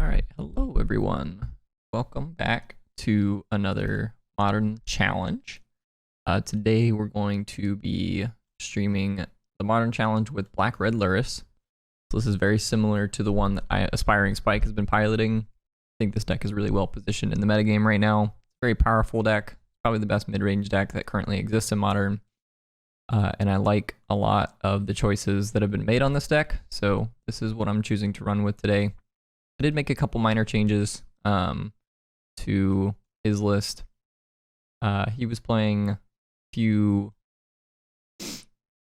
Alright, hello everyone. Welcome back to another Modern Challenge. Today we're going to be streaming the Modern Challenge with Black Red Lurrus. So this is very similar to the one that Aspiring Spike has been piloting. I think this deck is really well positioned in the metagame right now. Very powerful deck, probably the best mid-range deck that currently exists in Modern. And I like a lot of the choices that have been made on this deck, so this is what I'm choosing to run with today. I did make a couple minor changes to his list. He was playing a few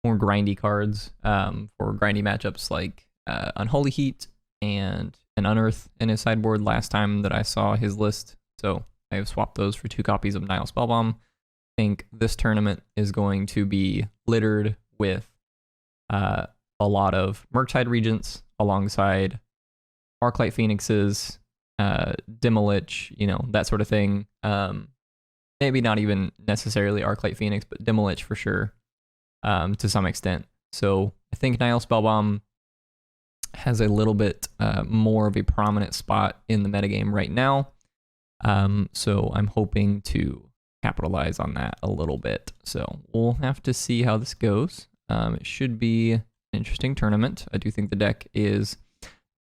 more grindy cards for grindy matchups like Unholy Heat and an Unearth in his sideboard last time that I saw his list. So I have swapped those for 2 copies of Nile Spellbomb. I think this tournament is going to be littered with a lot of Murktide Regents alongside Arclight Phoenixes, Dimilich, you know, that sort of thing. Maybe not even necessarily Arclight Phoenix, but Dimilich for sure, to some extent. So I think Nile Spellbomb has a little bit more of a prominent spot in the metagame right now. So I'm hoping to capitalize on that a little bit. So we'll have to see how this goes. It should be an interesting tournament. I do think the deck is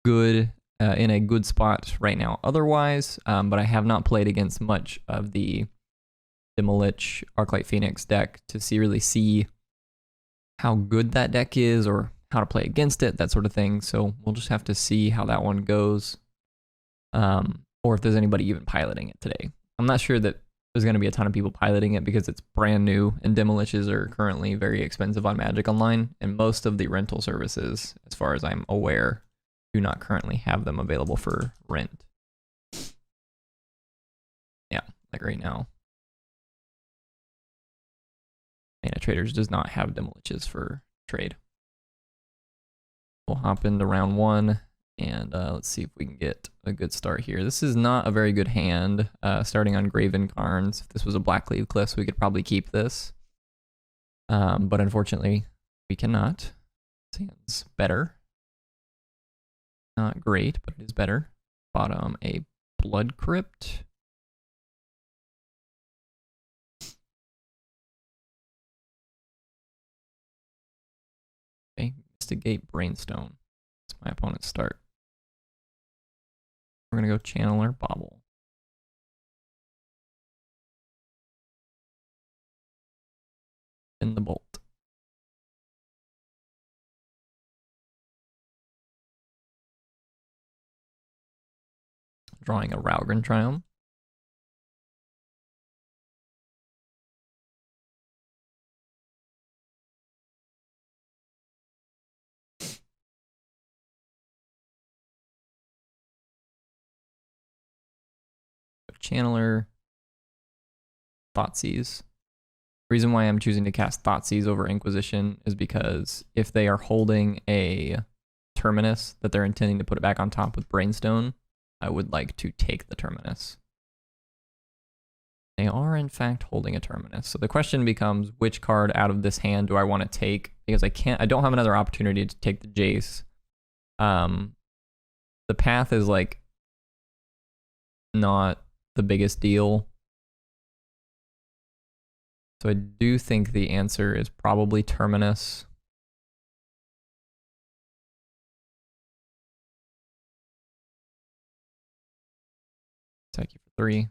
good, in a good spot right now otherwise, but I have not played against much of the Dimilich Arclight Phoenix deck to really see how good that deck is or how to play against it, that sort of thing. So we'll just have to see how that one goes, or if there's anybody even piloting it today. I'm not sure that there's going to be a ton of people piloting it because it's brand new and Dimiliches are currently very expensive on Magic Online, and most of the rental services, as far as I'm aware, do not currently have them available for rent. Yeah, like right now. Mana Traders does not have Dimiliches for trade. We'll hop into round 1 and let's see if we can get a good start here. This is not a very good hand, starting on Graven Carns. If this was a Blackleaf Cliffs, we could probably keep this. But unfortunately, we cannot. This hand's better. Not great, but it is better. Bottom, a Blood Crypt. Okay, Instigate Brainstone. That's my opponent's start. We're gonna go Channeler Bobble. In the Bolt. Drawing a Raugrin Triumph. Channeler, Thoughtseize. The reason why I'm choosing to cast Thoughtseize over Inquisition is because if they are holding a Terminus that they're intending to put it back on top with Brainstone, I would like to take the Terminus. They are in fact holding a Terminus. So the question becomes, which card out of this hand do I want to take? Because I don't have another opportunity to take the Jace. The path is like not the biggest deal. So I do think the answer is probably Terminus. Attack you for 3.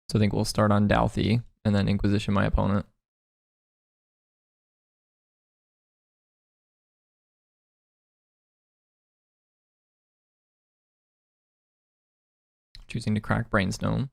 So I think we'll start on Douthie and then Inquisition my opponent. Choosing to crack Brainstone.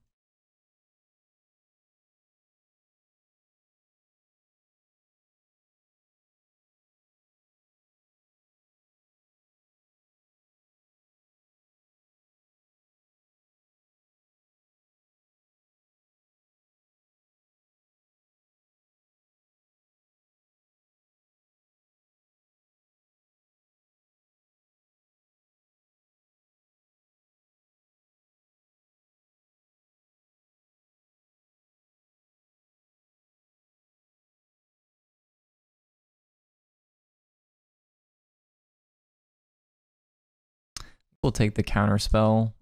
we'll take the counterspell.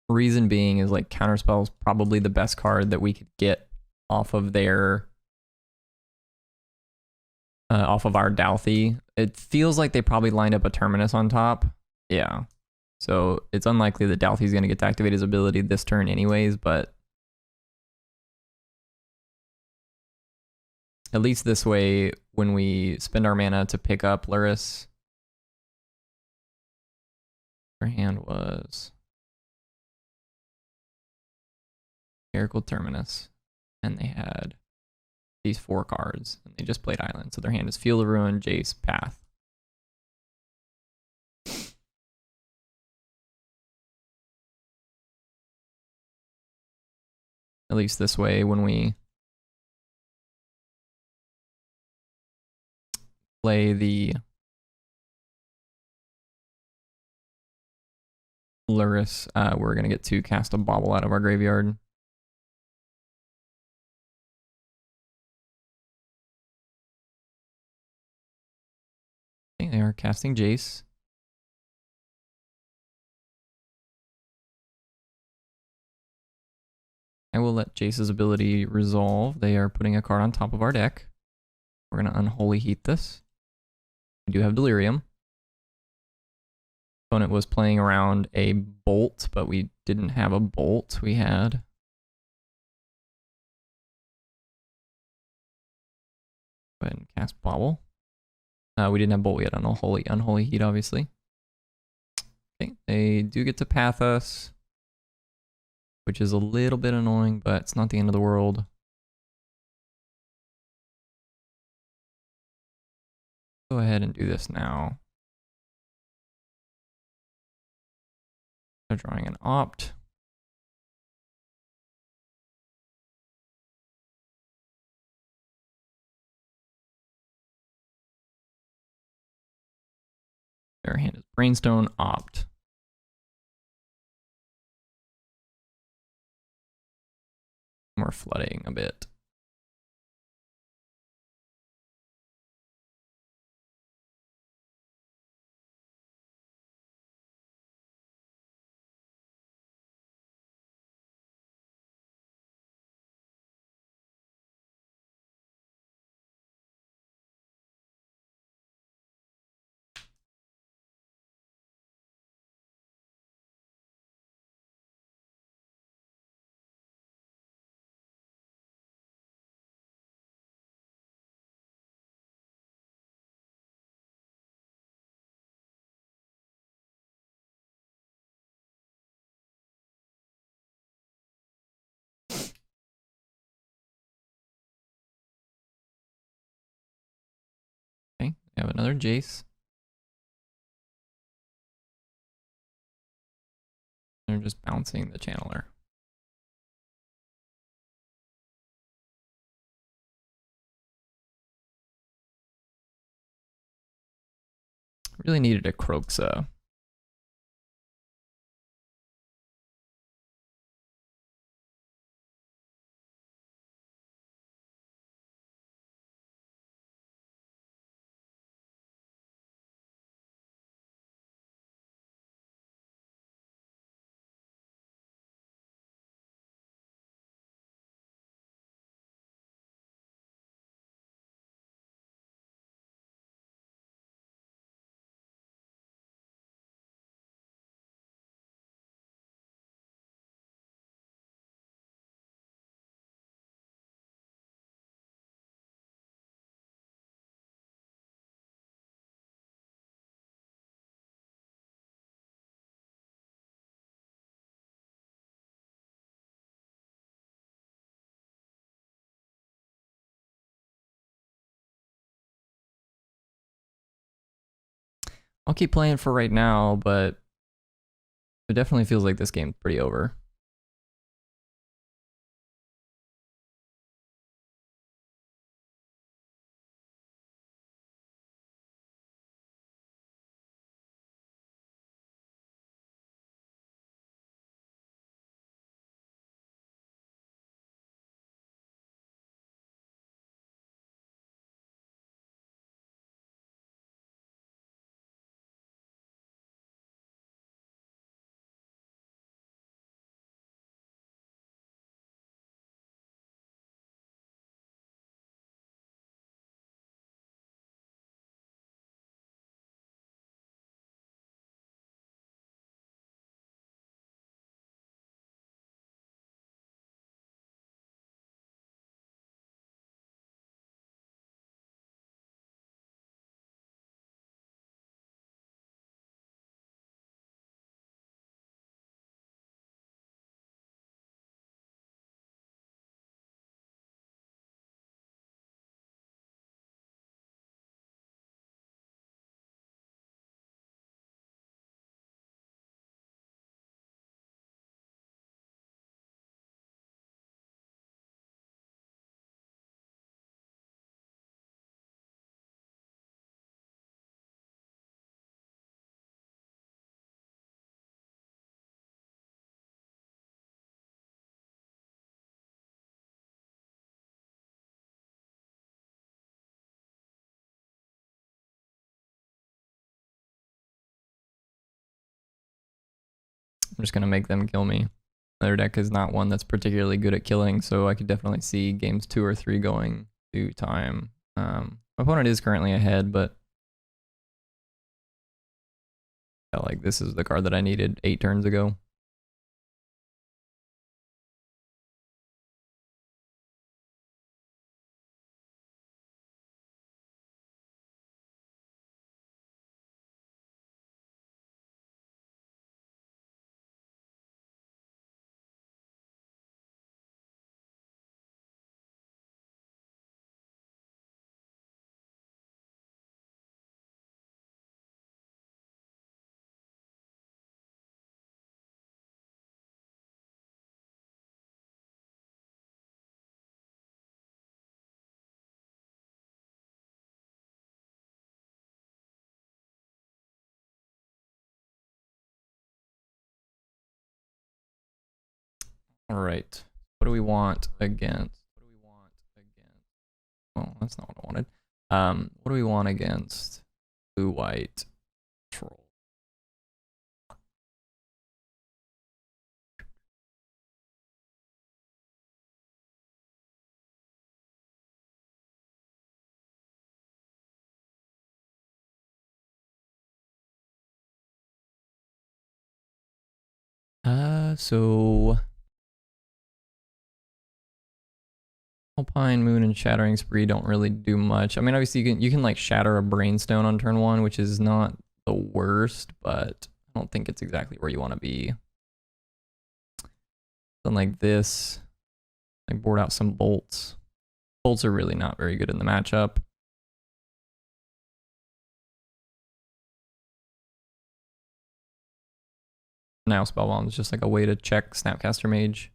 Reason being is like counterspell is probably the best card that we could get off of their off of our Douthie. It feels like they probably lined up a Terminus on top. Yeah. So it's unlikely that Douthie's going to get to activate his ability this turn anyways, but at least this way, when we spend our mana to pick up Lurrus, their hand was Miracle Terminus, and they had these 4 cards, and they just played Island. So their hand is Field of Ruin, Jace, Path. At least this way, when we play the Lurrus, we're going to get to cast a Bauble out of our graveyard. Okay, they are casting Jace. I will let Jace's ability resolve. They are putting a card on top of our deck. We're going to Unholy Heat this. We do have Delirium. Opponent was playing around a Bolt, but we didn't have a Bolt. We had... Go ahead and cast Bauble. We didn't have Bolt, we had Unholy Heat, obviously. Okay, they do get to Path us, which is a little bit annoying, but it's not the end of the world. Go ahead and do this now. They're drawing an Opt. Their hand is Brainstone, Opt. We're flooding a bit. Okay, we have another Jace. They're just bouncing the Channeler. Really needed a Kroxa. I'll keep playing for right now, but it definitely feels like this game's pretty over. I'm just gonna make them kill me. Their deck is not one that's particularly good at killing, so I could definitely see games 2 or 3 going to time. My opponent is currently ahead, but I felt like this is the card that I needed 8 turns ago. All right. What do we want against? Oh, that's not what I wanted. What do we want against blue-white troll? So Alpine Moon and Shattering Spree don't really do much. I mean, obviously you can like shatter a Brainstone on turn 1, which is not the worst, but I don't think it's exactly where you want to be. Something like this, like board out some bolts. Bolts are really not very good in the matchup. Now Spellbomb is just like a way to check Snapcaster Mage.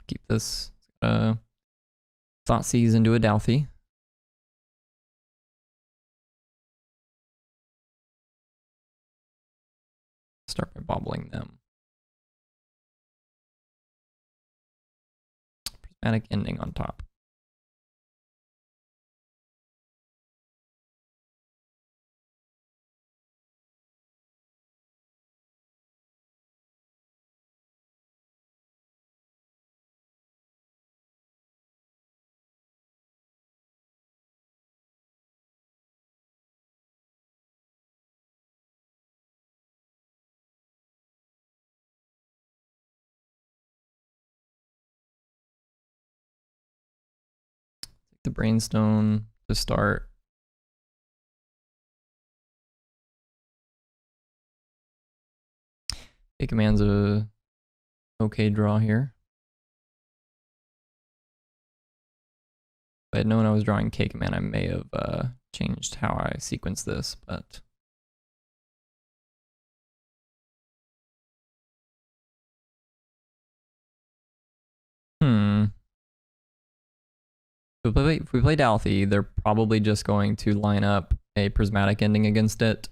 Keep this Thoughtseize into a Dalthy. Start by bobbling them. Prismatic Ending on top. The Brainstone to start. K-Command's a okay draw here. If I had known I was drawing K-Command, I may have changed how I sequenced this, but if we play Dalthy, they're probably just going to line up a Prismatic Ending against it.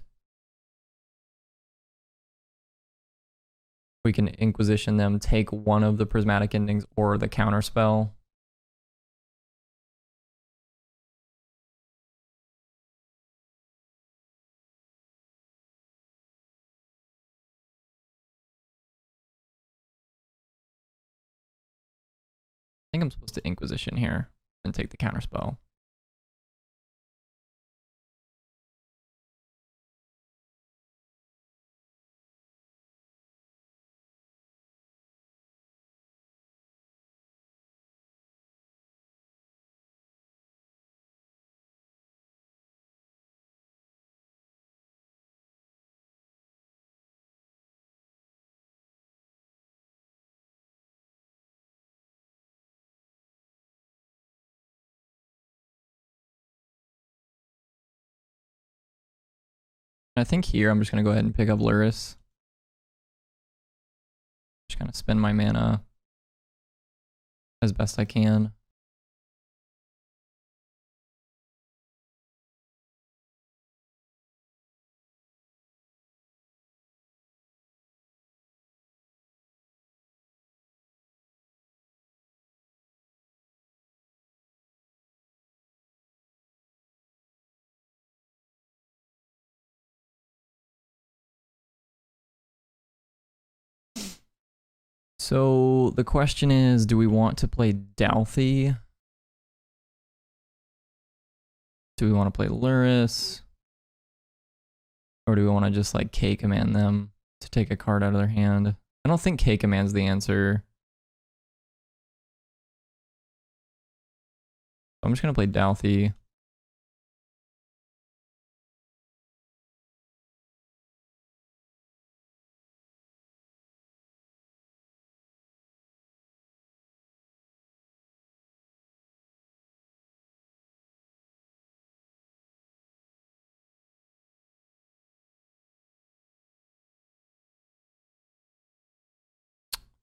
We can Inquisition them, take one of the Prismatic Endings or the counterspell. I think I'm supposed to Inquisition here and take the counterspell. I think here I'm just going to go ahead and pick up Lurrus. Just kind of spend my mana as best I can. So the question is, do we want to play Dalthy? Do we want to play Lurrus? Or do we want to just like K command them to take a card out of their hand? I don't think K command's the answer. I'm just going to play Dalthy.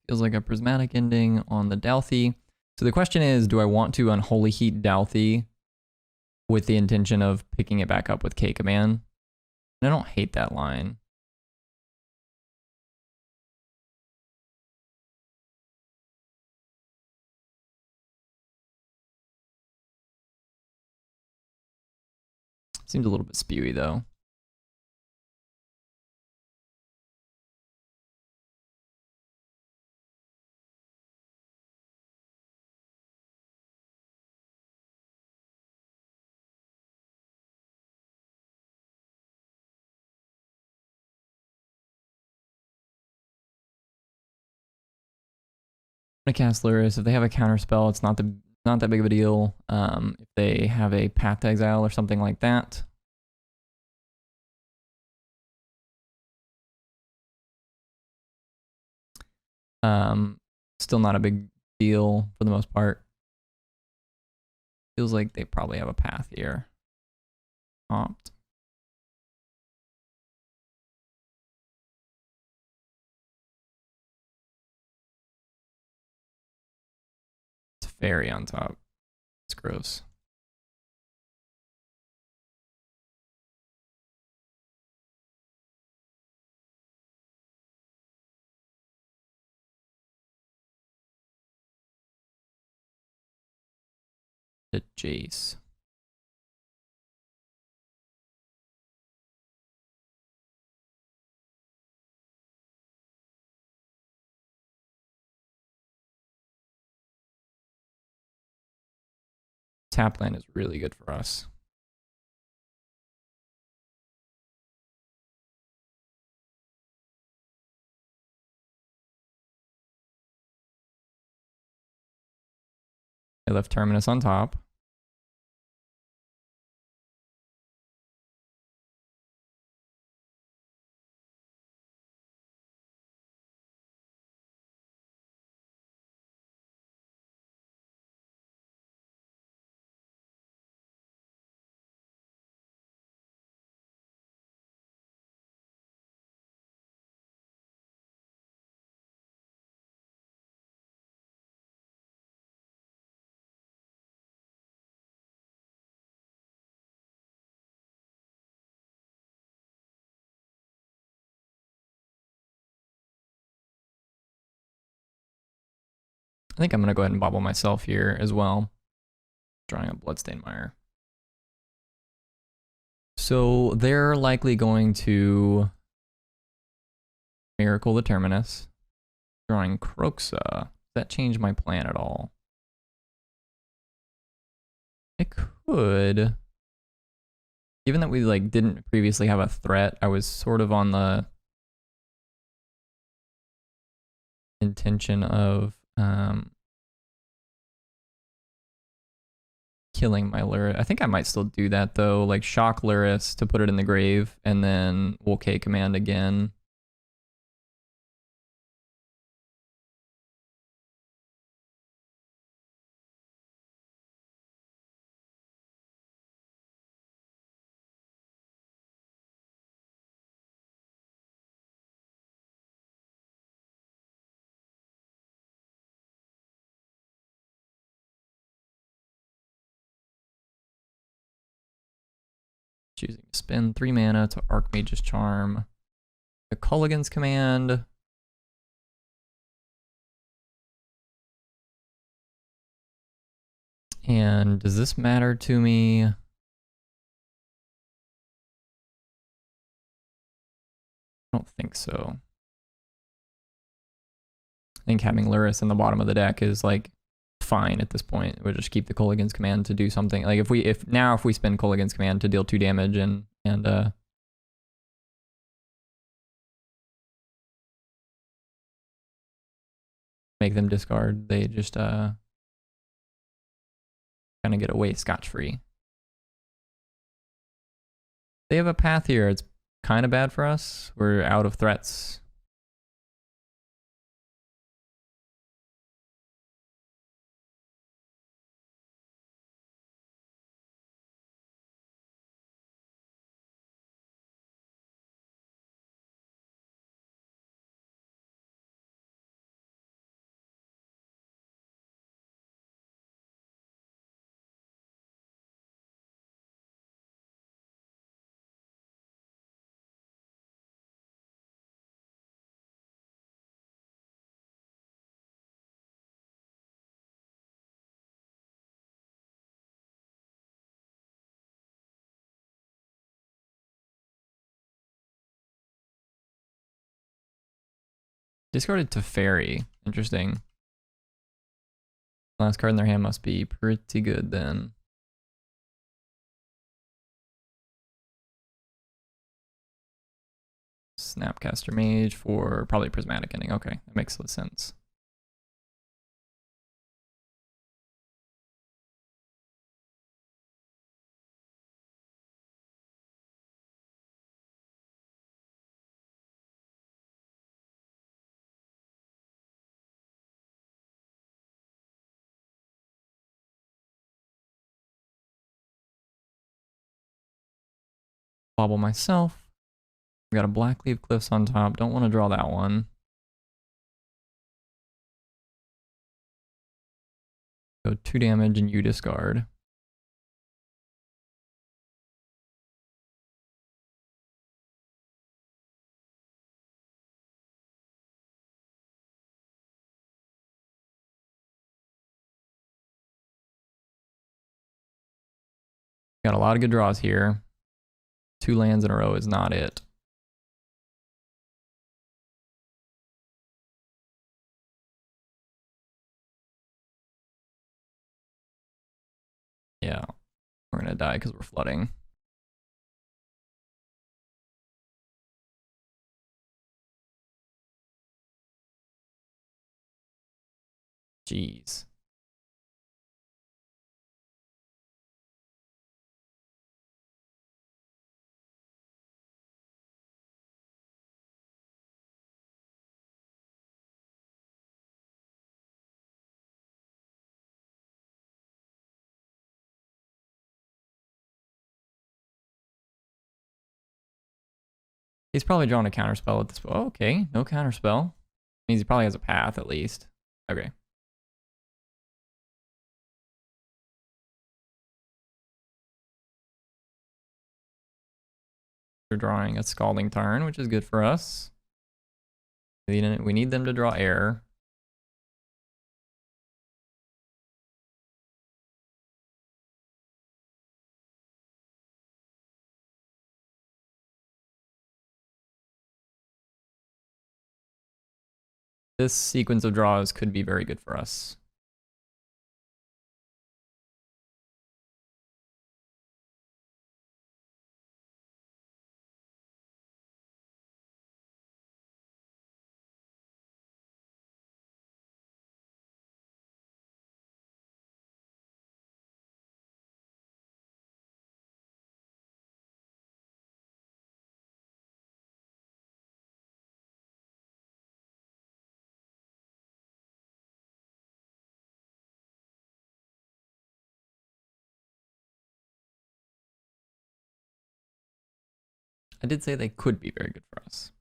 Feels like a prismatic ending on the Dalthy. So the question is, do I want to Unholy Heat Dalthy with the intention of picking it back up with K command? And I don't hate that line. Seems a little bit spewy though. I'm gonna cast Lurrus. If they have a counter spell, it's not that big of a deal. If they have a Path to Exile or something like that. Still not a big deal for the most part. Feels like they probably have a path here. Opt. It's fairy on top. It's gross. The Jace. Tap land is really good for us. I left Terminus on top. I think I'm going to go ahead and bobble myself here as well. Drawing a Bloodstained Mire. So they're likely going to Miracle the Terminus. Drawing Kroxa. Does that change my plan at all? It could. Given that we like didn't previously have a threat, I was sort of on the intention of killing my Lurrus. I think I might still do that though, like shock Lurrus to put it in the grave, and then we'll K command again. Choosing to spend 3 mana to Archmage's Charm. The Culligan's Command. And does this matter to me? I don't think so. I think having Lurrus in the bottom of the deck is like fine at this point. We'll just keep the Kolaghan's Command to do something. Like if we spend Kolaghan's Command to deal 2 damage and make them discard, they just kind of get away scotch-free. They have a path here. It's kind of bad for us. We're out of threats. Discarded Teferi. Interesting. Last card in their hand must be pretty good then. Snapcaster Mage for probably Prismatic Ending. Okay, that makes sense. Bobble myself. We got a Blackleaf Cliffs on top. Don't want to draw that one. Go 2 damage and you discard. Got a lot of good draws here. 2 lands in a row is not it. Yeah, we're gonna die because we're flooding. Jeez. He's probably drawn a counterspell at this point. Oh, okay, no counterspell. Means he probably has a path at least. Okay. We're drawing a Scalding Tarn, which is good for us. We need them to draw air. This sequence of draws could be very good for us. I did say they could be very good for us.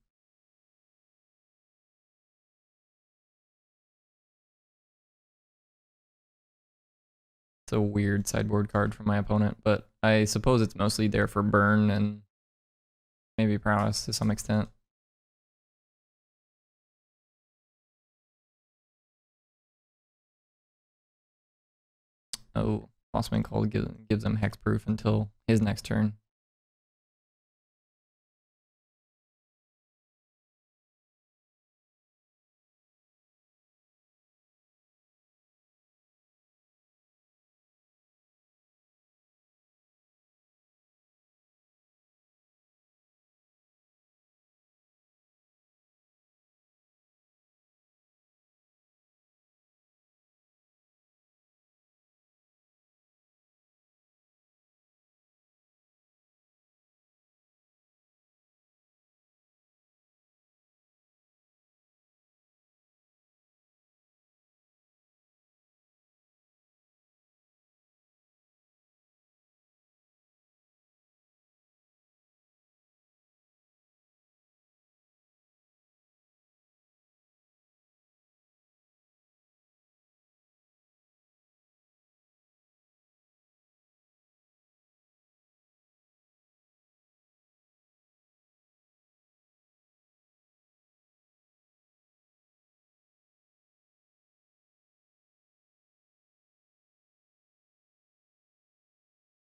It's a weird sideboard card from my opponent, but I suppose it's mostly there for burn and maybe prowess to some extent. Oh, Bossman Cold gives him hexproof until his next turn.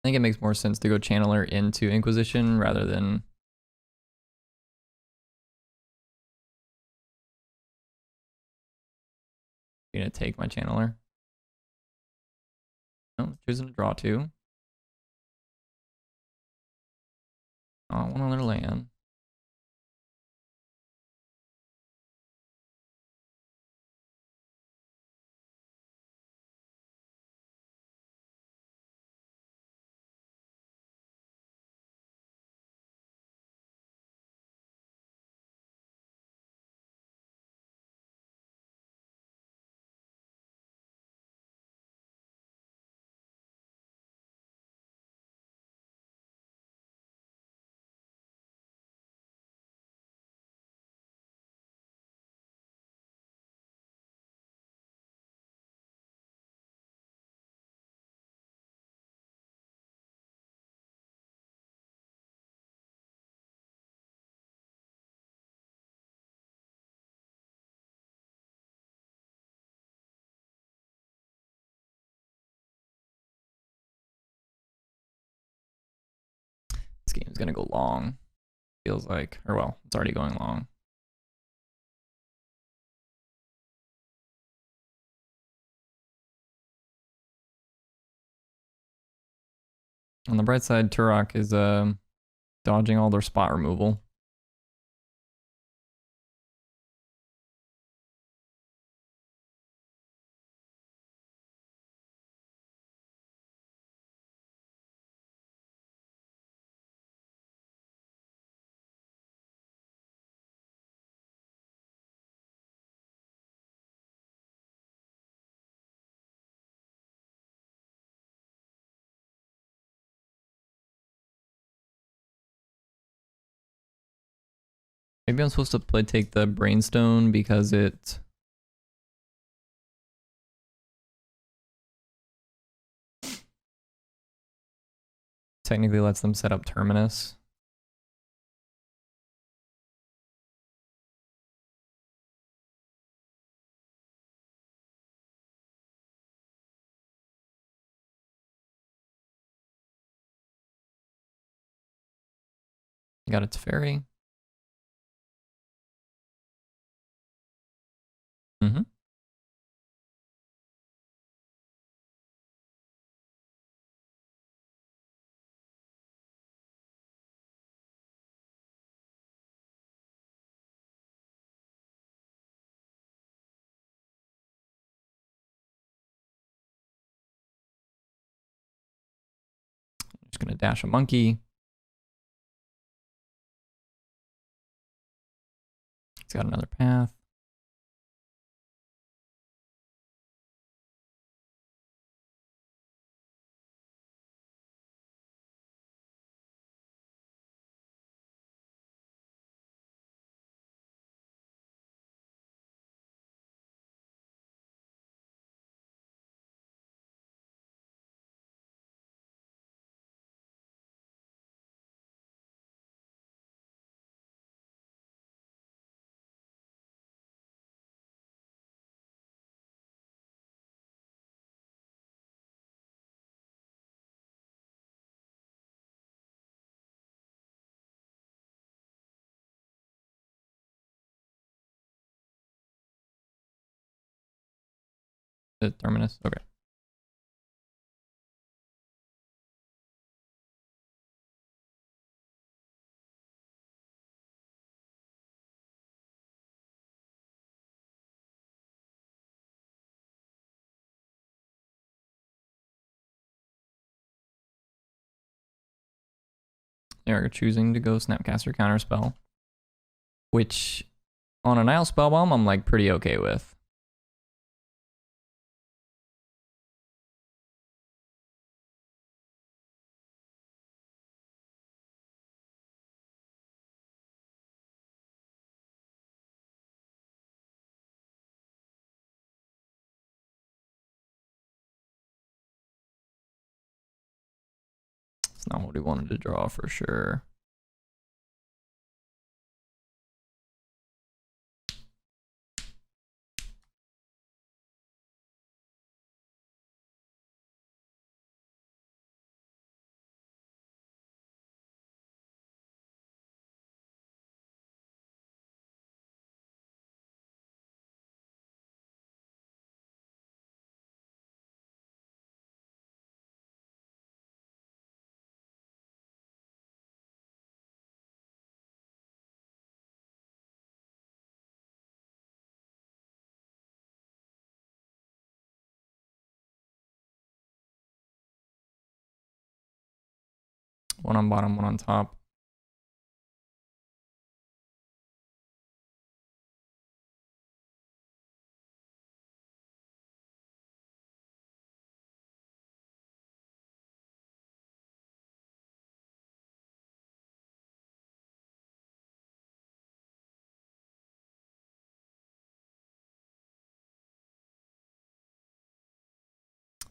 I think it makes more sense to go Channeler into Inquisition rather than... gonna take my Channeler. No, choosing to draw 2. Oh, one other land. This game's gonna go long. Feels like, or well, it's already going long. On the bright side, Turok is dodging all their spot removal. Maybe I'm supposed to take the Brainstone because it technically lets them set up Terminus. Got its fairy. Mm-hmm. Just gonna dash a monkey. It's got another path. The Terminus. Okay. They're choosing to go Snapcaster Counterspell, which on a Nile Spellbomb I'm like pretty okay with. It's not what he wanted to draw for sure. One on bottom, one on top.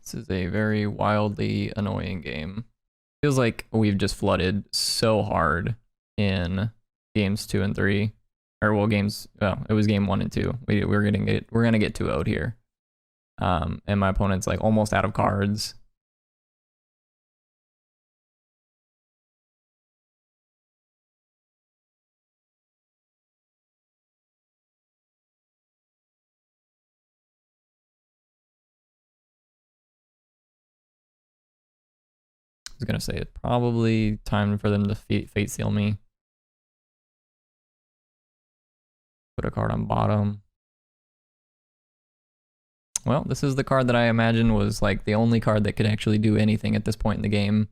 This is a very wildly annoying game. Feels like we've just flooded so hard in games 2 and 3. Or well, it was game 1 and 2. We're gonna get 2-0'd here. And my opponent's like almost out of cards. I was gonna say it's probably time for them to fate seal me. Put a card on bottom. Well, this is the card that I imagine was like the only card that could actually do anything at this point in the game.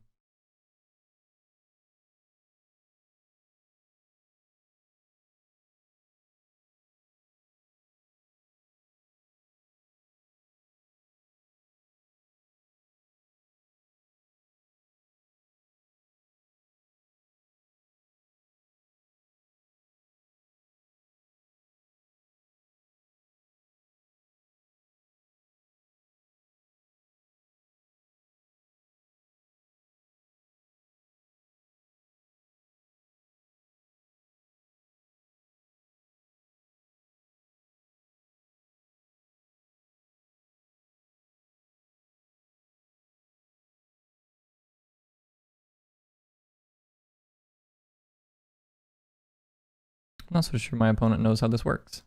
I'm not so sure my opponent knows how this works.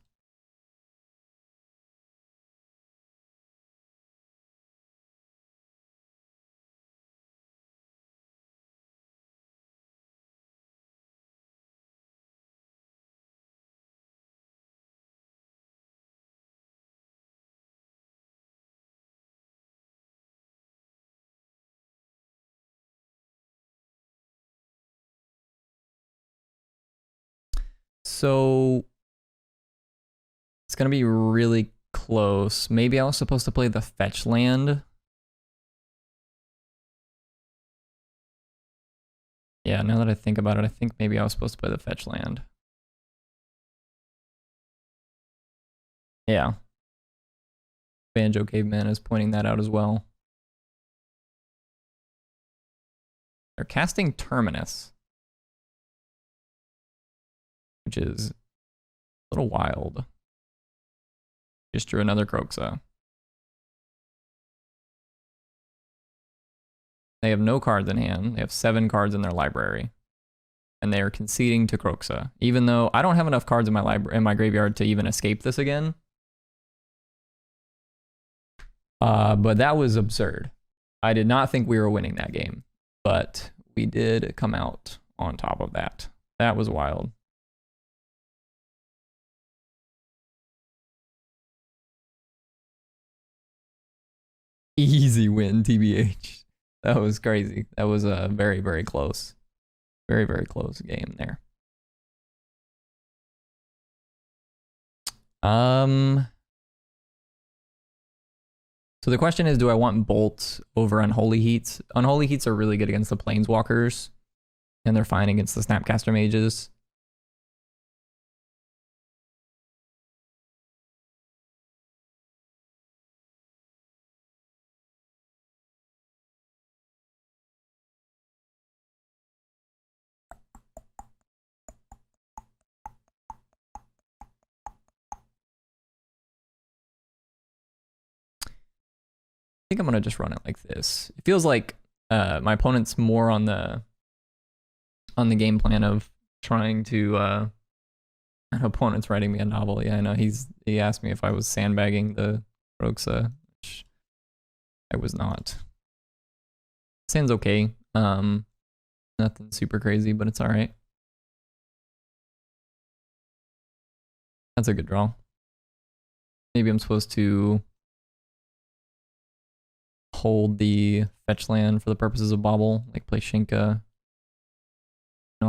So it's gonna be really close. Maybe I was supposed to play the fetch land. Yeah, now that I think about it, I think maybe I was supposed to play the fetch land. Yeah. Banjo Caveman is pointing that out as well. They're casting Terminus, which is a little wild. Just drew another Kroxa. They have no cards in hand. They have 7 cards in their library. And they are conceding to Kroxa, even though I don't have enough cards in my library in my graveyard to even escape this again. But that was absurd. I did not think we were winning that game, but we did come out on top of that. That was wild. Easy win, TBH. That was crazy. That was a very, very close. Very, very close game there. So the question is, do I want Bolt over Unholy Heats? Unholy Heats are really good against the Planeswalkers, and they're fine against the Snapcaster Mages. I think I'm gonna just run it like this. It feels like my opponent's more on the game plan of trying to. An opponent's writing me a novel. Yeah, I know. He asked me if I was sandbagging the Kroxa, which I was not. Sounds okay. Nothing super crazy, but it's all right. That's a good draw. Maybe I'm supposed to hold the fetch land for the purposes of Bobble, like play Shinka,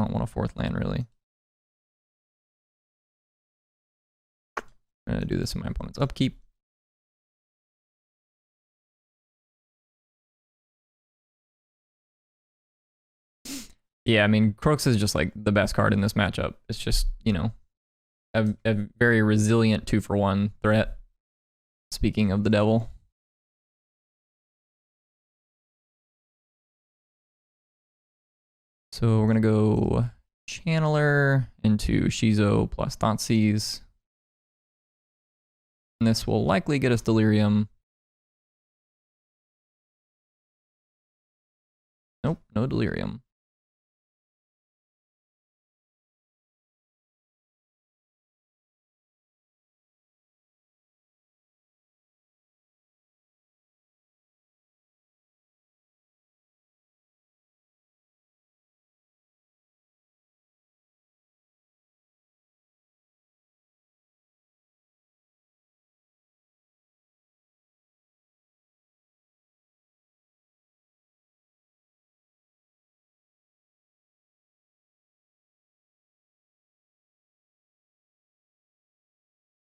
don't want a 4th land, really. I'm going to do this in my opponent's upkeep. Yeah, I mean, Croaks is just like the best card in this matchup. It's just, you know, a very resilient 2-for-1 threat. Speaking of the devil. So we're going to go Channeler into Shizo plus Thoughtseize. And this will likely get us Delirium. Nope, no Delirium.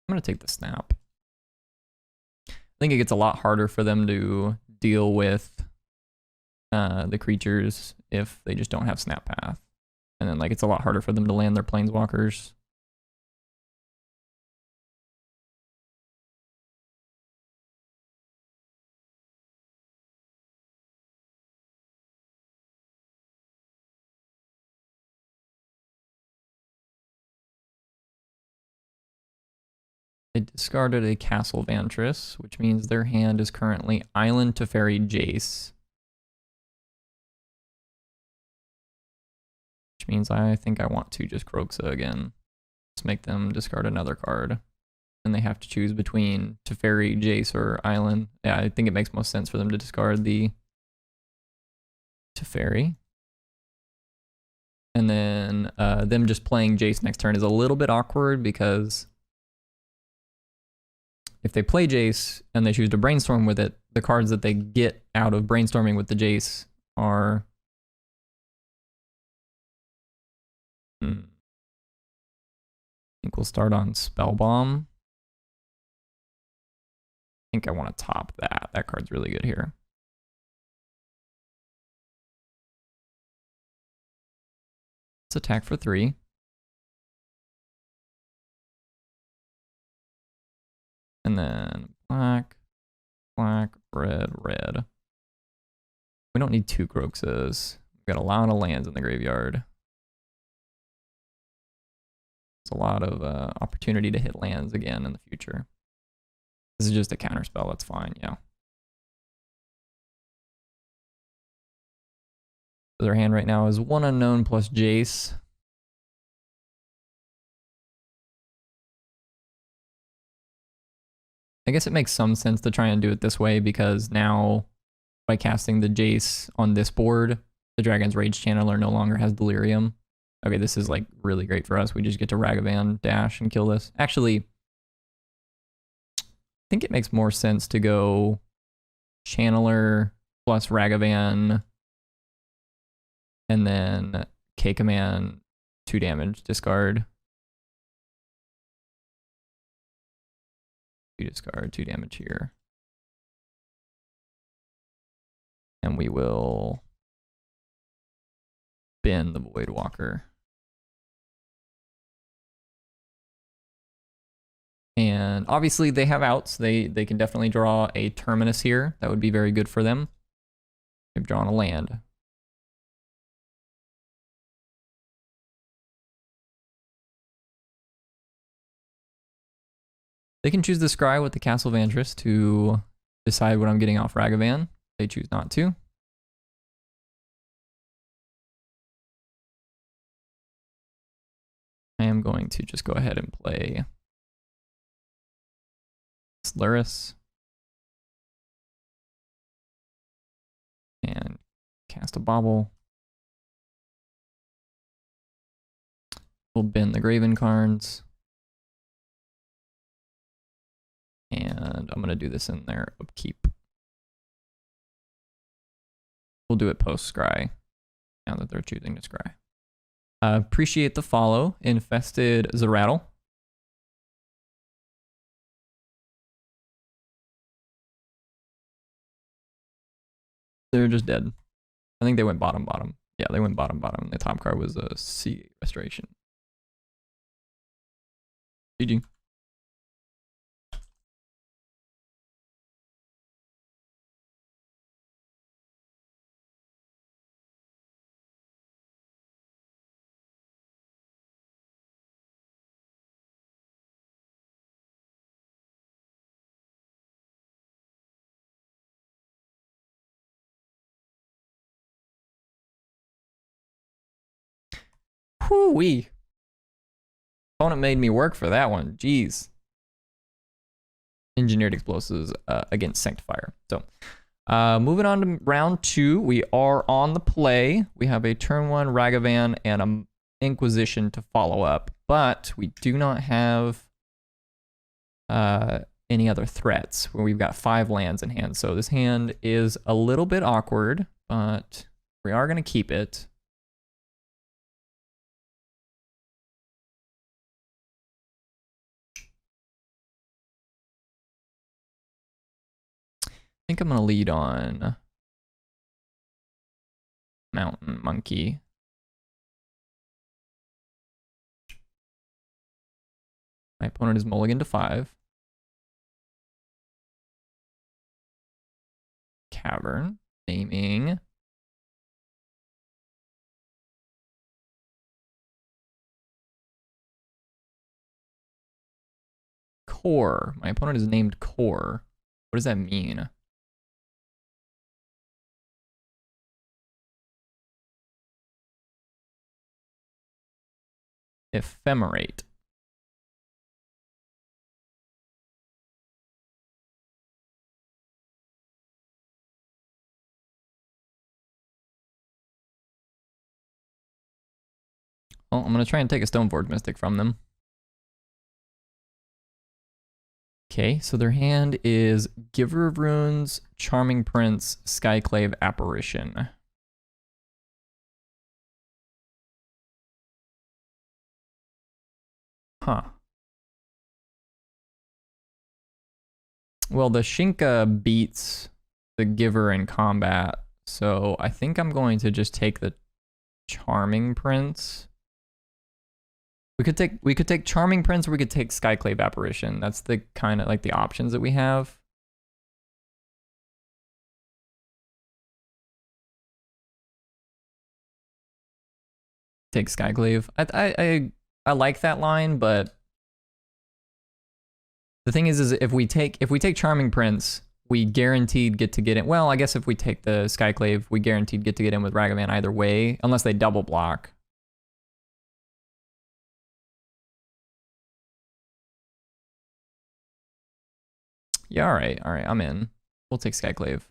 I'm going to take the snap. I think it gets a lot harder for them to deal with the creatures if they just don't have snap path. And then like it's a lot harder for them to land their planeswalkers. They discarded a Castle Vantress, which means their hand is currently Island Teferi Jace. Which means I think I want to just Kroxa again. Just make them discard another card. And they have to choose between Teferi, Jace, or Island. Yeah, I think it makes most sense for them to discard the Teferi. And then them just playing Jace next turn is a little bit awkward because if they play Jace and they choose to brainstorm with it, the cards that they get out of brainstorming with the Jace are... I think we'll start on Spellbomb. I think I want to top that. That card's really good here. Let's attack for 3. And then black, black, red, red. We don't need 2 Kroxas. We've got a lot of lands in the graveyard. There's a lot of opportunity to hit lands again in the future. This is just a counter spell, that's fine, yeah. So their hand right now is 1 unknown plus Jace. I guess it makes some sense to try and do it this way because now by casting the Jace on this board, the Dragon's Rage Channeler no longer has Delirium. Okay, this is like really great for us. We just get to Ragavan dash and kill this. Actually, I think it makes more sense to go Channeler plus Ragavan and then K-Command 2 damage, discard. 2 discard, 2 damage here. And we will bin the Voidwalker. And obviously they have outs. They can definitely draw a Terminus here. That would be very good for them. They've drawn a land. They can choose the Scry with the Castle Vantress to decide what I'm getting off Ragavan. They choose not to. I am going to just go ahead and play Lurrus and cast a Bauble. We'll bin the Graven cards. And I'm going to do this in their upkeep. We'll do it post-scry, now that they're choosing to scry. Appreciate the follow, Infested Zerattle. They're just dead. I think they went bottom. Yeah, they went bottom. The top card was a C Restoration. GG. Whoo-wee. Opponent made me work for that one. Jeez. Engineered explosives against Sanctifier. So, moving on to round 2. We are on the play. We have a turn 1 Ragavan and an Inquisition to follow up, but we do not have any other threats where we've got 5 lands in hand. So this hand is a little bit awkward, but we are going to keep it. I think I'm going to lead on Mountain Monkey. My opponent is mulligan to 5. Cavern. Naming. Core. My opponent is named Core. What does that mean? Ephemerate. Well, I'm going to try and take a Stoneforge Mystic from them. Okay, so their hand is Giver of Runes, Charming Prince, Skyclave Apparition. Huh. Well, the Shinka beats the Giver in combat, so I think I'm going to just take the Charming Prince. We could take Charming Prince, or we could take Skyclave Apparition. That's the kind of like the options that we have. Take Skyclave. I like that line, but the thing is if we take Charming Prince, we guaranteed get to get in. Well, I guess if we take the Skyclave, we guaranteed get to get in with Ragavan either way, unless they double block. Yeah, all right, I'm in. We'll take Skyclave.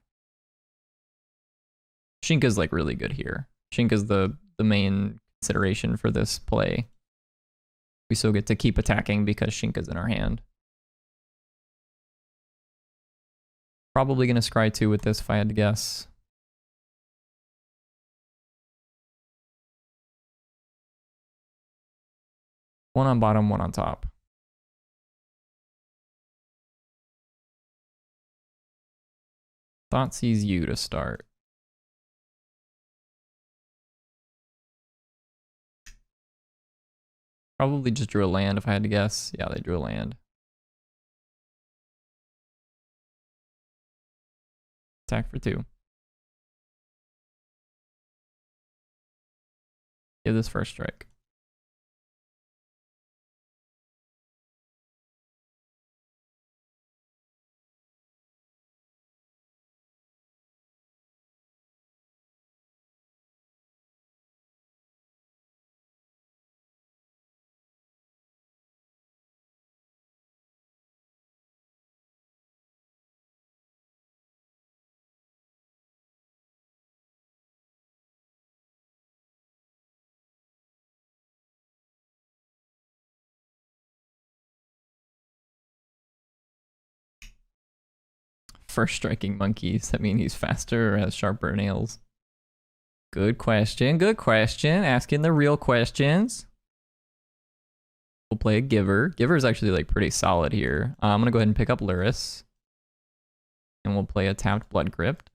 Shinka's like really good here. Shinka's the main consideration for this play. We still get to keep attacking because Shinka's in our hand. Probably gonna scry 2 with this if I had to guess. One on bottom, one on top. Thoughtseize you to start. Probably just drew a land if I had to guess. Yeah, they drew a land. Attack for 2. Give this first strike. First striking monkeys. That mean he's faster or has sharper nails? Good question. Good question. Asking the real questions. We'll play a Giver. Giver is actually like pretty solid here. I'm gonna go ahead and pick up Lurrus. And we'll play a tapped Blood Crypt.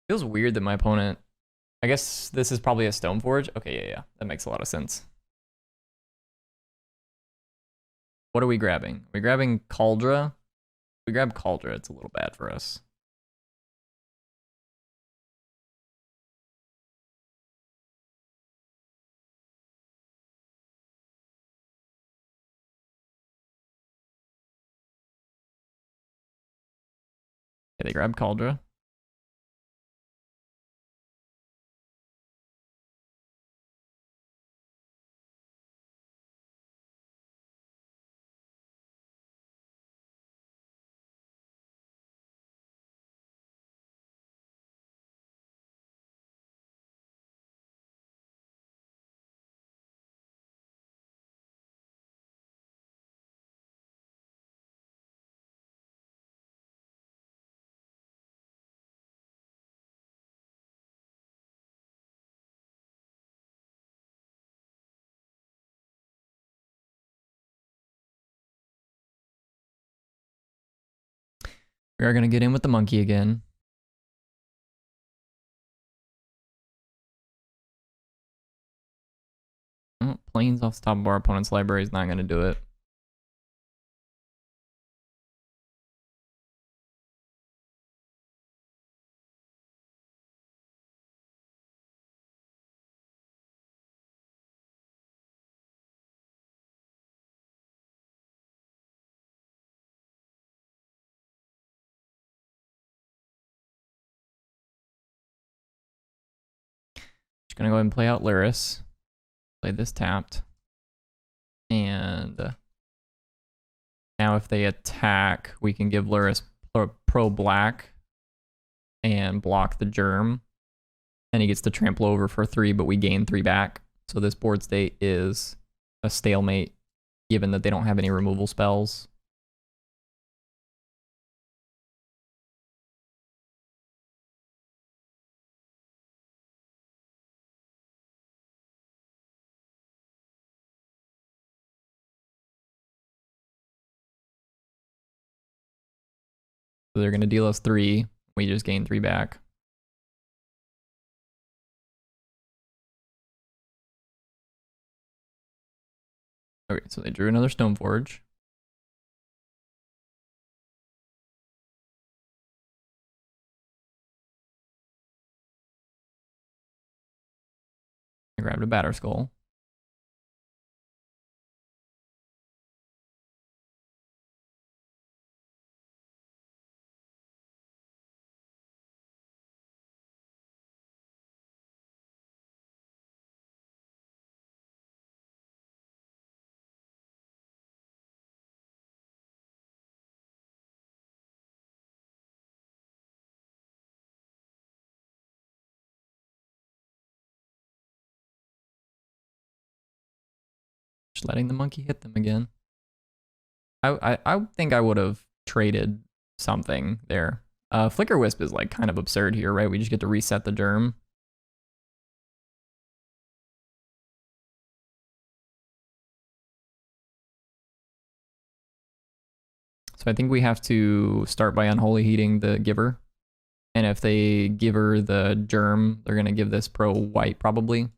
Feels weird that my opponent... I guess this is probably a Stoneforge. Okay, yeah. That makes a lot of sense. What are we grabbing? Are we grabbing Cauldra? If we grab Cauldra, it's a little bad for us. Okay, they grab Cauldra. We are going to get in with the monkey again. Oh, planes off the top of our opponent's library is not going to do it. Just going to go ahead and play out Lurrus. Play this tapped. And now if they attack, we can give Lurrus pro black and block the germ. And he gets to trample over for 3, but we gain 3 back. So this board state is a stalemate, given that they don't have any removal spells. So they're going to deal us 3. We just gain 3 back. Okay, so they drew another Stoneforge. I grabbed a Batter Skull. Just letting the monkey hit them again. I think I would have traded something there. Flicker Wisp is like kind of absurd here, right? We just get to reset the germ. So I think we have to start by Unholy Heating the Giver. And if they give her the germ, they're going to give this pro white probably.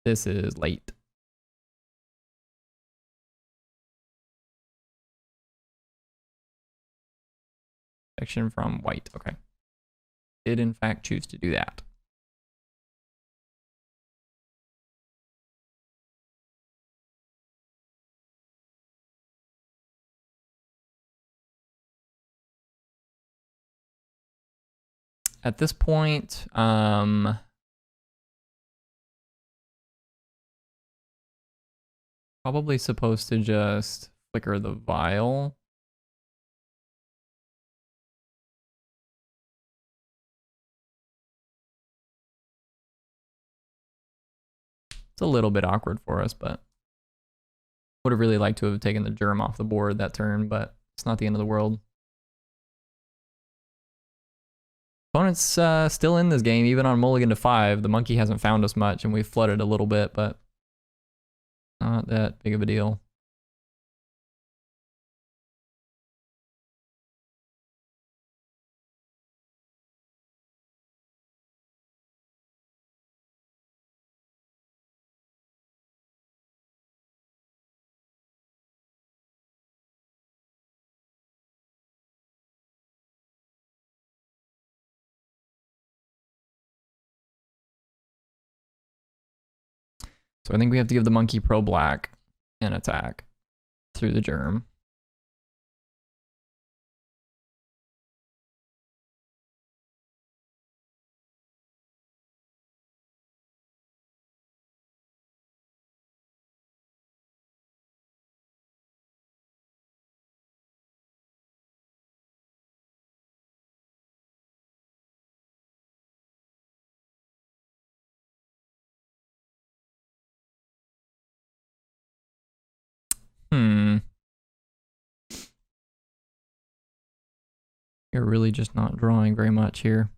This is late. Protection from white. Okay. Did in fact choose to do that. At this point, probably supposed to just flicker the vial. It's a little bit awkward for us, but Would have really liked to have taken the germ off the board that turn, but it's not the end of the world. Opponent's still in this game, even on mulligan to 5. The monkey hasn't found us much, and we've flooded a little bit, but not that big of a deal. So I think we have to give the monkey pro black and attack through the germ. You're really just not drawing very much here.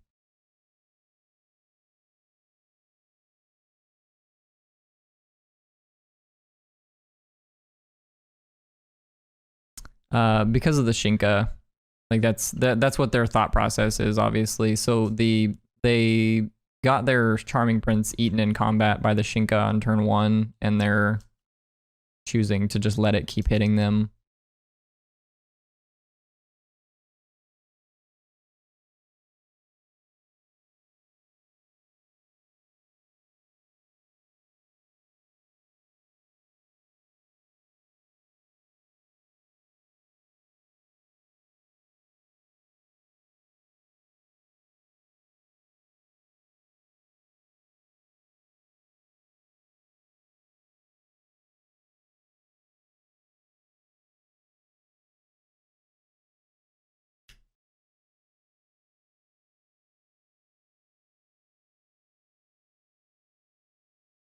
Because of the Shinka, like that's what their thought process is, obviously. So they got their Charming Prince eaten in combat by the Shinka on turn 1, and they're choosing to just let it keep hitting them.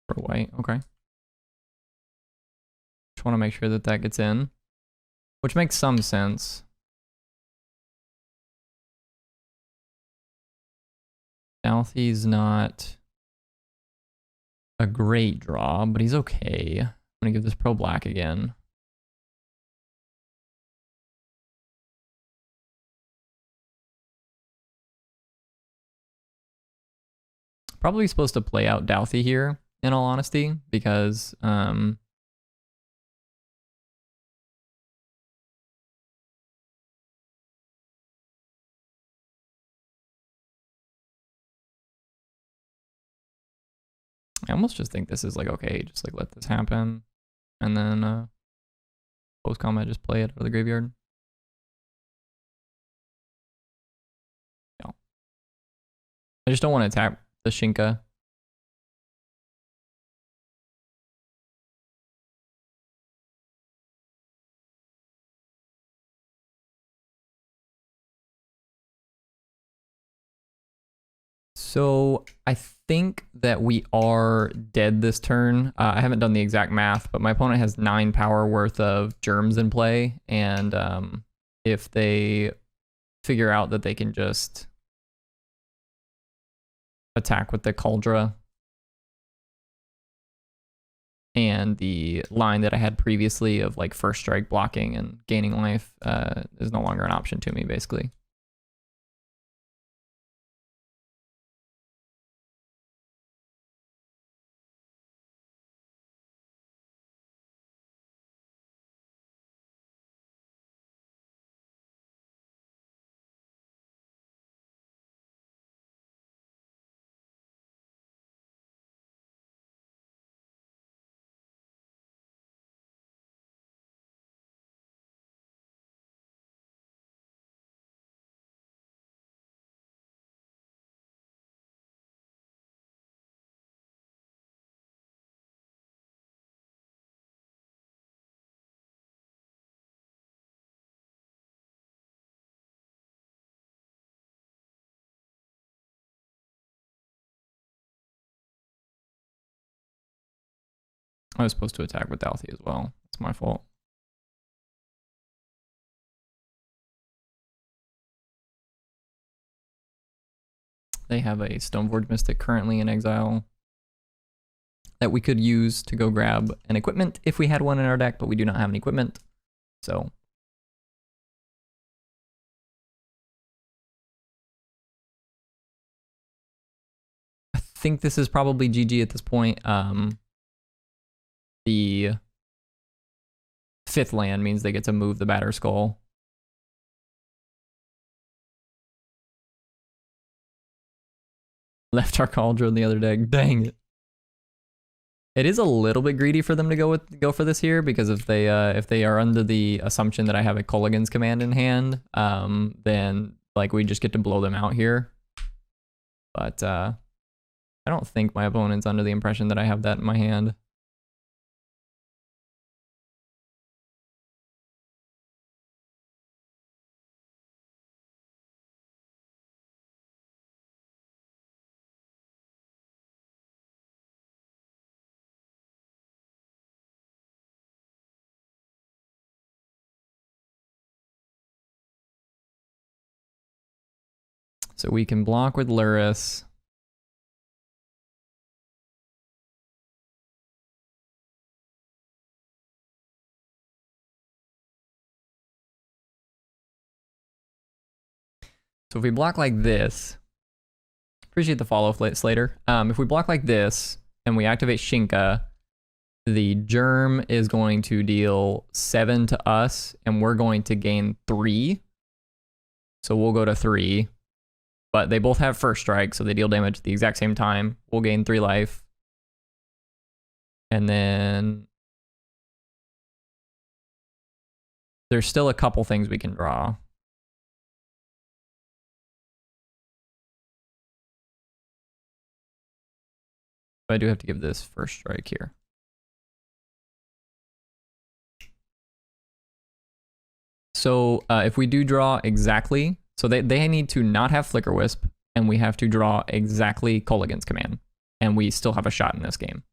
For white, okay. Just want to make sure that that gets in, which makes some sense. Southie's not a great draw, but he's okay. I'm gonna give this pro black again. Probably supposed to play out Douthie here, in all honesty, because I almost just think this is like, okay, just like let this happen, and then post combat just play it out of the graveyard. Yeah. I just don't want to attack the Shinka. So I think that we are dead this turn. I haven't done the exact math, but my opponent has 9 power worth of germs in play, and if they figure out that they can just attack with the Cauldra and the line that I had previously of like first strike blocking and gaining life is no longer an option to me, basically. I was supposed to attack with Douthie as well. It's my fault. They have a Stoneblade Mystic currently in exile that we could use to go grab an equipment if we had one in our deck, but we do not have an equipment. So I think this is probably GG at this point. The 5th land means they get to move the Batter Skull. Left our Cauldron in the other deck. Dang it. It is a little bit greedy for them to go for this here, because if they are under the assumption that I have a Kolaghan's Command in hand, then like we just get to blow them out here. But I don't think my opponent's under the impression that I have that in my hand. So we can block with Lurrus. So if we block like this, appreciate the follow, Slater. If we block like this and we activate Shinka, the Germ is going to deal 7 to us, and we're going to gain 3. So we'll go to 3. But they both have first strike, so they deal damage at the exact same time. We'll gain 3 life. And then there's still a couple things we can draw. But I do have to give this first strike here. So if we do draw exactly, so they need to not have Flicker Wisp, and we have to draw exactly Kolaghan's Command, and we still have a shot in this game.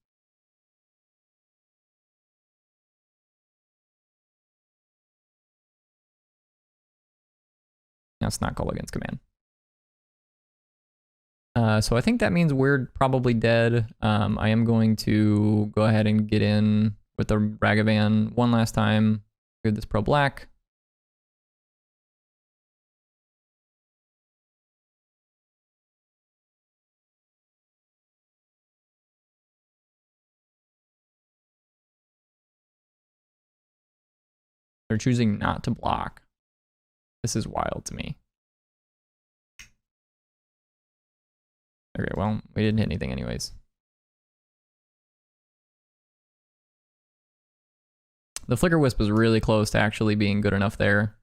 That's not Kolaghan's Command. So I think that means we're probably dead. I am going to go ahead and get in with the Ragavan one last time. Clear this pro black. They're choosing not to block. This is wild to me. Okay, well, we didn't hit anything anyways. The Flicker Wisp was really close to actually being good enough there.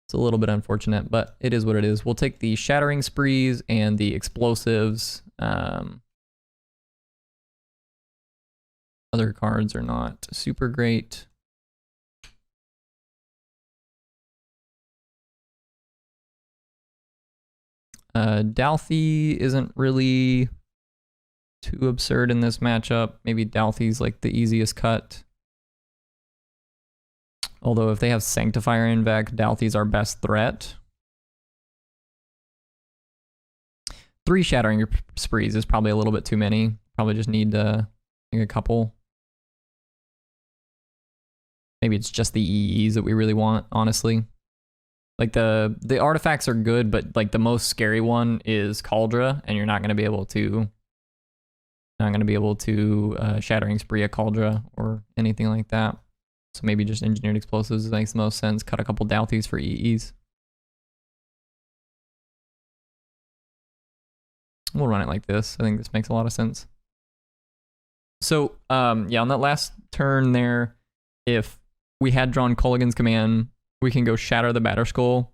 It's a little bit unfortunate, but it is what it is. We'll take the Shattering Sprees and the Explosives. Other cards are not super great. Dalthy isn't really too absurd in this matchup. Maybe Dalthy's like the easiest cut. Although if they have Sanctifier in Vec, Dalthy's our best threat. 3 Shattering Sprees is probably a little bit too many. Probably just need like a couple. Maybe it's just the EEs that we really want, honestly. Like the artifacts are good, but like the most scary one is Cauldra, and you're not going to be able to Shattering Spree a Cauldra or anything like that. So maybe just Engineered Explosives makes the most sense. Cut a couple Dalthys for EEs. We'll run it like this. I think this makes a lot of sense. So yeah, on that last turn there, if we had drawn Kolaghan's Command, we can go Shatter the Batter Skull,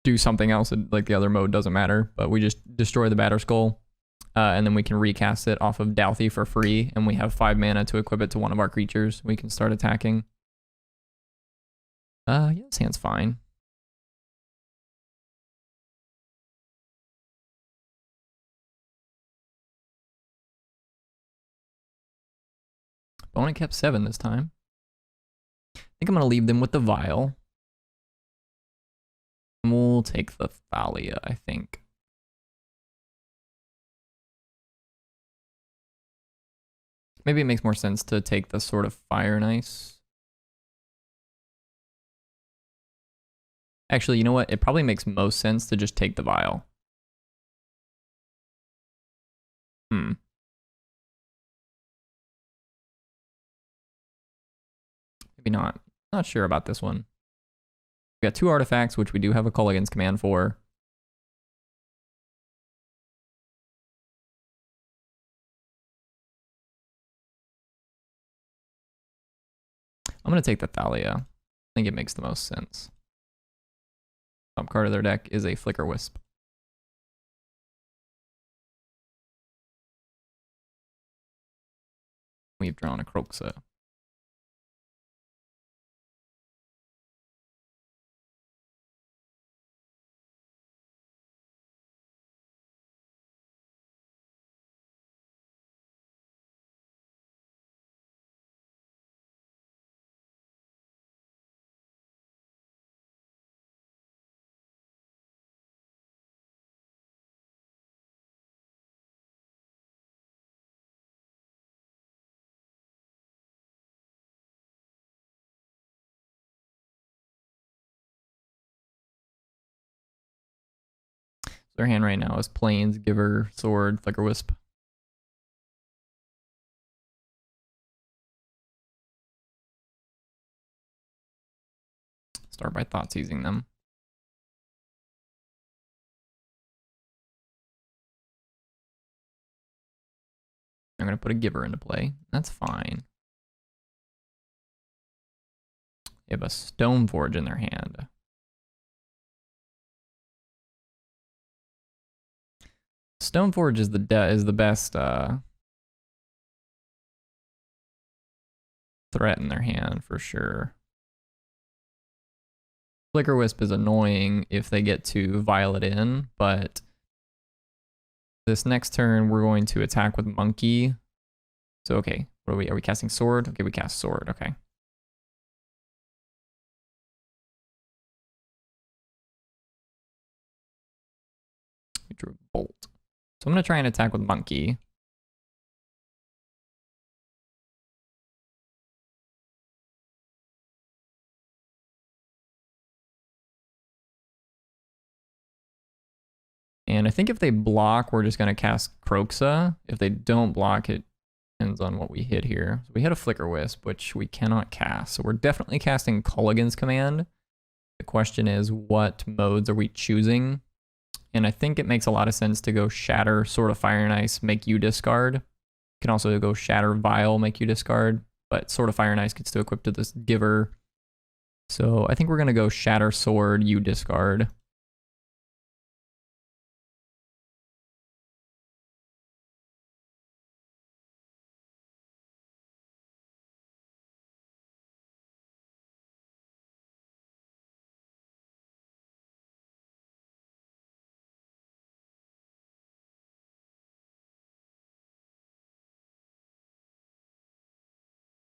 do something else, like the other mode doesn't matter, but we just destroy the Batter Skull, and then we can recast it off of Dalthy for free, and we have 5 mana to equip it to one of our creatures. We can start attacking. Yeah, this hand's fine. Opponent kept 7 this time. I think I'm going to leave them with the Vial. And we'll take the Thalia, I think. Maybe it makes more sense to take the Sword of Fire and Ice. Actually, you know what? It probably makes most sense to just take the Vial. Maybe not. Not sure about this one. We got 2 artifacts, which we do have a Culligan's command for. I'm going to take the Thalia. I think it makes the most sense. Top card of their deck is a Flicker Wisp. We've drawn a Kroxa. Their hand right now is Plains, Giver, Sword, Flicker Wisp. Start by thought seizing them. I'm going to put a Giver into play. That's fine. They have a Stoneforge in their hand. Stoneforge is the best threat in their hand for sure. Flicker Wisp is annoying if they get to Violet in, but this next turn we're going to attack with Monkey. So okay, what are we? Are we casting Sword? Okay, we cast Sword. Okay. We drew a Bolt. So I'm going to try and attack with Monkey. And I think if they block, we're just going to cast Kroxa. If they don't block, it depends on what we hit here. So we hit a Flicker Wisp, which we cannot cast. So we're definitely casting Culligan's Command. The question is, what modes are we choosing? And I think it makes a lot of sense to go Shatter, Sword of Fire and Ice, make you discard. You can also go Shatter, Vial, make you discard. But Sword of Fire and Ice gets to equip to this Giver. So I think we're going to go Shatter, Sword, you discard.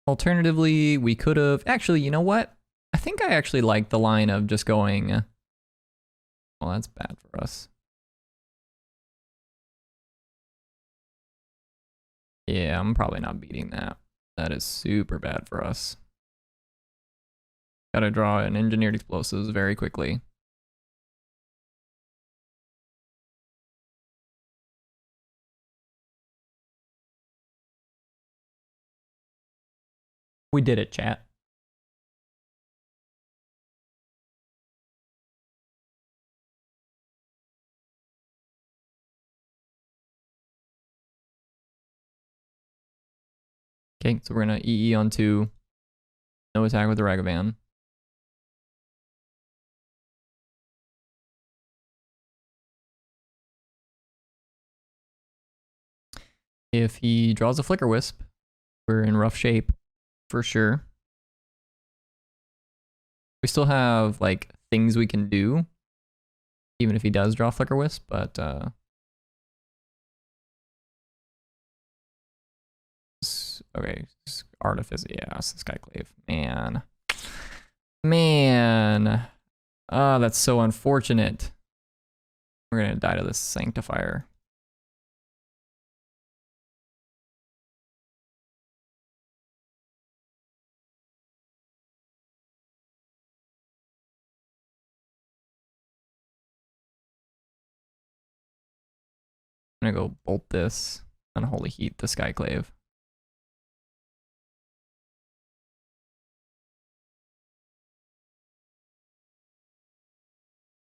Alternatively, we could have... Actually, you know what? I think I actually like the line of just going... Well, that's bad for us. Yeah, I'm probably not beating that. That is super bad for us. Gotta draw an Engineered Explosives very quickly. We did it, chat. Okay, so we're gonna EE onto no attack with the Ragavan. If he draws a Flicker Wisp, we're in rough shape for sure. We still have like things we can do, even if he does draw Flicker Wisp, but Okay, Artifice, yeah, Skyclave. Man. Oh, that's so unfortunate. We're gonna die to this Sanctifier. I'm gonna go bolt this, Unholy Heat the Skyclave.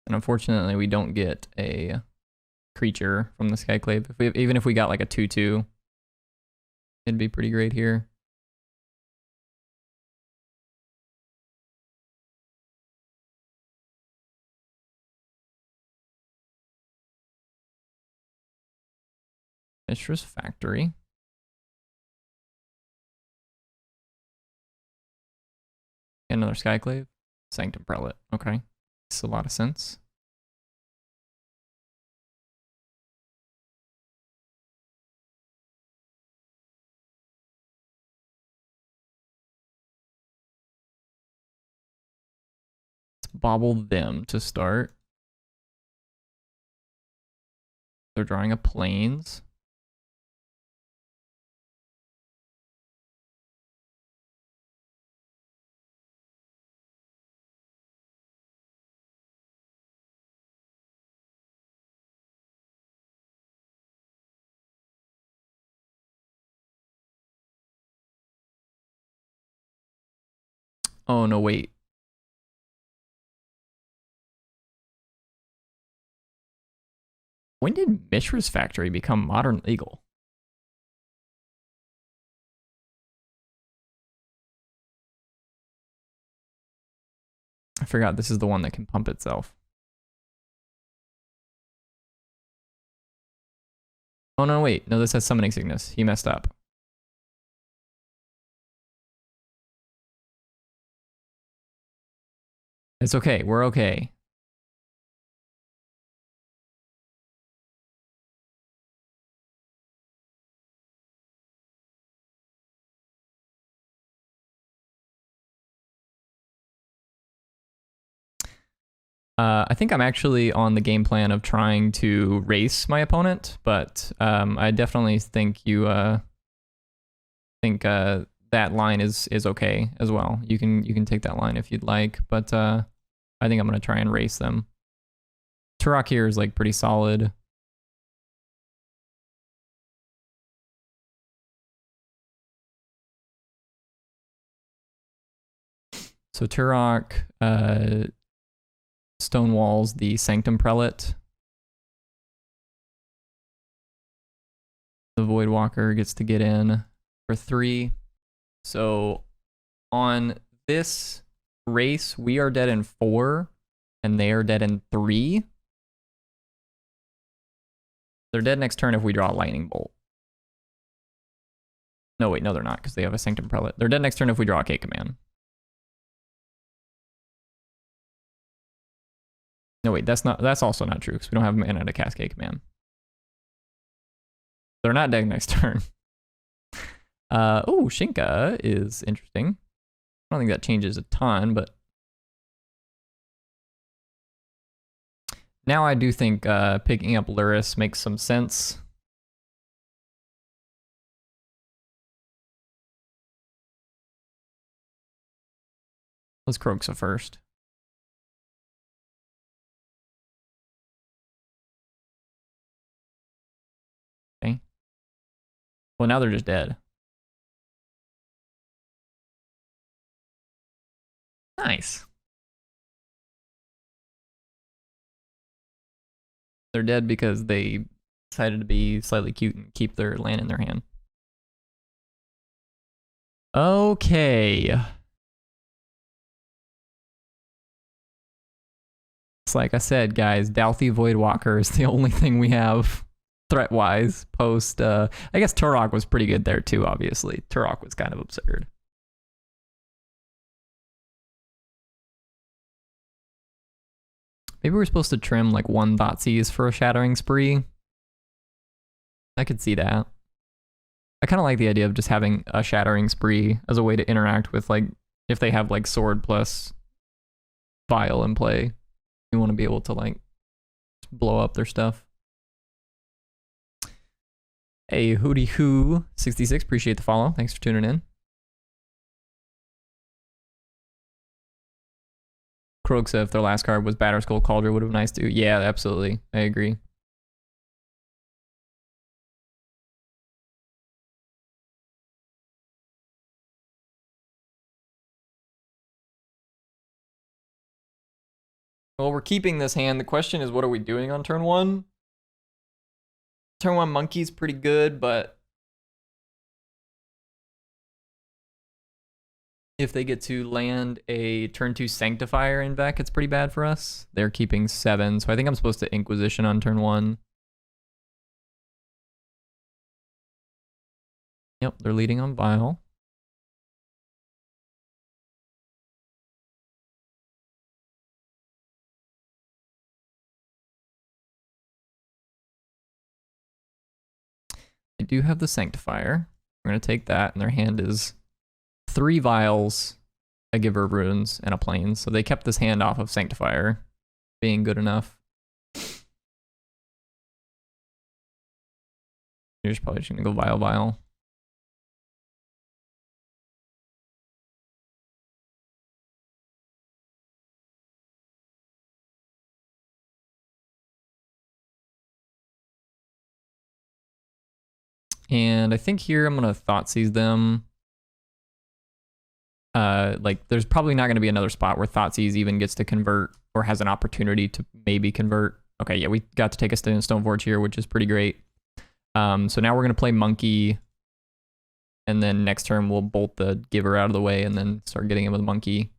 And unfortunately, we don't get a creature from the Skyclave. Even if we got like a 2/2, it'd be pretty great here. Mistress Factory. Another Skyclave. Sanctum Prelate. Okay. Makes a lot of sense. Let's bobble them to start. They're drawing a Plains. Oh, no, wait. When did Mishra's Factory become modern legal? I forgot this is the one that can pump itself. Oh, no, wait. No, this has Summoning Sickness. He messed up. It's okay. We're okay. I think I'm actually on the game plan of trying to race my opponent, but I definitely think you think that line is okay as well. You can take that line if you'd like, but I think I'm gonna try and race them. Turok here is like pretty solid. So Turok stonewalls the Sanctum Prelate. The Voidwalker gets to get in for 3. So on this race, we are dead in 4, and they are dead in 3. They're dead next turn if we draw a Lightning Bolt. No, wait, no, they're not, because they have a Sanctum Prelate. They're dead next turn if we draw a K-Command. No, wait, that's also not true, because we don't have mana to cast K-Command. They're not dead next turn. Oh, Shinka is interesting. I don't think that changes a ton, but now I do think picking up Lurrus makes some sense. Let's Kroxa first. Okay. Well, now they're just dead. Nice. They're dead because they decided to be slightly cute and keep their land in their hand. Okay. It's like I said, guys, Dalthy Voidwalker is the only thing we have threat-wise post. I guess Turok was pretty good there too, obviously. Turok was kind of absurd. Maybe we're supposed to trim like 1 Thoughtseize for a Shattering Spree. I could see that. I kind of like the idea of just having a Shattering Spree as a way to interact with, like, if they have like Sword plus Vial in play, you want to be able to like blow up their stuff. Hey, Hootie Hoo 66, appreciate the follow. Thanks for tuning in. Kroxa, if their last card was Batterskull Cauldron, would have been nice too. Yeah, absolutely. I agree. Well, we're keeping this hand. The question is, what are we doing on turn 1? Turn 1 Monkey's pretty good, but if they get to land a turn 2 Sanctifier in Vec, it's pretty bad for us. They're keeping 7, so I think I'm supposed to Inquisition on turn 1. Yep, they're leading on Vial. They do have the Sanctifier. We're going to take that, and their hand is 3 Vials, a Giver of Runes, and a Plane. So they kept this hand off of Sanctifier being good enough. You're just probably just going to go Vial. And I think here I'm going to Thoughtseize them. Like, there's probably not going to be another spot where Thoughtseize even gets to convert or has an opportunity to maybe convert. Okay, yeah, we got to take a Stoneforge here, which is pretty great. So now we're going to play Monkey. And then next turn we'll bolt the Giver out of the way and then start getting him with Monkey.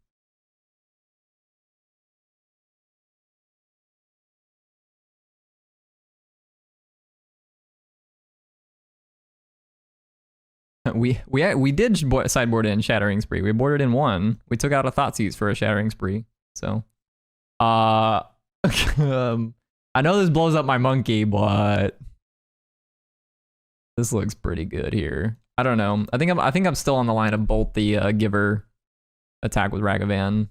We did sideboard in Shattering Spree. We boarded in 1. We took out a Thoughtseize for a Shattering Spree. So, I know this blows up my Monkey, but this looks pretty good here. I don't know. I think I'm still on the line of bolt the Giver, attack with Ragavan.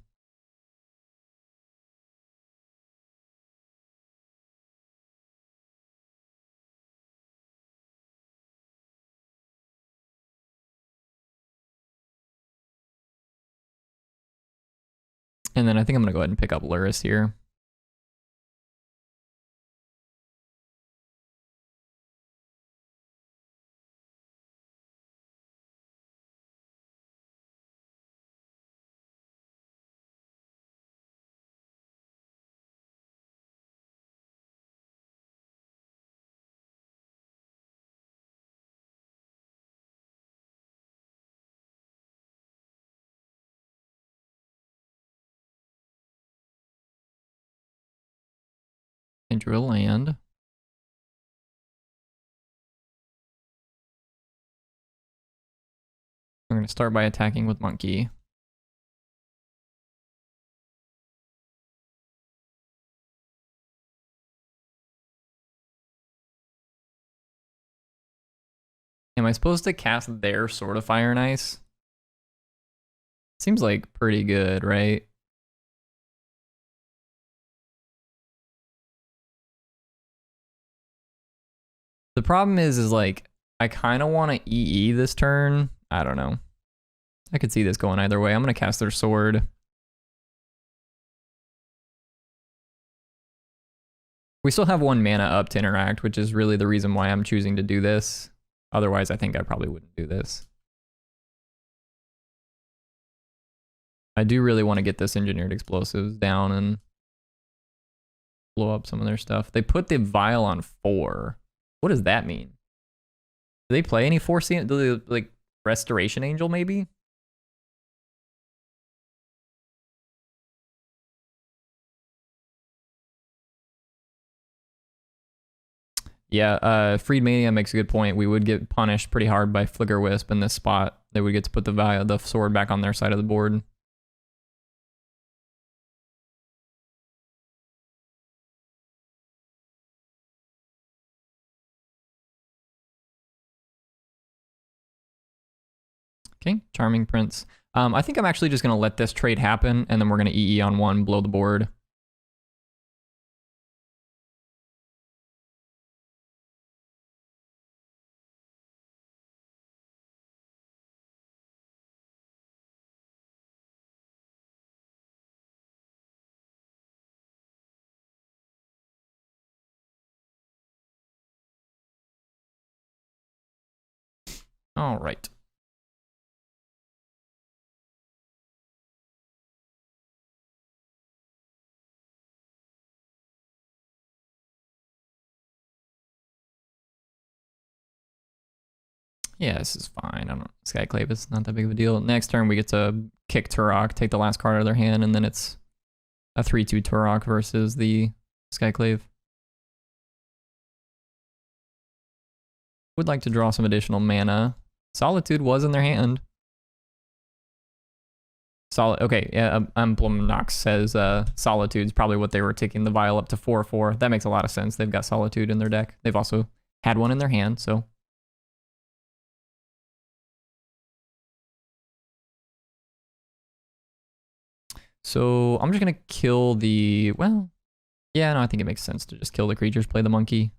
And then I think I'm gonna go ahead and pick up Lurrus here. And drew a land. We're going to start by attacking with Monkey. Am I supposed to cast their Sword of Fire and Ice? Seems like pretty good, right? The problem is like, I kind of want to EE this turn. I don't know. I could see this going either way. I'm going to cast their Sword. We still have 1 mana up to interact, which is really the reason why I'm choosing to do this. Otherwise, I think I probably wouldn't do this. I do really want to get this Engineered Explosives down and blow up some of their stuff. They put the Vial on 4. What does that mean? Do they play any 4 CM? Do they, like, Restoration Angel, maybe? Yeah, Freed Mania makes a good point. We would get punished pretty hard by Flicker Wisp in this spot. They would get to put the sword back on their side of the board. Okay, Charming Prince. I think I'm actually just going to let this trade happen, and then we're going to EE on 1, blow the board. All right. Yeah, this is fine. I don't. Skyclave is not that big of a deal. Next turn, we get to kick Turok, take the last card out of their hand, and then it's a 3/2 Turok versus the Skyclave. Would like to draw some additional mana. Solitude was in their hand. Okay, yeah, Emblem Nox says Solitude's probably what they were taking the Vial up to 4/4. That makes a lot of sense. They've got Solitude in their deck. They've also had one in their hand, so. So I'm just going to kill the, well, yeah, no, I think it makes sense to just kill the creatures, play the monkey.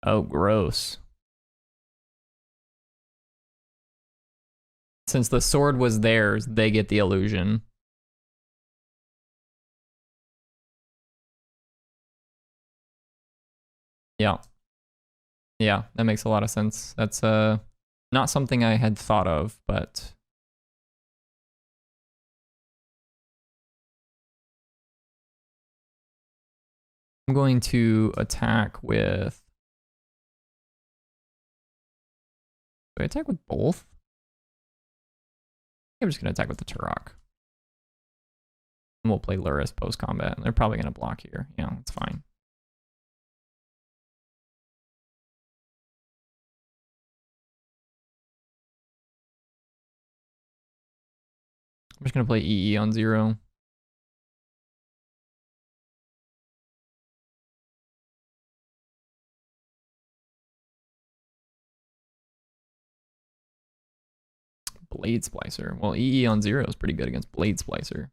Oh, gross. Since the sword was theirs, they get the illusion. Yeah. Yeah, that makes a lot of sense. That's not something I had thought of, but I'm going to attack with, do I attack with both? I'm just going to attack with the Turok. And we'll play Lurrus post-combat. They're probably going to block here. Yeah, that's fine. I'm just going to play EE on 0. Blade Splicer. Well, EE on 0 is pretty good against Blade Splicer.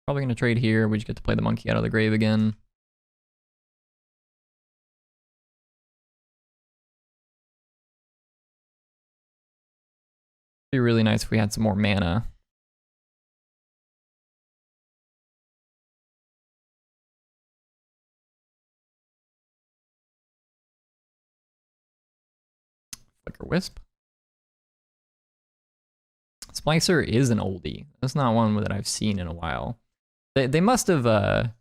Probably going to trade here. We just get to play the monkey out of the grave again. It'd be really nice if we had some more mana. Flicker Wisp. Splicer is an oldie. That's not one that I've seen in a while. They must have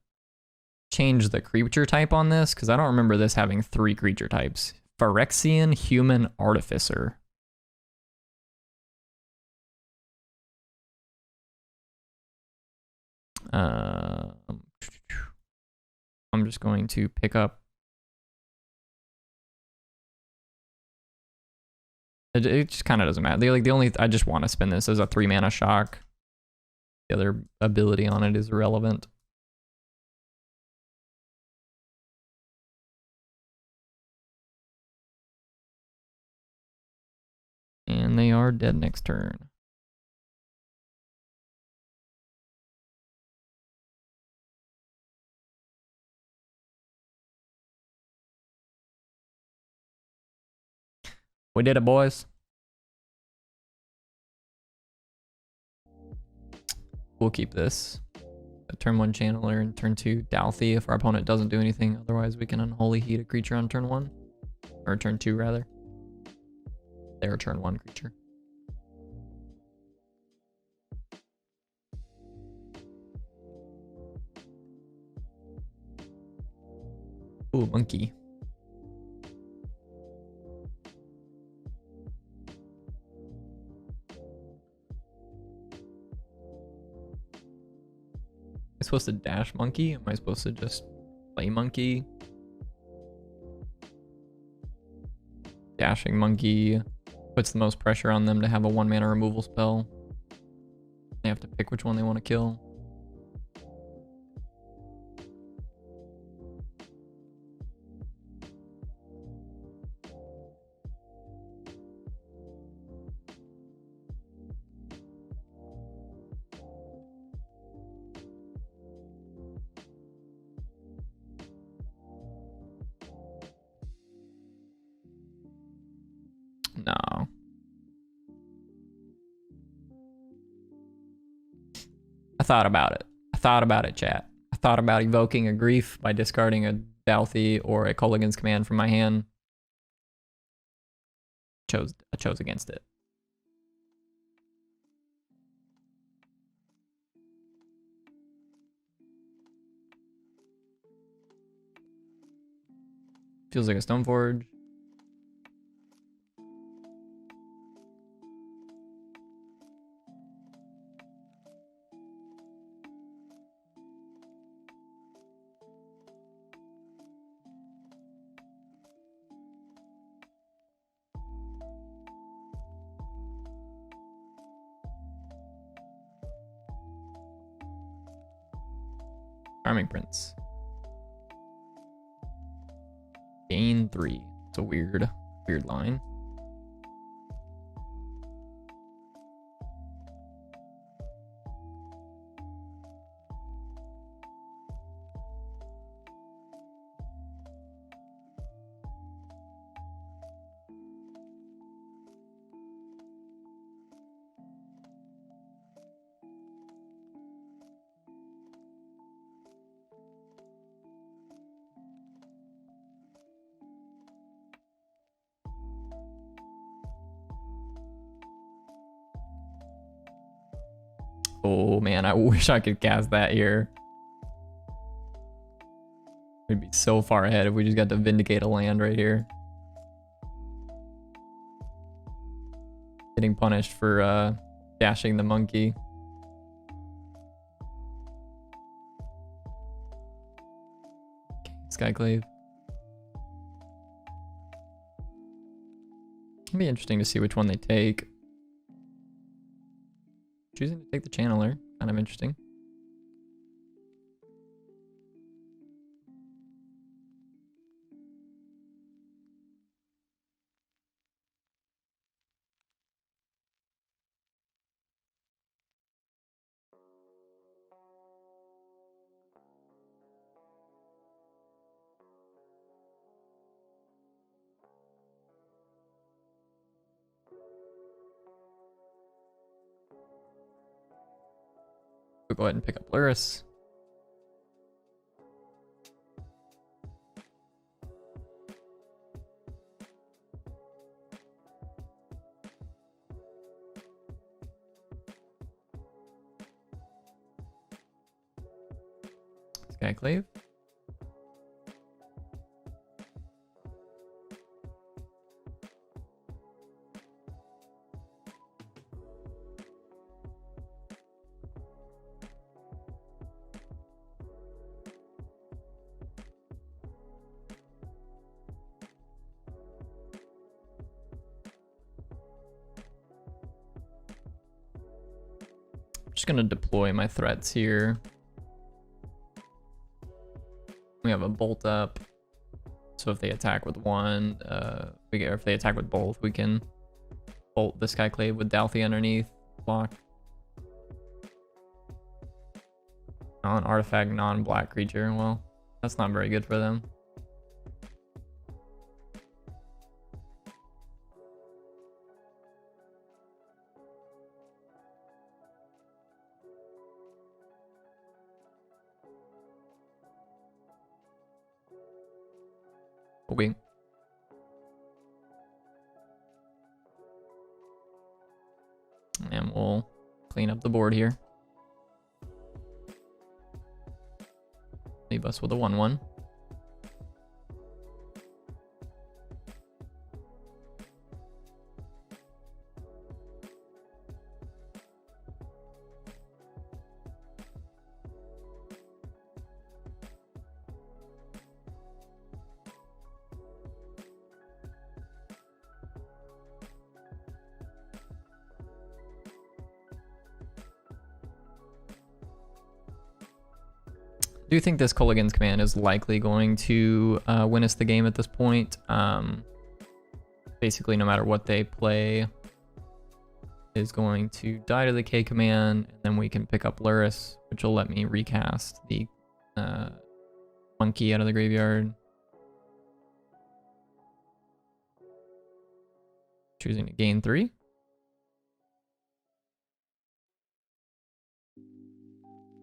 changed the creature type on this, because I don't remember this having 3 creature types. Phyrexian Human Artificer. I'm just going to pick up. It just kind of doesn't matter. I just want to spin this as a 3 mana shock. The other ability on it is irrelevant. And they are dead next turn. We did it, boys. We'll keep this. A turn 1 Channeler and turn 2 Dalthy if our opponent doesn't do anything. Otherwise, we can Unholy Heat a creature on turn 1. Or turn 2, rather. Their turn 1 creature. Ooh, monkey. Am I supposed to dash monkey? Am I supposed to just play monkey? Dashing monkey. puts the most pressure on them to have a 1-mana removal spell. They have to pick which one they want to kill. No. I thought about it. I thought about it, chat. I thought about evoking a Grief by discarding a Dalthy or a Kolaghan's Command from my hand. I chose against it. Feels like a Stoneforge. Charming Prince. Gain 3. It's a weird line. Oh man, I wish I could cast that here. We'd be so far ahead if we just got to vindicate a land right here. Getting punished for dashing the monkey. Okay, Skyclave. It'll be interesting to see which one they take. Choosing to take the Channeler, kind of interesting. We'll go ahead and pick up Lurrus. Skyclave. Just gonna deploy my threats here. We have a bolt up, so if they attack with one, if they attack with both, we can bolt the Skyclave with Dalthy underneath, block. Non-artifact, non-black creature. Well, that's not very good for them. Okay. And we'll clean up the board here. Leave us with a 1/1. do think this Culligan's command is likely going to win us the game at this point. Basically, no matter what they play, is going to die to the K command, and then we can pick up Lurrus, which will let me recast the monkey out of the graveyard. Choosing to gain 3.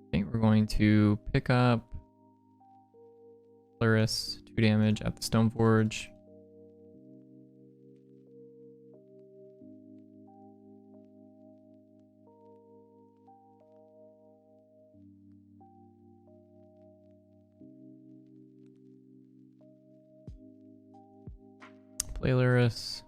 Okay, we're going to pick up Lurrus, 2 damage at the Stoneforge. Play Lurrus.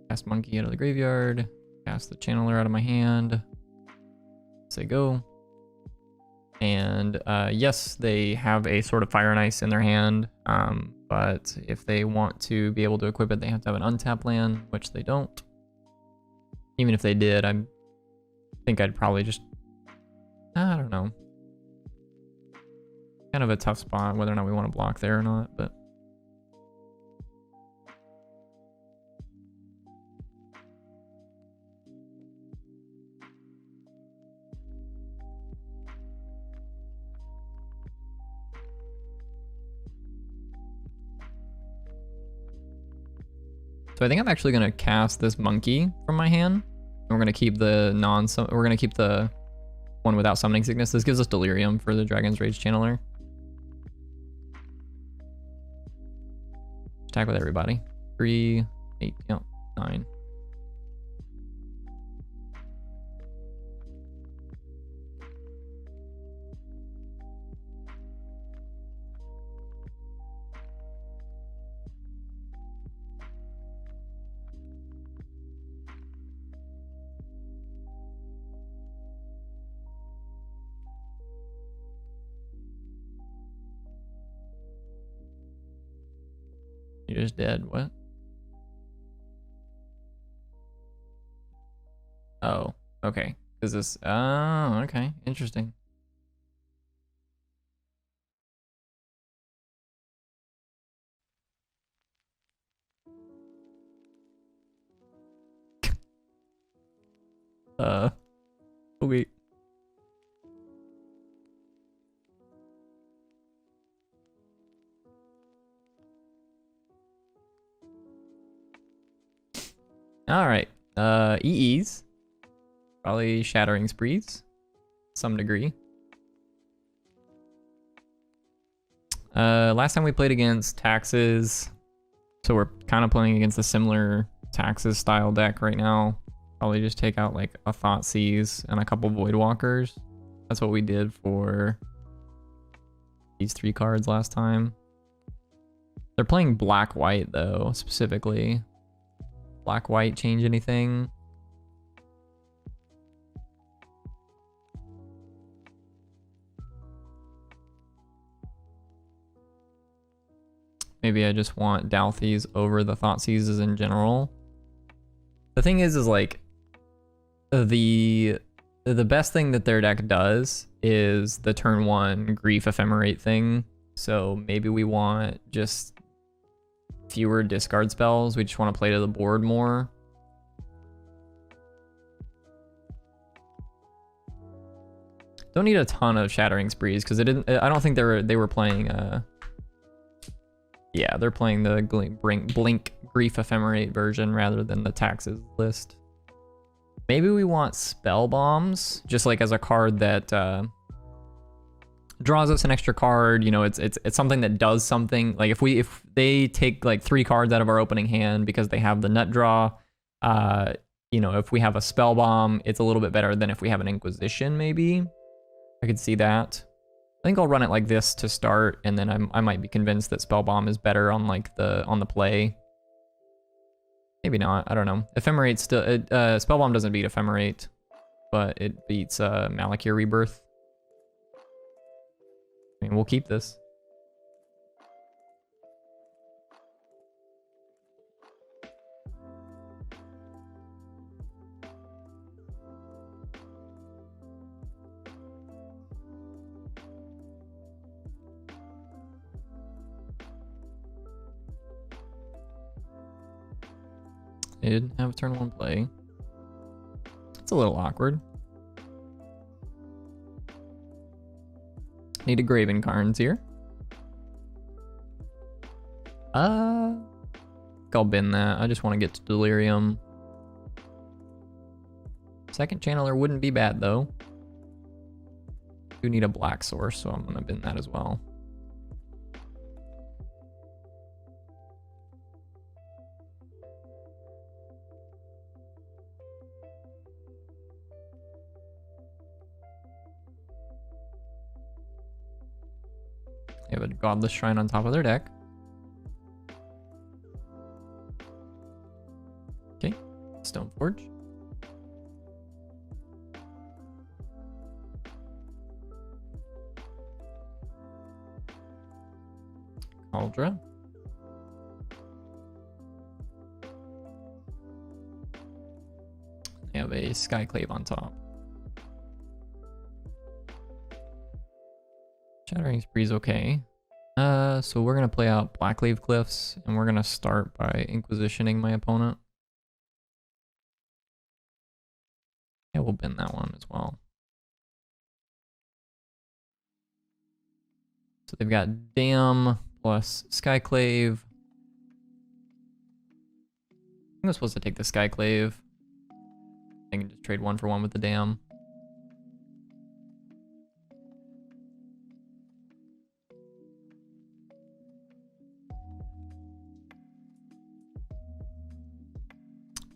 Cast Monkey out of the graveyard. Cast the Channeler out of my hand. Say go. And yes, they have a sort of Fire and Ice in their hand. But if they want to be able to equip it, they have to have an untapped land, which they don't. Even if they did, I think I'd probably just... I don't know. Kind of a tough spot, whether or not we want to block there or not, but... So I think I'm actually gonna cast this monkey from my hand. And we're gonna keep the we're gonna keep the one without summoning sickness. This gives us delirium for the Dragon's Rage Channeler. Attack with everybody. 3, 8, no, 9. You just dead. What? Oh, okay. Is this... Oh, okay. Interesting. Okay. All right. EEs. Probably Shattering Sprees. Some degree. Last time we played against Taxes. So we're kind of playing against a similar Taxes style deck right now. Probably just take out like a Thoughtseize and a couple Voidwalkers. That's what we did for these 3 cards last time. They're playing black-white though, specifically. Black-white change anything? Maybe I just want Dalthies over the Thoughtseizes in general. The thing is like, the best thing that their deck does is the turn 1 Grief Ephemerate thing. So maybe we want just fewer discard spells. We just want to play to the board more. Don't need a ton of Shattering Sprees because it didn't. I don't think they were playing. Yeah, they're playing the Blink Grief Ephemerate version rather than the Taxes list. Maybe we want Spell Bombs, just like as a card that draws us an extra card. You know, it's something that does something. Like if they take like 3 cards out of our opening hand because they have the Nut Draw, you know, if we have a Spell Bomb, it's a little bit better than if we have an Inquisition. Maybe I could see that. I think I'll run it like this to start, and then I might be convinced that Spell Bomb is better on like on the play. Maybe not. I don't know. Ephemerate still. Spell Bomb doesn't beat Ephemerate, but it beats Malakir Rebirth. I mean, we'll keep this. They didn't have a turn 1 play. It's a little awkward. Need a Graven Carns here. I'll bin that. I just want to get to Delirium. Second Channeler wouldn't be bad though. Do need a black source, so I'm gonna bin that as well. They have a Godless Shrine on top of their deck. Okay, Stoneforge. Cauldron. They have a Skyclave on top. Shattering Spree's okay. So we're gonna play out Blackglaive Cliffs, and we're gonna start by Inquisitioning my opponent. Yeah, we'll bin that one as well. So they've got Dam plus Skyclave. I think I'm supposed to take the Skyclave. I can just trade 1 for 1 with the Dam.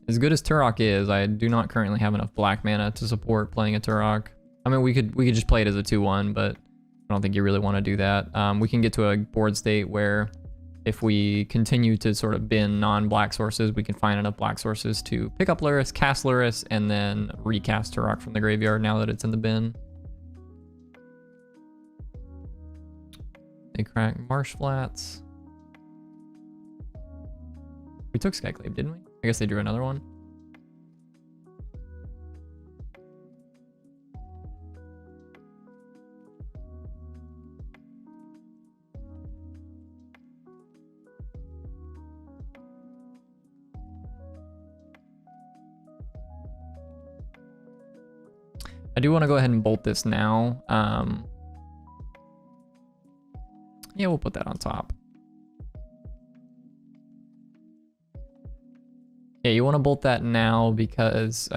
As good as Turok is, I do not currently have enough black mana to support playing a Turok. I mean, we could just play it as a 2/1, but I don't think you really want to do that. We can get to a board state where if we continue to sort of bin non-black sources, we can find enough black sources to pick up Lurrus, cast Lurrus, and then recast Turok from the graveyard now that it's in the bin. They crack Marsh Flats. We took Skyclave, didn't we? I guess they drew another one. I do want to go ahead and bolt this now. Yeah, we'll put that on top. Yeah, you want to bolt that now because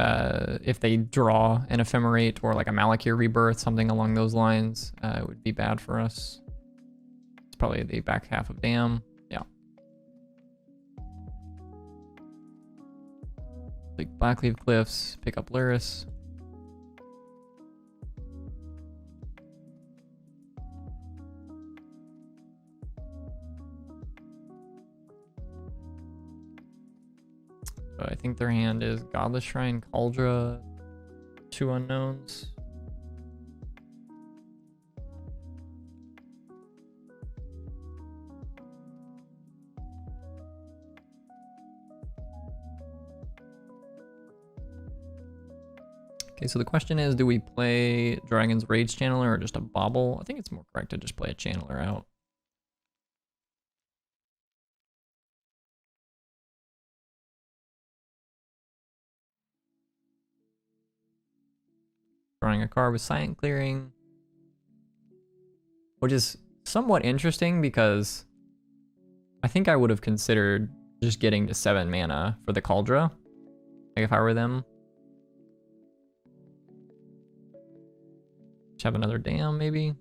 if they draw an Ephemerate or like a Malakir Rebirth, something along those lines, it would be bad for us. It's probably the back half of Dam. Yeah. Like Blackleaf Cliffs, pick up Lurrus. I think their hand is Godless Shrine, Cauldron, 2 unknowns. Okay, so the question is, do we play Dragon's Rage Channeler or just a Bauble? I think it's more correct to just play a Channeler out. Drawing a card with Silent Clearing, which is somewhat interesting because I think I would have considered just getting to 7 mana for the Cauldron, like if I were them. Just have another Dam, maybe.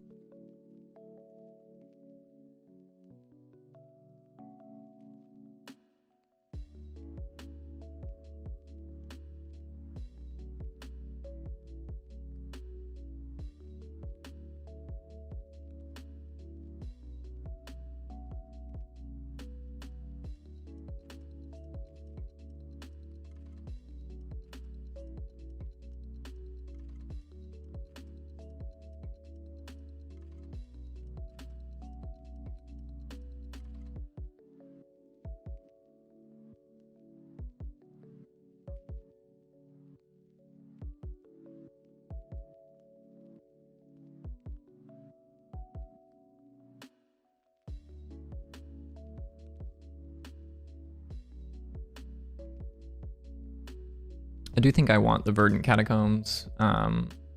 I do think I want the Verdant Catacombs,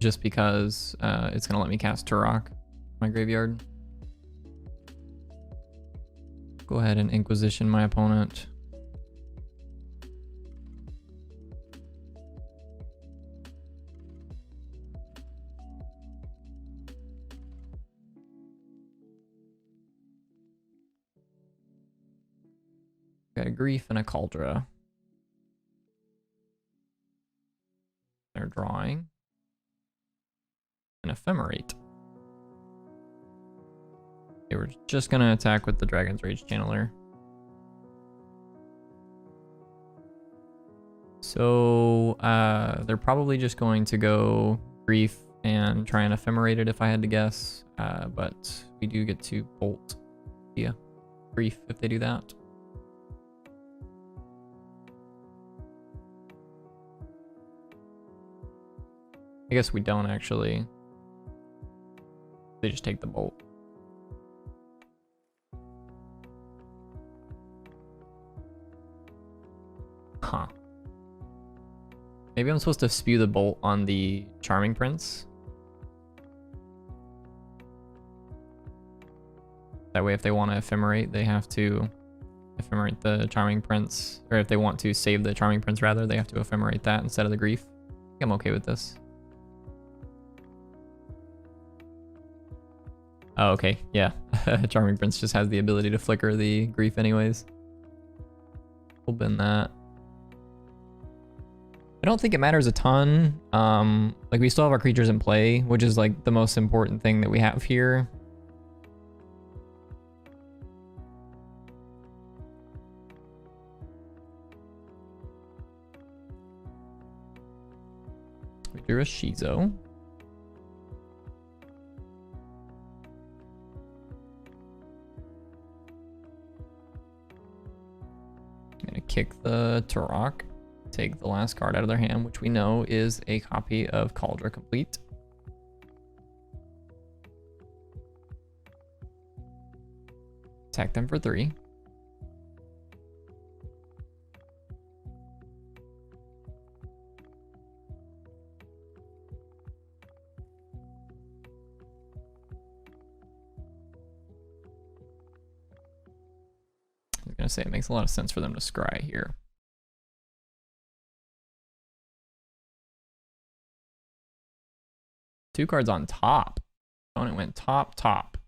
just because it's gonna let me cast Turok in my graveyard. Go ahead and Inquisition my opponent. Got a Grief and a Cauldron. They're drawing. An Ephemerate. Okay, we're just gonna attack with the Dragon's Rage Channeler. So, they're probably just going to go Grief and try and Ephemerate it if I had to guess. But we do get to bolt via Grief if they do that. I guess we don't actually. They just take the bolt. Huh. Maybe I'm supposed to spew the bolt on the Charming Prince. That way if they want to ephemerate, they have to ephemerate the Charming Prince. Or if they want to save the Charming Prince rather, they have to ephemerate that instead of the Grief. I think I'm okay with this. Oh, okay. Yeah. Charming Prince just has the ability to flicker the Grief anyways. We'll bend that. I don't think it matters a ton. Like we still have our creatures in play, which is like the most important thing that we have here. We drew a Shizo. I'm gonna kick the Turok. Take the last card out of their hand, which we know is a copy of Cauldron Complete. Attack them for 3. I was gonna say it makes a lot of sense for them to scry here. Two cards on top. Oh, and it went top, top.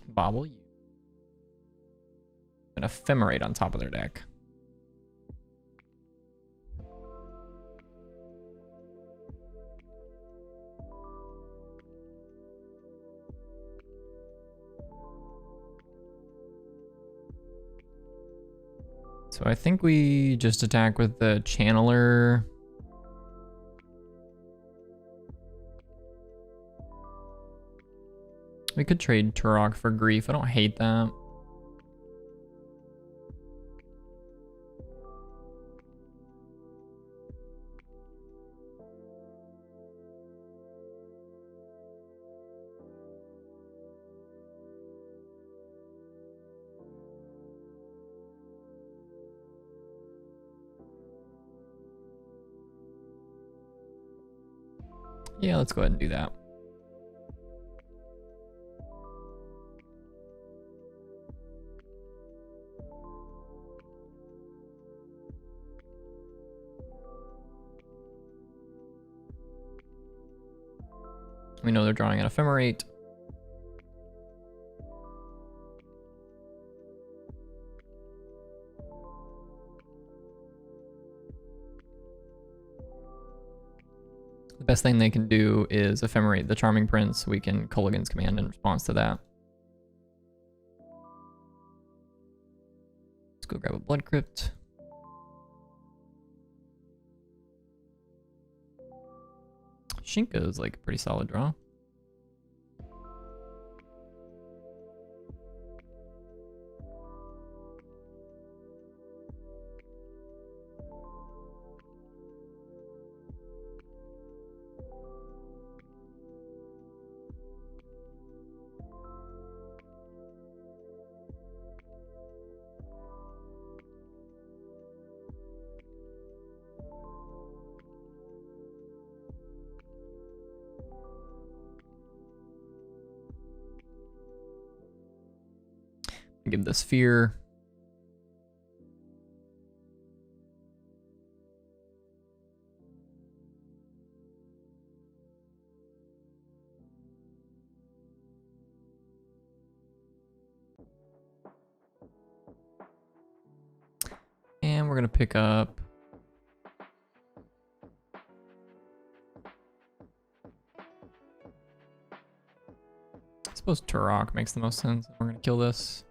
Bobble you. An Ephemerate on top of their deck. So I think we just attack with the Channeler. We could trade Turok for Grief. I don't hate that. Yeah, let's go ahead and do that. We know they're drawing an Ephemerate. The best thing they can do is Ephemerate the Charming Prince. We can Culligan's Command in response to that. Let's go grab a Blood Crypt. Shinka is like a pretty solid draw. Give this fear. And we're gonna pick up I suppose Turok makes the most sense. We're gonna kill this.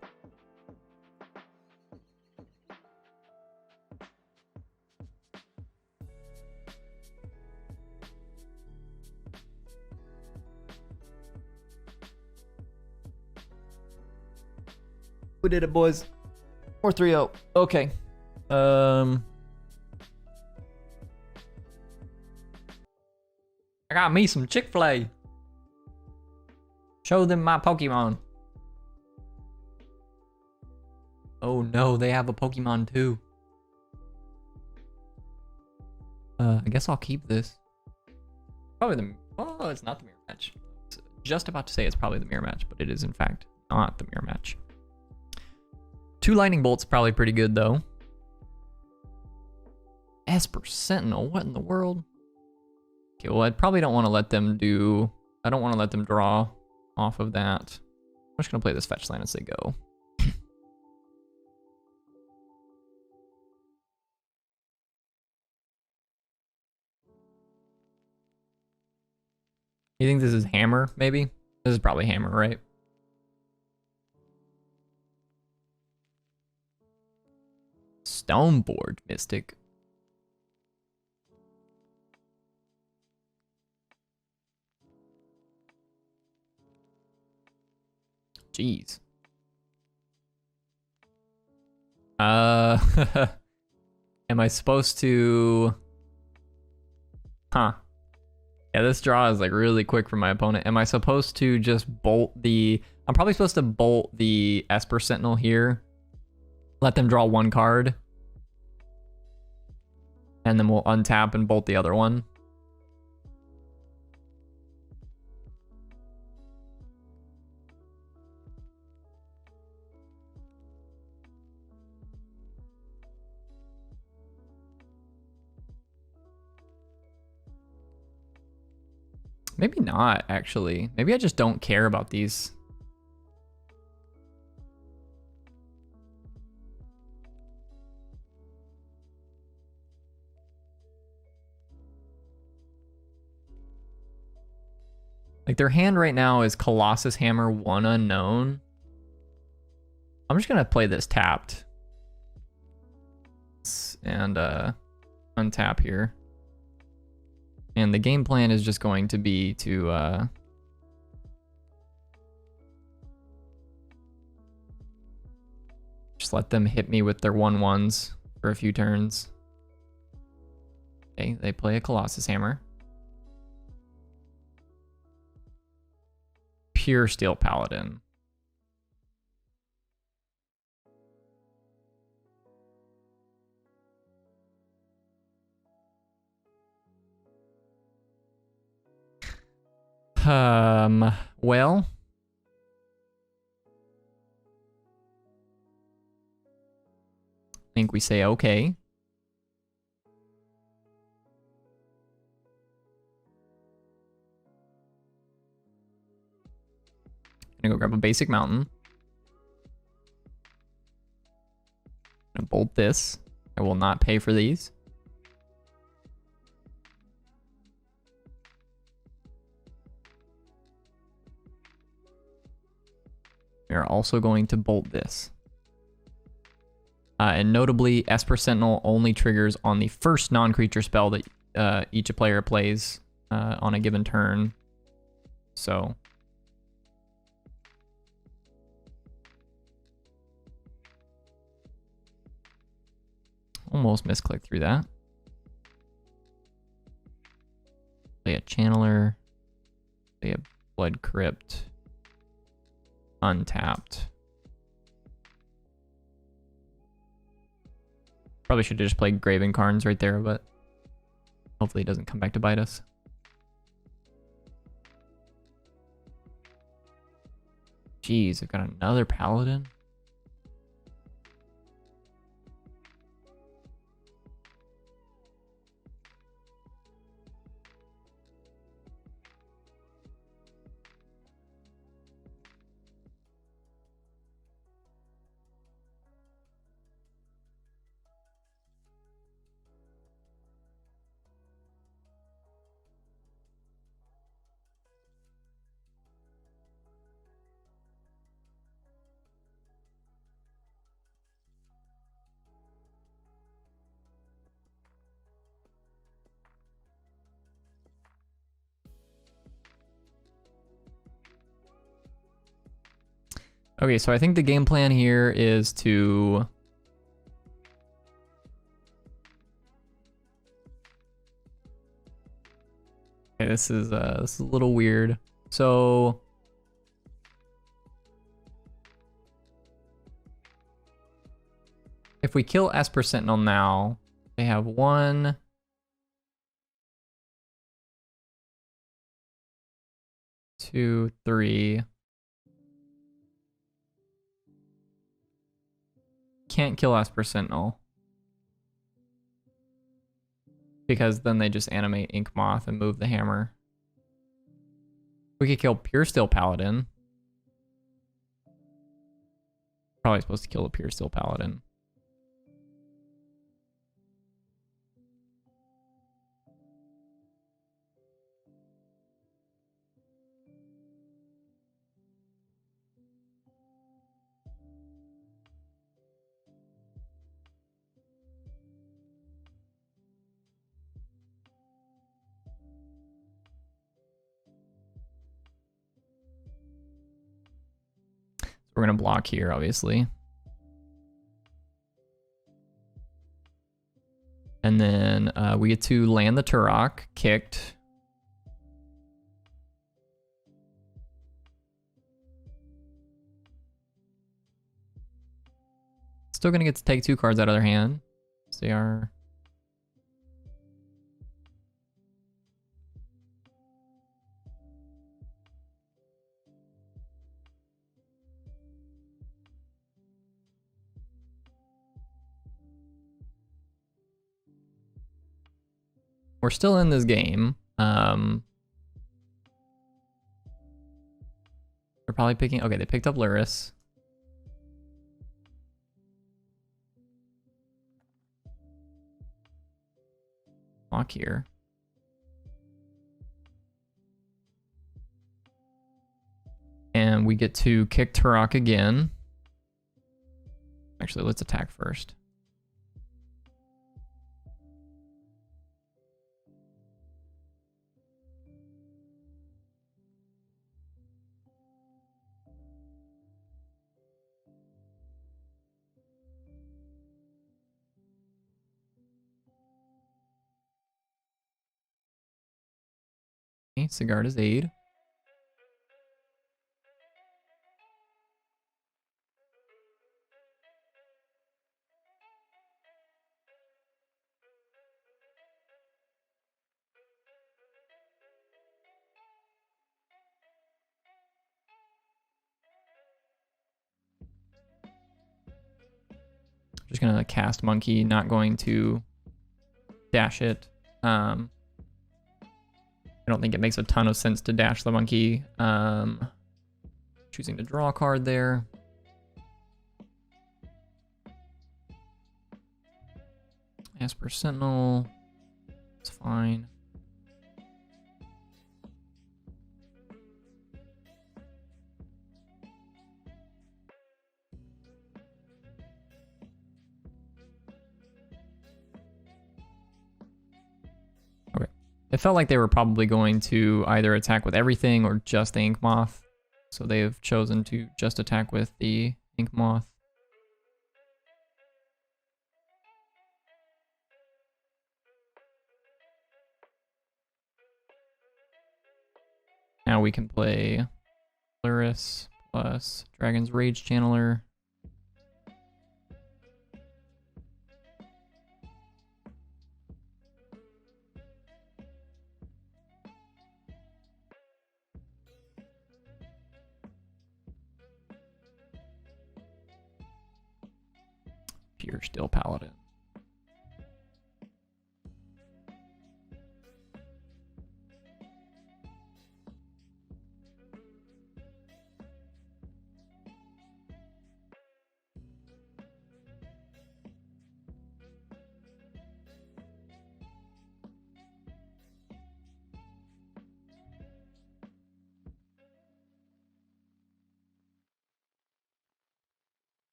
We did it, boys. 4-3-0. Okay. I got me some Chick-fil-A. Show them my Pokemon. Oh no, they have a Pokemon too. I guess I'll keep this. Probably the... Oh, it's not the mirror match. I was just about to say it's probably the mirror match, but it is in fact not the mirror match. 2 lightning bolts probably pretty good though. Esper Sentinel, what in the world? Okay, well I probably don't want to let them do... I don't want to let them draw off of that. I'm just gonna play this fetch line as they go. You think this is Hammer, maybe? This is probably Hammer, right? Stoneboard Mystic. Jeez. Am I supposed to... Huh. Yeah, this draw is like really quick for my opponent. Am I supposed to just bolt the... I'm probably supposed to bolt the Esper Sentinel here. Let them draw 1 card. And then we'll untap and bolt the other one. Maybe not, actually. Maybe I just don't care about these. Like, their hand right now is Colossus Hammer, 1 unknown. I'm just gonna play this tapped. And, untap here. And the game plan is just going to be to, just let them hit me with their 1/1s for a few turns. Okay, they play a Colossus Hammer. Pure Steel Paladin. Well, I think we say okay. Gonna go grab a basic mountain. Gonna bolt this. I will not pay for these. We are also going to bolt this. And notably, Esper Sentinel only triggers on the first non-creature spell that each player plays on a given turn. So almost misclicked through that. Play a Channeler. Play a Blood Crypt. Untapped. Probably should have just played Graven Carns right there, but hopefully it doesn't come back to bite us. Jeez, I've got another Paladin. Okay, so I think the game plan here is to okay, this is a little weird. So if we kill Esper Sentinel now, they have 1, 2, 3. Can't kill Esper Sentinel because then they just animate Ink Moth and move the hammer. We could kill Pure Steel Paladin. Probably supposed to kill a Pure Steel Paladin. We're gonna block here, obviously. And then we get to land the Turok, kicked. Still gonna get to take 2 cards out of their hand. So they are... We're still in this game. They're probably picking... Okay, they picked up Lurrus. Block here. And we get to kick Turok again. Actually, let's attack first. Okay, Sigarda's Aid. Just gonna cast Monkey, not going to dash it. I don't think it makes a ton of sense to dash the Monkey. Choosing to draw a card there. Esper Sentinel. It's fine. It felt like they were probably going to either attack with everything or just the Ink Moth. So they've chosen to just attack with the Ink Moth. Now we can play Lurrus plus Dragon's Rage Channeler. Pure Steel Paladin.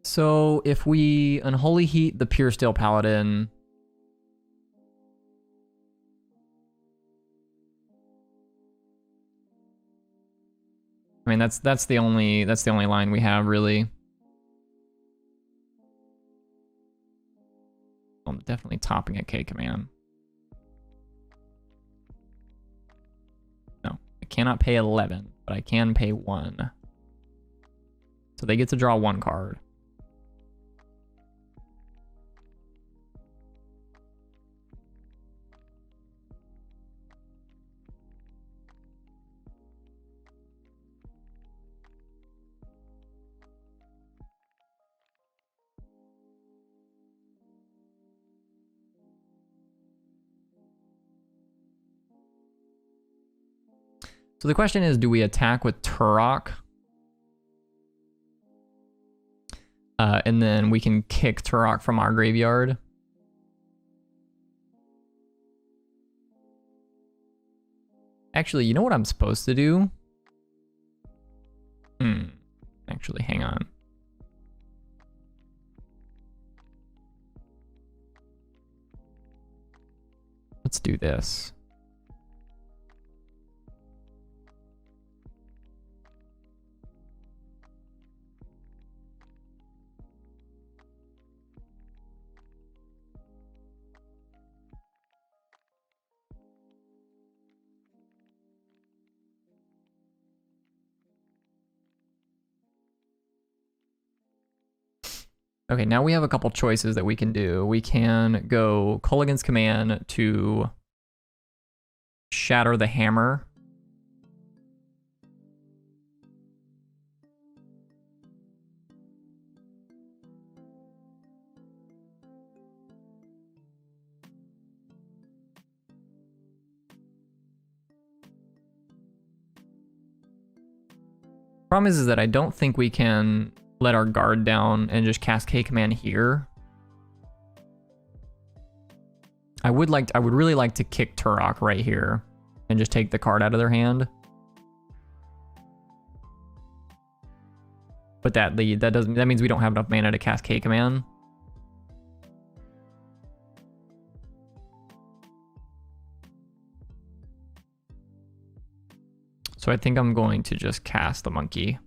So if we Unholy Heat the Pure Steel Paladin, I mean that's the only line we have really. I'm definitely topping a K command. No, I cannot pay 11, but I can pay 1. So they get to draw 1 card. So the question is, do we attack with Turok? And then we can kick Turok from our graveyard. Actually, you know what I'm supposed to do? Actually, hang on. Let's do this. Okay, now we have a couple choices that we can do. We can go Culligan's Command to shatter the hammer. Problem is that I don't think we can let our guard down and just cast K command here. I would really like to kick Turok right here and just take the card out of their hand. But that means we don't have enough mana to cast K command. So I think I'm going to just cast the monkey.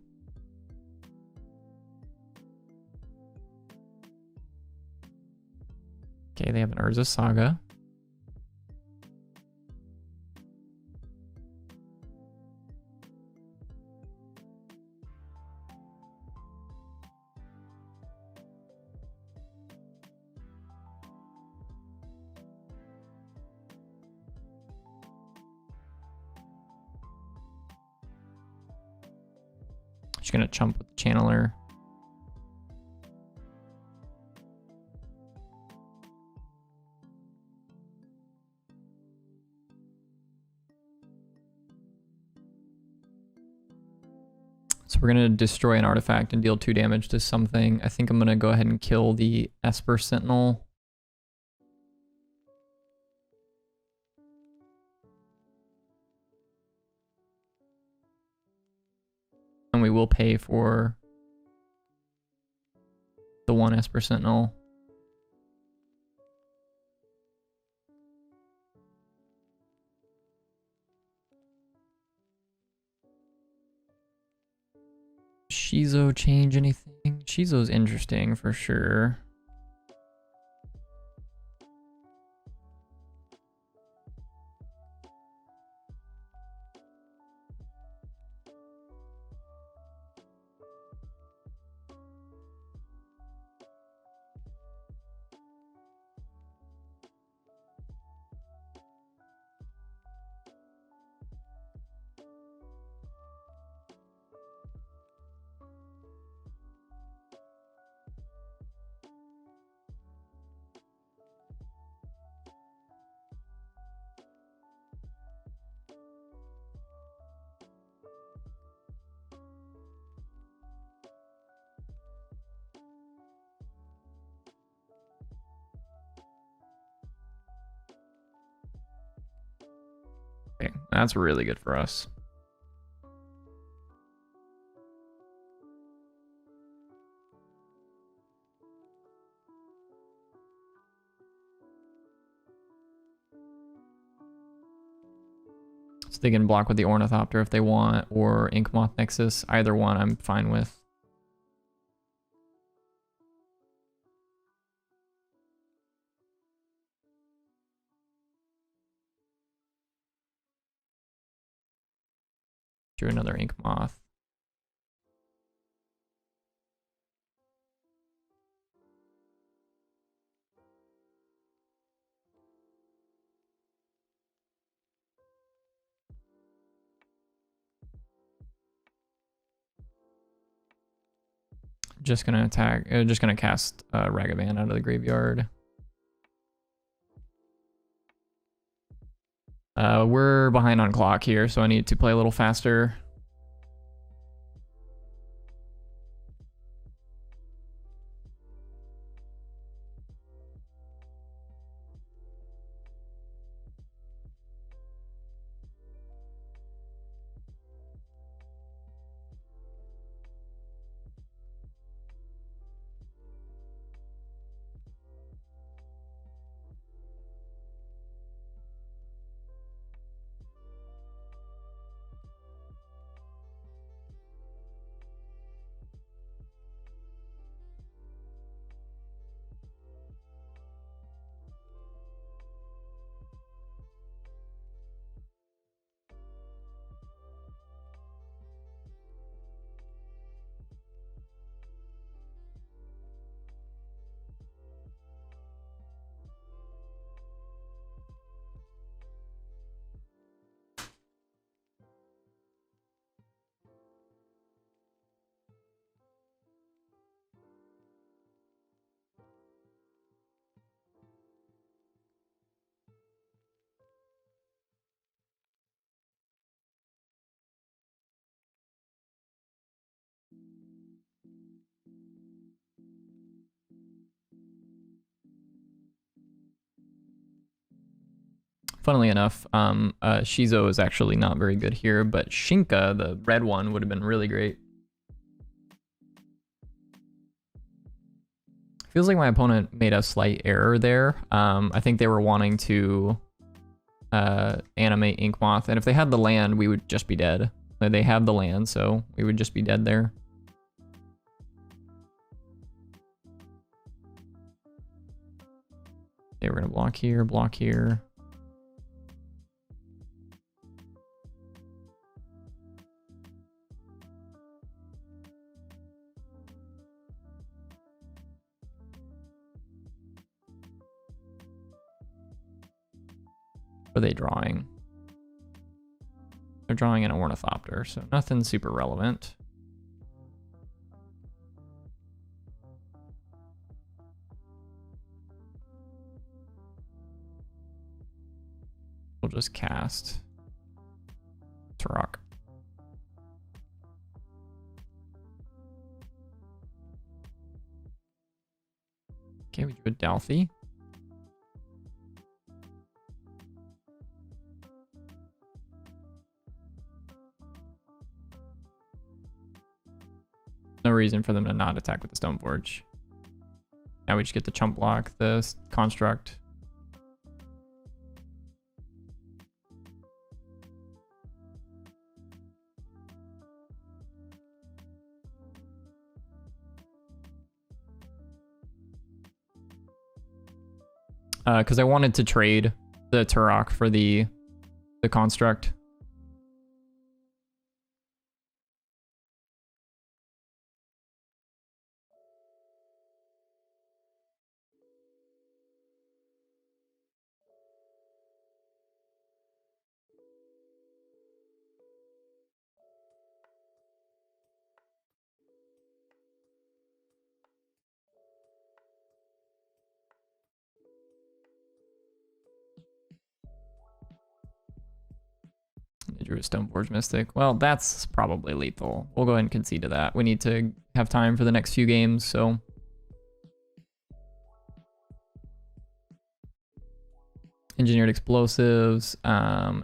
Okay, they have an Urza Saga. Just gonna chump with the channeler. So we're gonna destroy an artifact and deal 2 damage to something. I think I'm gonna go ahead and kill the Esper Sentinel. And we will pay for the 1 Esper Sentinel. Shizo change anything? Shizo's interesting for sure. Okay, that's really good for us. So they can block with the Ornithopter if they want, or Inkmoth Nexus. Either one I'm fine with. Do another Inkmoth. Just gonna attack. Just gonna cast Ragavan out of the graveyard. We're behind on clock here, so I need to play a little faster. Funnily enough, Shizo is actually not very good here, but Shinka, the red one, would have been really great. Feels like my opponent made a slight error there. I think they were wanting to animate Inkmoth, and if they had the land, we would just be dead. They have the land, so we would just be dead there. Okay, we're gonna block here, block here. What are they drawing? They're drawing an Ornithopter, so nothing super relevant. We'll just cast Turok. Okay, we do a Dalthy. No reason for them to not attack with the Stoneforge. Now we just get to chump block the construct. because I wanted to trade the Turok for the construct. I drew a Stoneforge Mystic. Well, that's probably lethal. We'll go ahead and concede to that. We need to have time for the next few games, so. Engineered Explosives,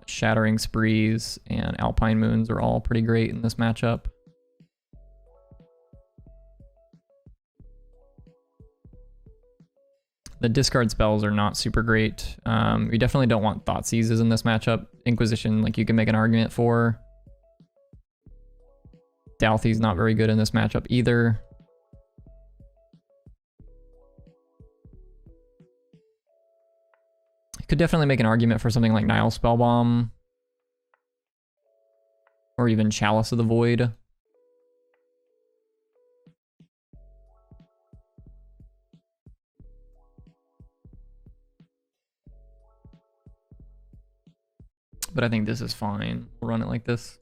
Shattering Sprees, and Alpine Moons are all pretty great in this matchup. The discard spells are not super great. We definitely don't want Thought Seizes in this matchup. Inquisition, like you can make an argument for. Dalthy's not very good in this matchup either. You could definitely make an argument for something like Nile Spellbomb. Or even Chalice of the Void. But I think this is fine. We'll run it like this.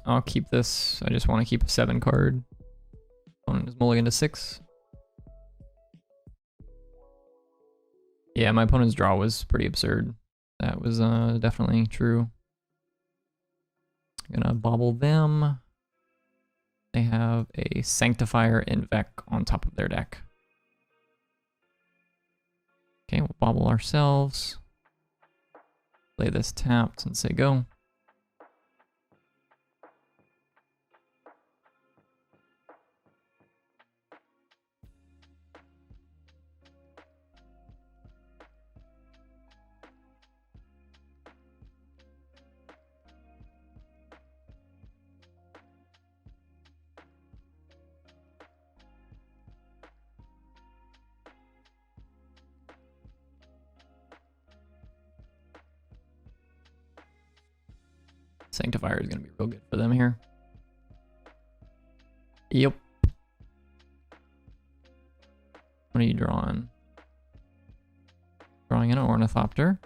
I'll keep this. I just want to keep a 7 card. Opponent is mulligan to 6. Yeah, my opponent's draw was pretty absurd. That was definitely true. I'm gonna bobble them. They have a Sanctifier and Vec on top of their deck. Okay, we'll bobble ourselves. Play this tapped and say go. Sanctifier is going to be real good for them here. Yep. What are you drawing? Drawing an Ornithopter.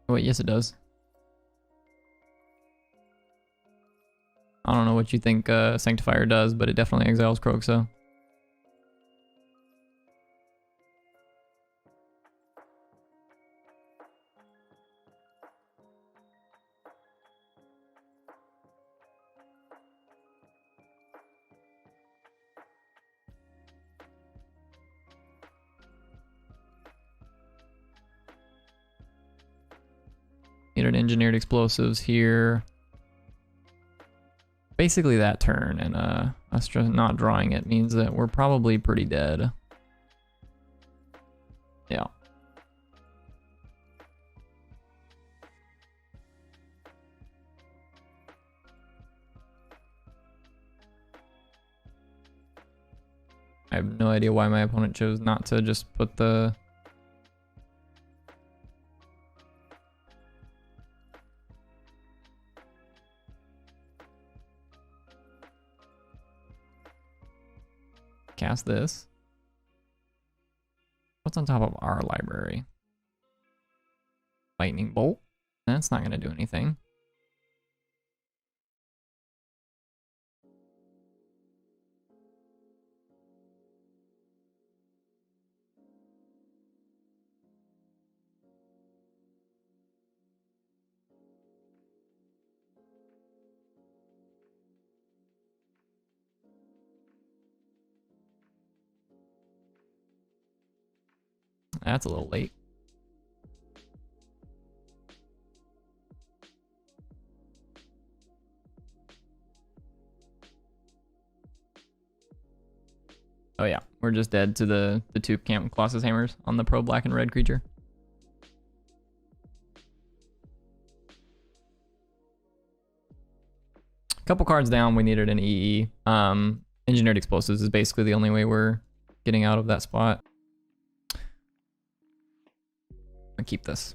Oh, wait, yes it does. I don't know what you think Sanctifier does, but it definitely exiles Kroxa. Needed Engineered Explosives here. Basically that turn, and us just not drawing it means that we're probably pretty dead. Yeah. I have no idea why my opponent chose not to just put the... Cast this. What's on top of our library? Lightning Bolt. That's not going to do anything. That's a little late. Oh yeah, we're just dead to the two Camp Colossus hammers on the pro black and red creature. Couple cards down, we needed an EE. Engineered explosives is basically the only way we're getting out of that spot. I'll keep this.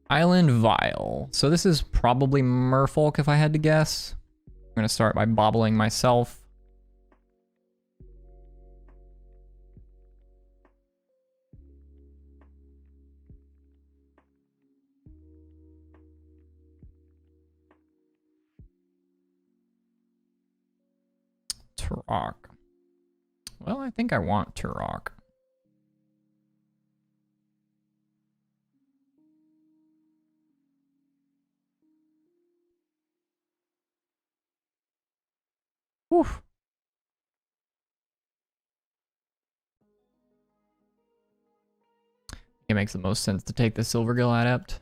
Island Vial. So this is probably Merfolk if I had to guess. I'm gonna start by bobbling myself. Turok. Well, I think I want Turok. Oof. It makes the most sense to take the Silvergill Adept.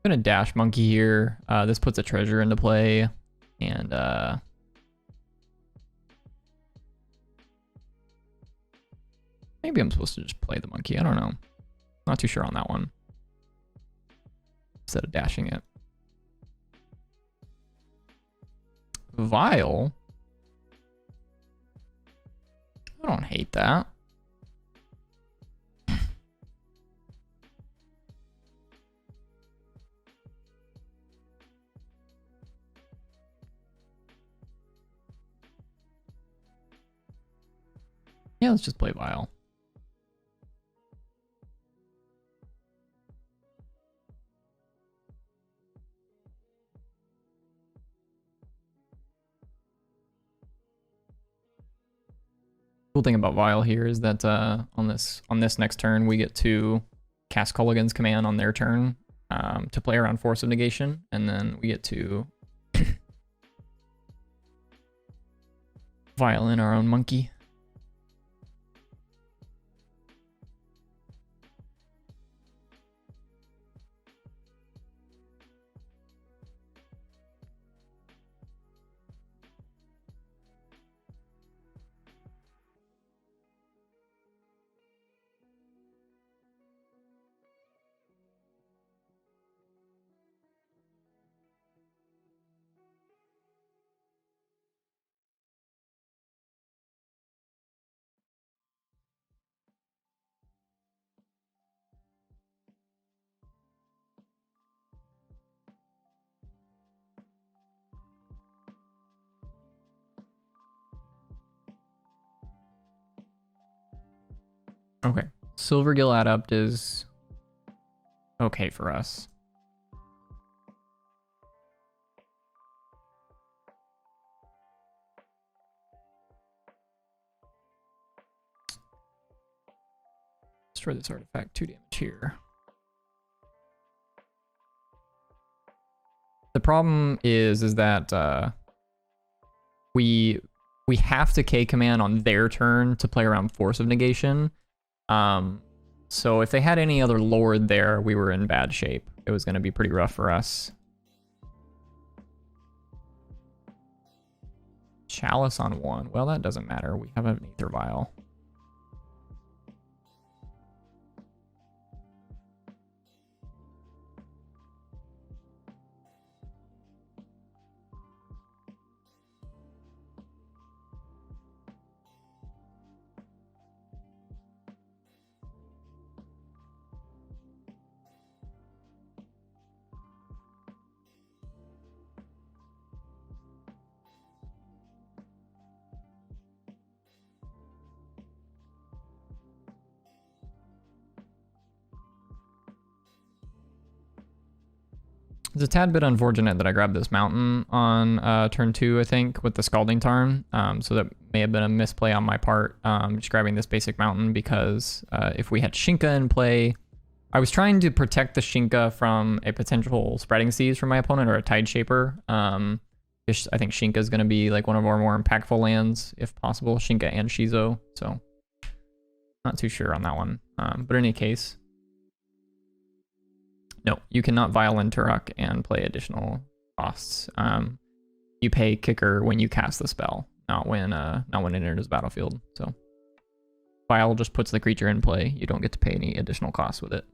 I'm gonna dash monkey here. This puts a treasure into play, and maybe I'm supposed to just play the monkey. I don't know. Not too sure on that one. Instead of dashing it. Vial. I don't hate that. Yeah, let's just play Vial. Cool thing about Vial here is that on this next turn we get to cast Culligan's command on their turn to play around Force of Negation, and then we get to Vial in our own monkey. Okay, Silvergill Adept is okay for us. Destroy this artifact, 2 damage here. The problem is that we have to K command on their turn to play around Force of Negation. So if they had any other lord there, we were in bad shape. It was going to be pretty rough for us. Chalice on 1. Well, that doesn't matter. We have an Aether Vial. It's a tad bit unfortunate that I grabbed this mountain on turn 2, I think, with the Scalding Tarn. So that may have been a misplay on my part, just grabbing this basic mountain, because if we had Shinka in play, I was trying to protect the Shinka from a potential Spreading Seas from my opponent or a Tide Shaper. I think Shinka is going to be like one of our more impactful lands, if possible. Shinka and Shizo, so not too sure on that one. But in any case, no, you cannot Violin Turok and play additional costs. You pay kicker when you cast the spell, not when it enters the battlefield. So Vial just puts the creature in play. You don't get to pay any additional costs with it.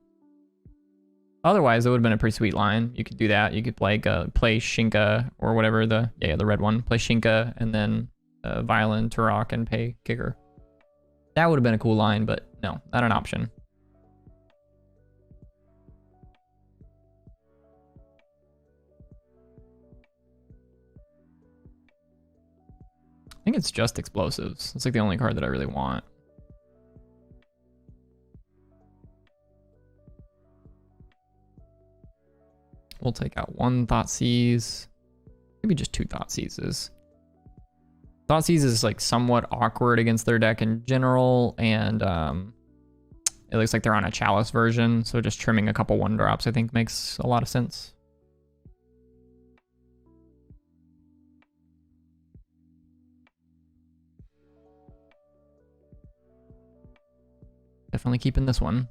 Otherwise, it would have been a pretty sweet line. You could do that. You could play Shinka or whatever, the red one. Play Shinka and then Violin Turok and pay kicker. That would have been a cool line, but no, not an option. I think it's just explosives. It's like the only card that I really want. We'll take out 1 Thoughtseize. Maybe just 2 Thoughtseizes. Thoughtseize is like somewhat awkward against their deck in general, and it looks like they're on a Chalice version, so just trimming a couple 1-drops I think makes a lot of sense. Definitely keeping this one.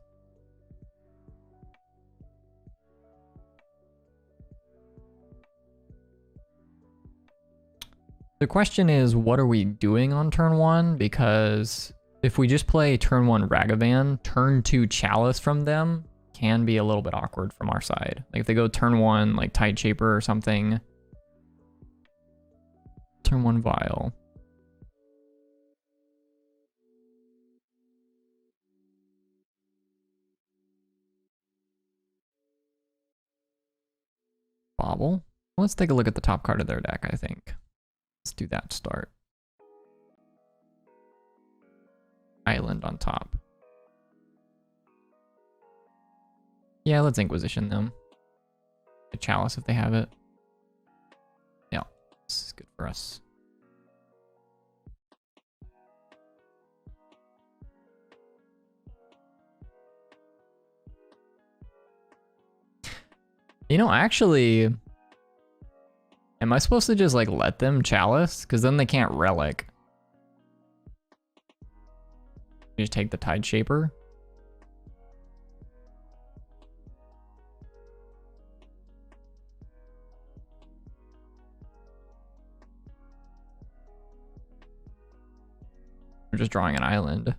The question is, what are we doing on turn 1? Because if we just play turn 1 Ragavan, turn 2 Chalice from them can be a little bit awkward from our side. Like if they go turn 1 like Tide Shaper or something. Turn 1 Vial. Bobble. Let's take a look at the top card of their deck, I think. Let's do that to start. Island on top. Yeah, let's Inquisition them. A Chalice if they have it. Yeah, this is good for us. You know, actually, am I supposed to just like let them Chalice? Because then they can't Relic. You just take the Tide Shaper. We're just drawing an island.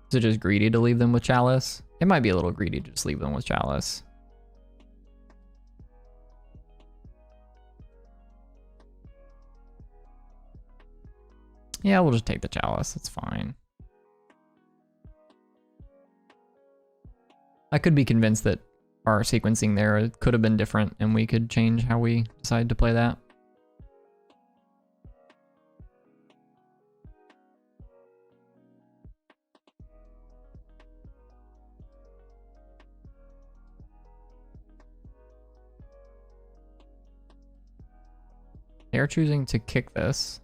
Is it just greedy to leave them with Chalice? It might be a little greedy to just leave them with Chalice. Yeah, we'll just take the Chalice. It's fine. I could be convinced that our sequencing there could have been different and we could change how we decide to play that. They're choosing to kick this.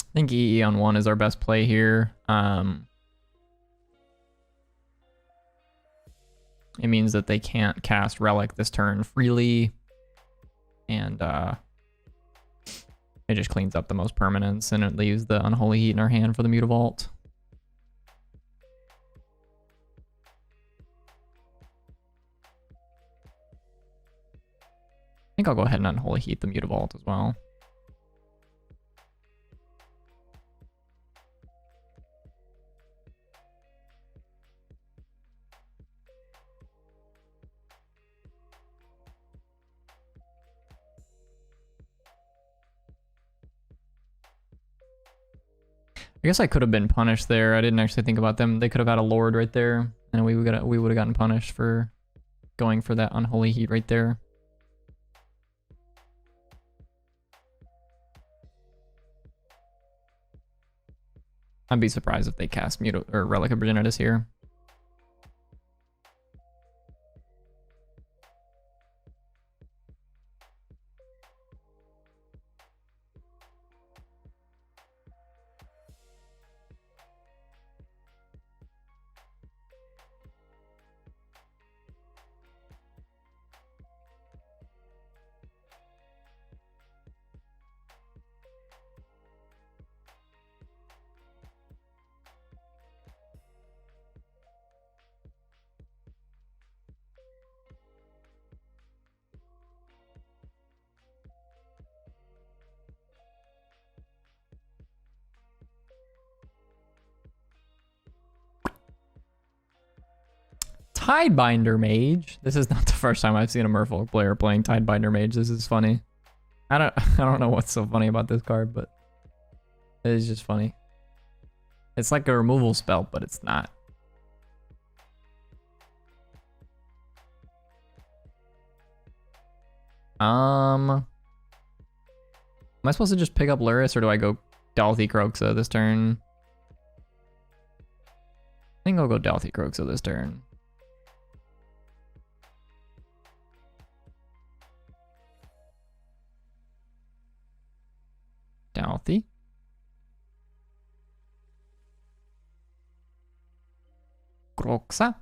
I think EE on 1 is our best play here. It means that they can't cast Relic this turn freely. And it just cleans up the most permanents and it leaves the Unholy Heat in our hand for the Mutavault. I think I'll go ahead and Unholy Heat the Mutavault as well. I guess I could have been punished there. I didn't actually think about them. They could have had a Lord right there, and we would have gotten punished for going for that Unholy Heat right there. I'd be surprised if they cast or Relic of Progenitus here. Tidebinder Mage. This is not the first time I've seen a Merfolk player playing Tidebinder Mage. This is funny. I don't know what's so funny about this card, but it is just funny. It's like a removal spell, but it's not. Am I supposed to just pick up Lurrus, or do I go Dalthy Croxa this turn? I think I'll go Dalthy Croxa this turn. Dalthy. Croxa.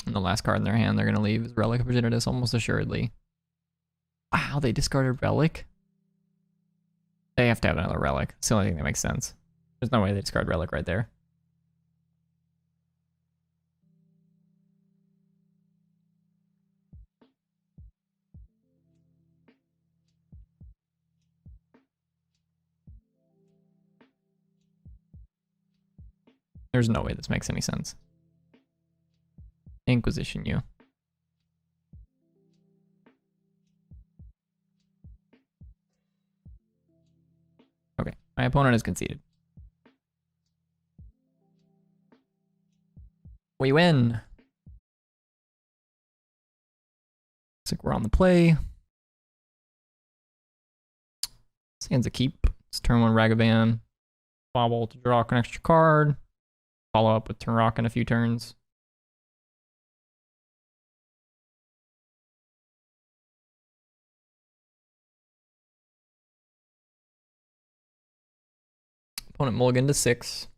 And the last card in their hand they're going to leave is Relic of Progenitus, almost assuredly. Wow, they discarded Relic? They have to have another Relic. It's the only thing that makes sense. There's no way they discard Relic right there. There's no way this makes any sense. Inquisition you. Okay, my opponent has conceded. We win. Looks like we're on the play. Sands a keep. It's turn 1 Ragavan. Bobble to draw an extra card. Follow up with turn rock in a few turns. Opponent mulligan to 6.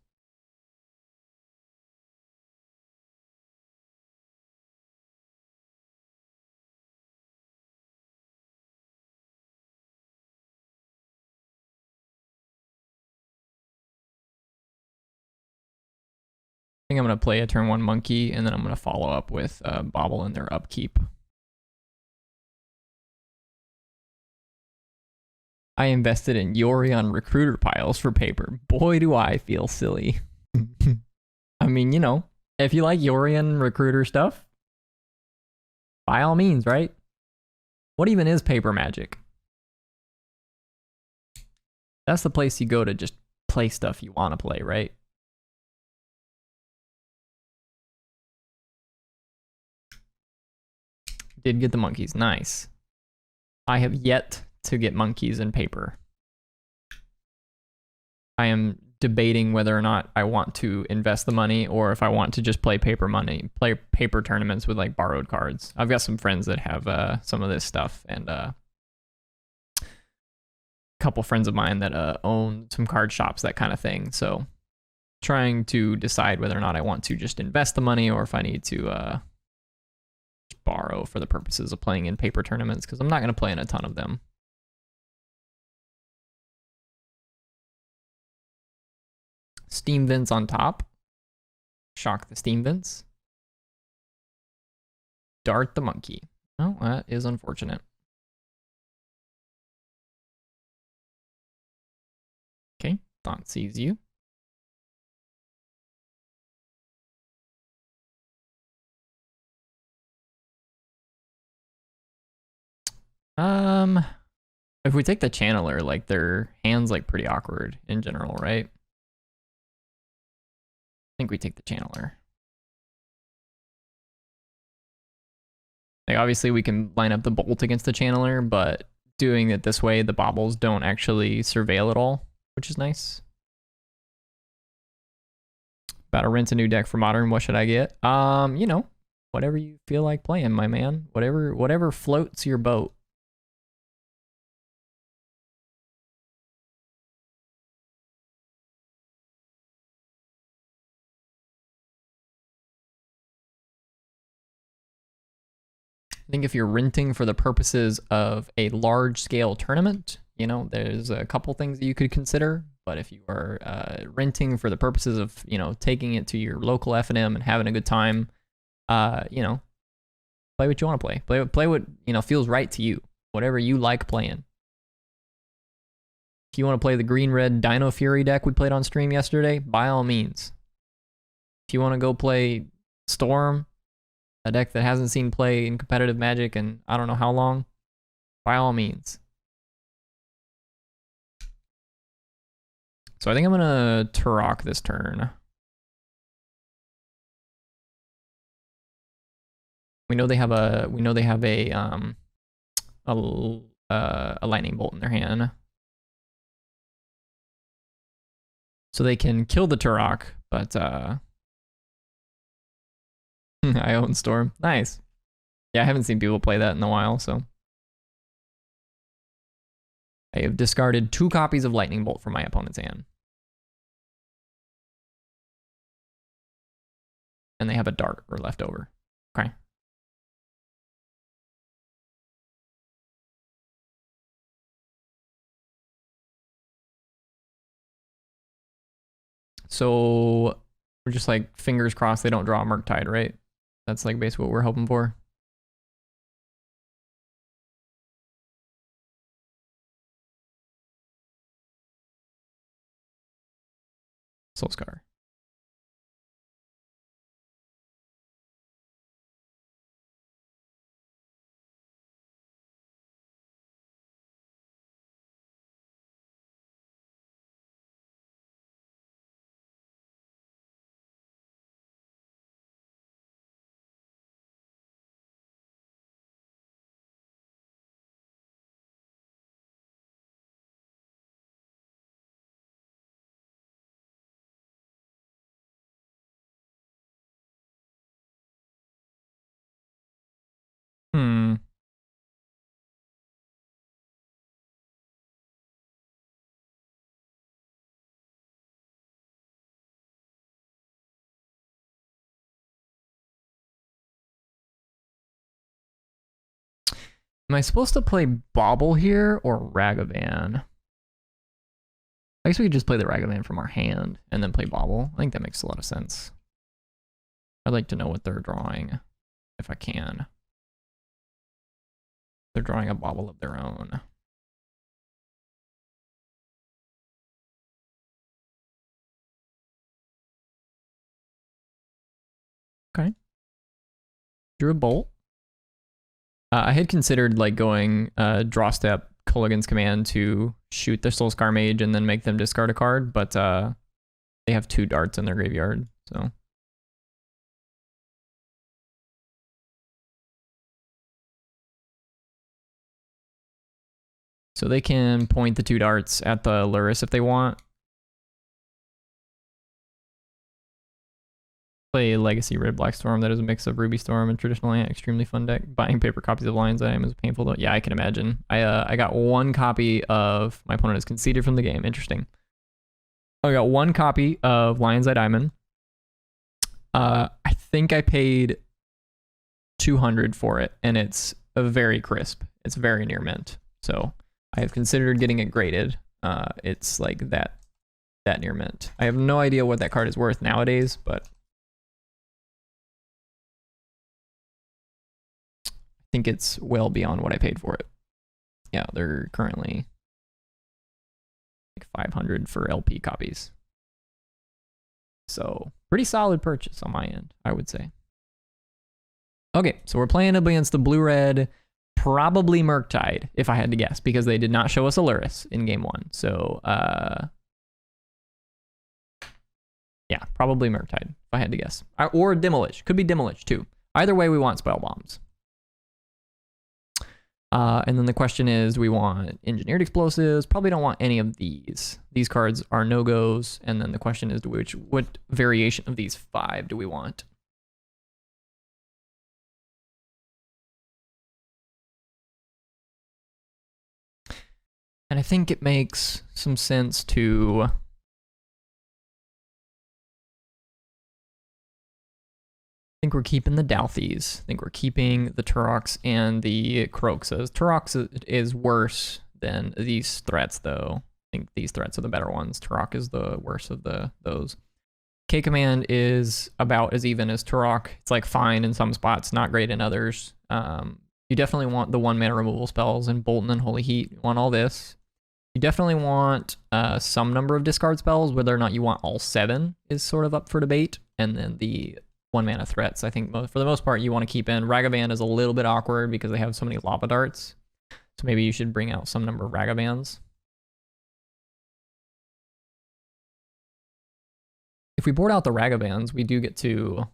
I think I'm going to play a turn 1 monkey, and then I'm going to follow up with Bobble in their upkeep. I invested in Yorion recruiter piles for paper. Boy, do I feel silly. I mean, you know, if you like Yorion recruiter stuff, by all means, right? What even is paper magic? That's the place you go to just play stuff you want to play, right? Did get the monkeys. Nice. I have yet to get monkeys in paper. I am debating whether or not I want to invest the money or if I want to just play paper money, play paper tournaments with like borrowed cards. I've got some friends that have some of this stuff, and a couple friends of mine that own some card shops, that kind of thing. So trying to decide whether or not I want to just invest the money or if I need to borrow for the purposes of playing in paper tournaments, because I'm not going to play in a ton of them. Steam Vents on top. Shock the Steam Vents. Dart the monkey. Oh, that is unfortunate. Okay, Thought sees you. If we take the Channeler, like their hand's like pretty awkward in general, right? I think we take the Channeler. Like obviously we can line up the Bolt against the Channeler, but doing it this way, the baubles don't actually surveil at all, which is nice. About to rinse a new deck for Modern. What should I get? You know, whatever you feel like playing, my man. Whatever floats your boat. I think if you're renting for the purposes of a large-scale tournament, you know, there's a couple things that you could consider. But if you are renting for the purposes of, you know, taking it to your local F&M and having a good time, you know, play what you want to play. Play what, you know, feels right to you. Whatever you like playing. If you want to play the green-red Dino Fury deck we played on stream yesterday, by all means. If you want to go play Storm, a deck that hasn't seen play in competitive Magic in I don't know how long, by all means. So I think I'm gonna Turok this turn. We know they have a lightning bolt in their hand, so they can kill the Turok. But I own Storm. Nice. Yeah, I haven't seen people play that in a while, so I have discarded 2 copies of Lightning Bolt from my opponent's hand. And they have a Dart or left over. Okay. So we're just like fingers crossed they don't draw a Murktide, right? That's like basically what we're hoping for. Soul Scar. Am I supposed to play Bauble here or Ragavan? I guess we could just play the Ragavan from our hand and then play Bauble. I think that makes a lot of sense. I'd like to know what they're drawing, if I can. They're drawing a Bauble of their own. Okay. Drew a Bolt. I had considered like going draw step Culligan's Command to shoot the Soul Scar Mage and then make them discard a card, but they have 2 darts in their graveyard, so. So they can point the 2 darts at the Lurrus if they want. Play Legacy Red Black Storm that is a mix of Ruby Storm and traditional extremely fun deck. Buying paper copies of Lion's Eye is painful though. Yeah, I can imagine. I got 1 copy of my opponent is conceded from the game. Interesting. I got 1 copy of Lion's Eye Diamond. I think I paid 200 for it, and it's a very crisp. It's very near mint. So I have considered getting it graded. It's like that near mint. I have no idea what that card is worth nowadays, but I think it's well beyond what I paid for it. Yeah, they're currently like 500 for LP copies. So pretty solid purchase on my end, I would say. Okay, so we're playing against the blue-red Probably Murktide, if I had to guess, because they did not show us a Lurrus in game 1. So, yeah, probably Murktide, if I had to guess. Or Demolish. Could be Demolish, too. Either way, we want Spell Bombs. And then the question is, do we want Engineered Explosives? Probably don't want any of these. These cards are no-goes. And then the question is, what variation of these 5 do we want? And I think it makes some sense to... I think we're keeping the Dalthies. I think we're keeping the Turoks and the Kroxas. Turoks is worse than these threats, though. I think these threats are the better ones. Turok is the worst of those. K-Command is about as even as Turok. It's like fine in some spots, not great in others. You definitely want the 1-mana removal spells and Bolt and Unholy Heat. You want all this. You definitely want some number of discard spells. Whether or not you want all 7 is sort of up for debate. And then the 1-mana threats, I think for the most part, you want to keep in. Ragavan is a little bit awkward because they have so many Lava Darts. So maybe you should bring out some number of Ragavans. If we board out the Ragavans, we do get to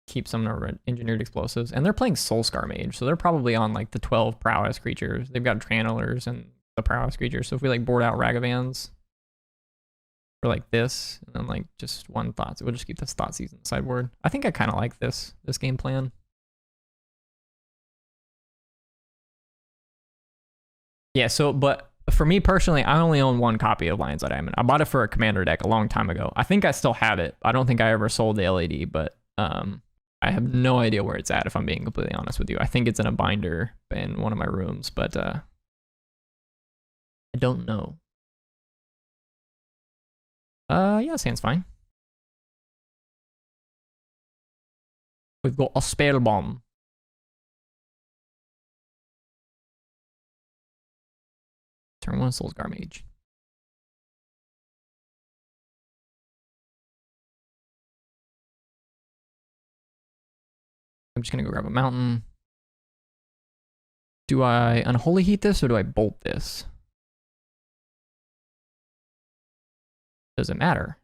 keep some number of Engineered Explosives. And they're playing Soulscar Mage, so they're probably on like the 12 Prowess creatures. They've got Tranalers and the Prowess creatures. So if we like board out Ragavans for like this, and then like just one Thought, so we'll just keep this Thoughtseize in the sideboard. I think I kind of like this game plan. Yeah, so, but for me personally, I only own 1 copy of Lion's Eye Diamond. I bought it for a commander deck a long time ago. I think I still have it. I don't think I ever sold the LAD, but I have no idea where it's at, if I'm being completely honest with you. I think it's in a binder in one of my rooms, but I don't know. Yeah, sounds fine. We've got a Spell Bomb. Turn 1 Soulscar Mage. I'm just gonna go grab a mountain. Do I Unholy Heat this or do I Bolt this? Does it matter?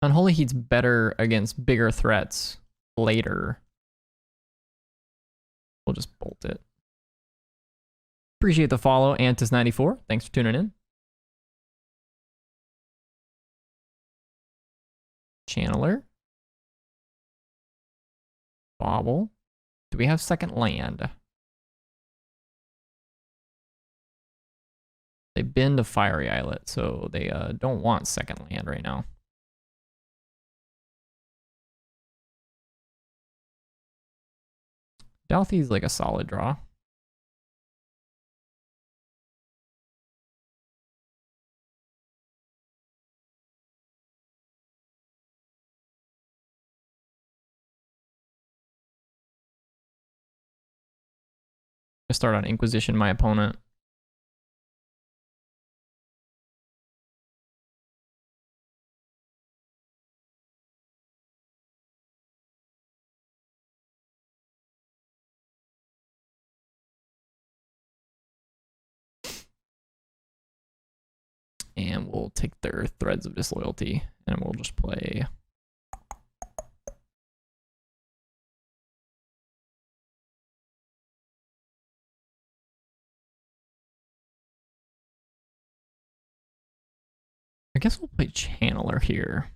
Unholy Heat's better against bigger threats later. We'll just Bolt it. Appreciate the follow, Antis94. Thanks for tuning in. Channeler. Bobble. Do we have second land? They've been to Fiery Islet, so they don't want second land right now. Dalthi's like a solid draw. I start on Inquisition, my opponent. And we'll take their Threads of Disloyalty, and we'll just play. I guess we'll play Channeler here.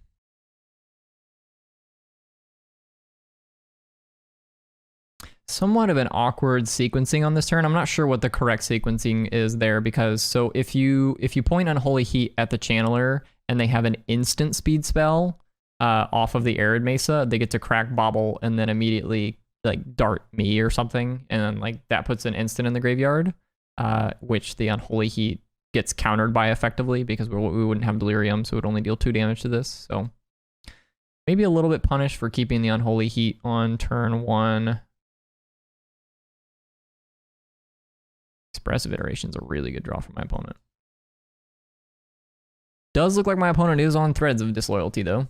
Somewhat of an awkward sequencing on this turn. I'm not sure what the correct sequencing is there, because so if you point Unholy Heat at the Channeler and they have an instant speed spell off of the Arid Mesa, they get to crack Bobble and then immediately like dart me or something, and then like that puts an instant in the graveyard, which the Unholy Heat gets countered by effectively because we wouldn't have Delirium, so it would only deal 2 damage to this. So maybe a little bit punished for keeping the Unholy Heat on turn 1. Expressive Iteration is a really good draw for my opponent. Does look like my opponent is on Threads of Disloyalty, though.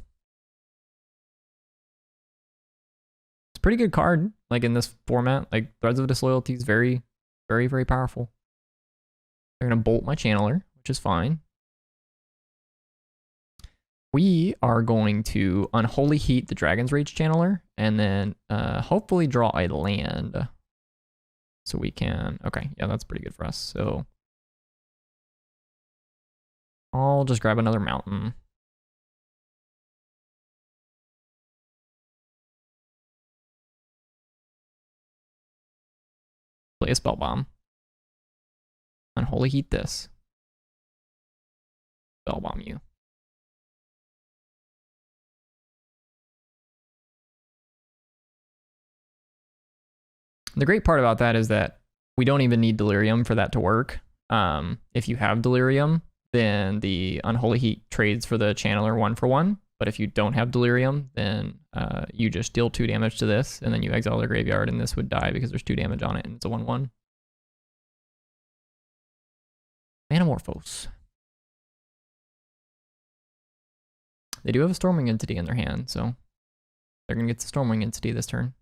pretty good card, like in this format. Like Threads of Disloyalty is very, very, very powerful. They're gonna bolt my channeler, which is fine. We are going to Unholy Heat the Dragon's Rage channeler, and then hopefully draw a land. So we can, okay, yeah, that's pretty good for us. So I'll just grab another mountain. Play a spell bomb. Unholy Heat this. Spell bomb you. The great part about that is that we don't even need Delirium for that to work. If you have Delirium, then the Unholy Heat trades for the Channeler 1-for-1. But if you don't have Delirium, then you just deal 2 damage to this, and then you exile the graveyard, and this would die because there's 2 damage on it, and it's a 1-1. Manamorphose. They do have a Stormwing Entity in their hand, so they're going to get the Stormwing Entity this turn.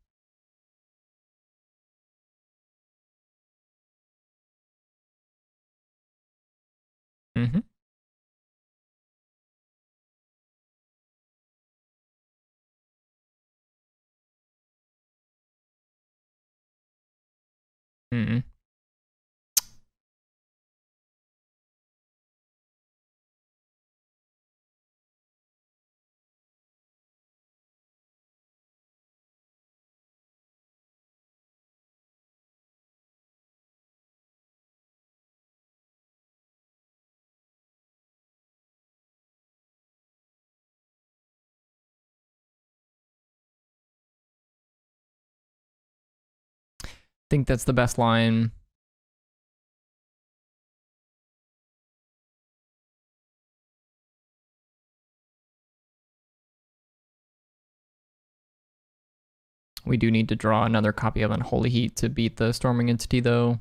Mm-hmm. Mm-hmm. Think that's the best line. We do need to draw another copy of Unholy Heat to beat the Storming Entity, though.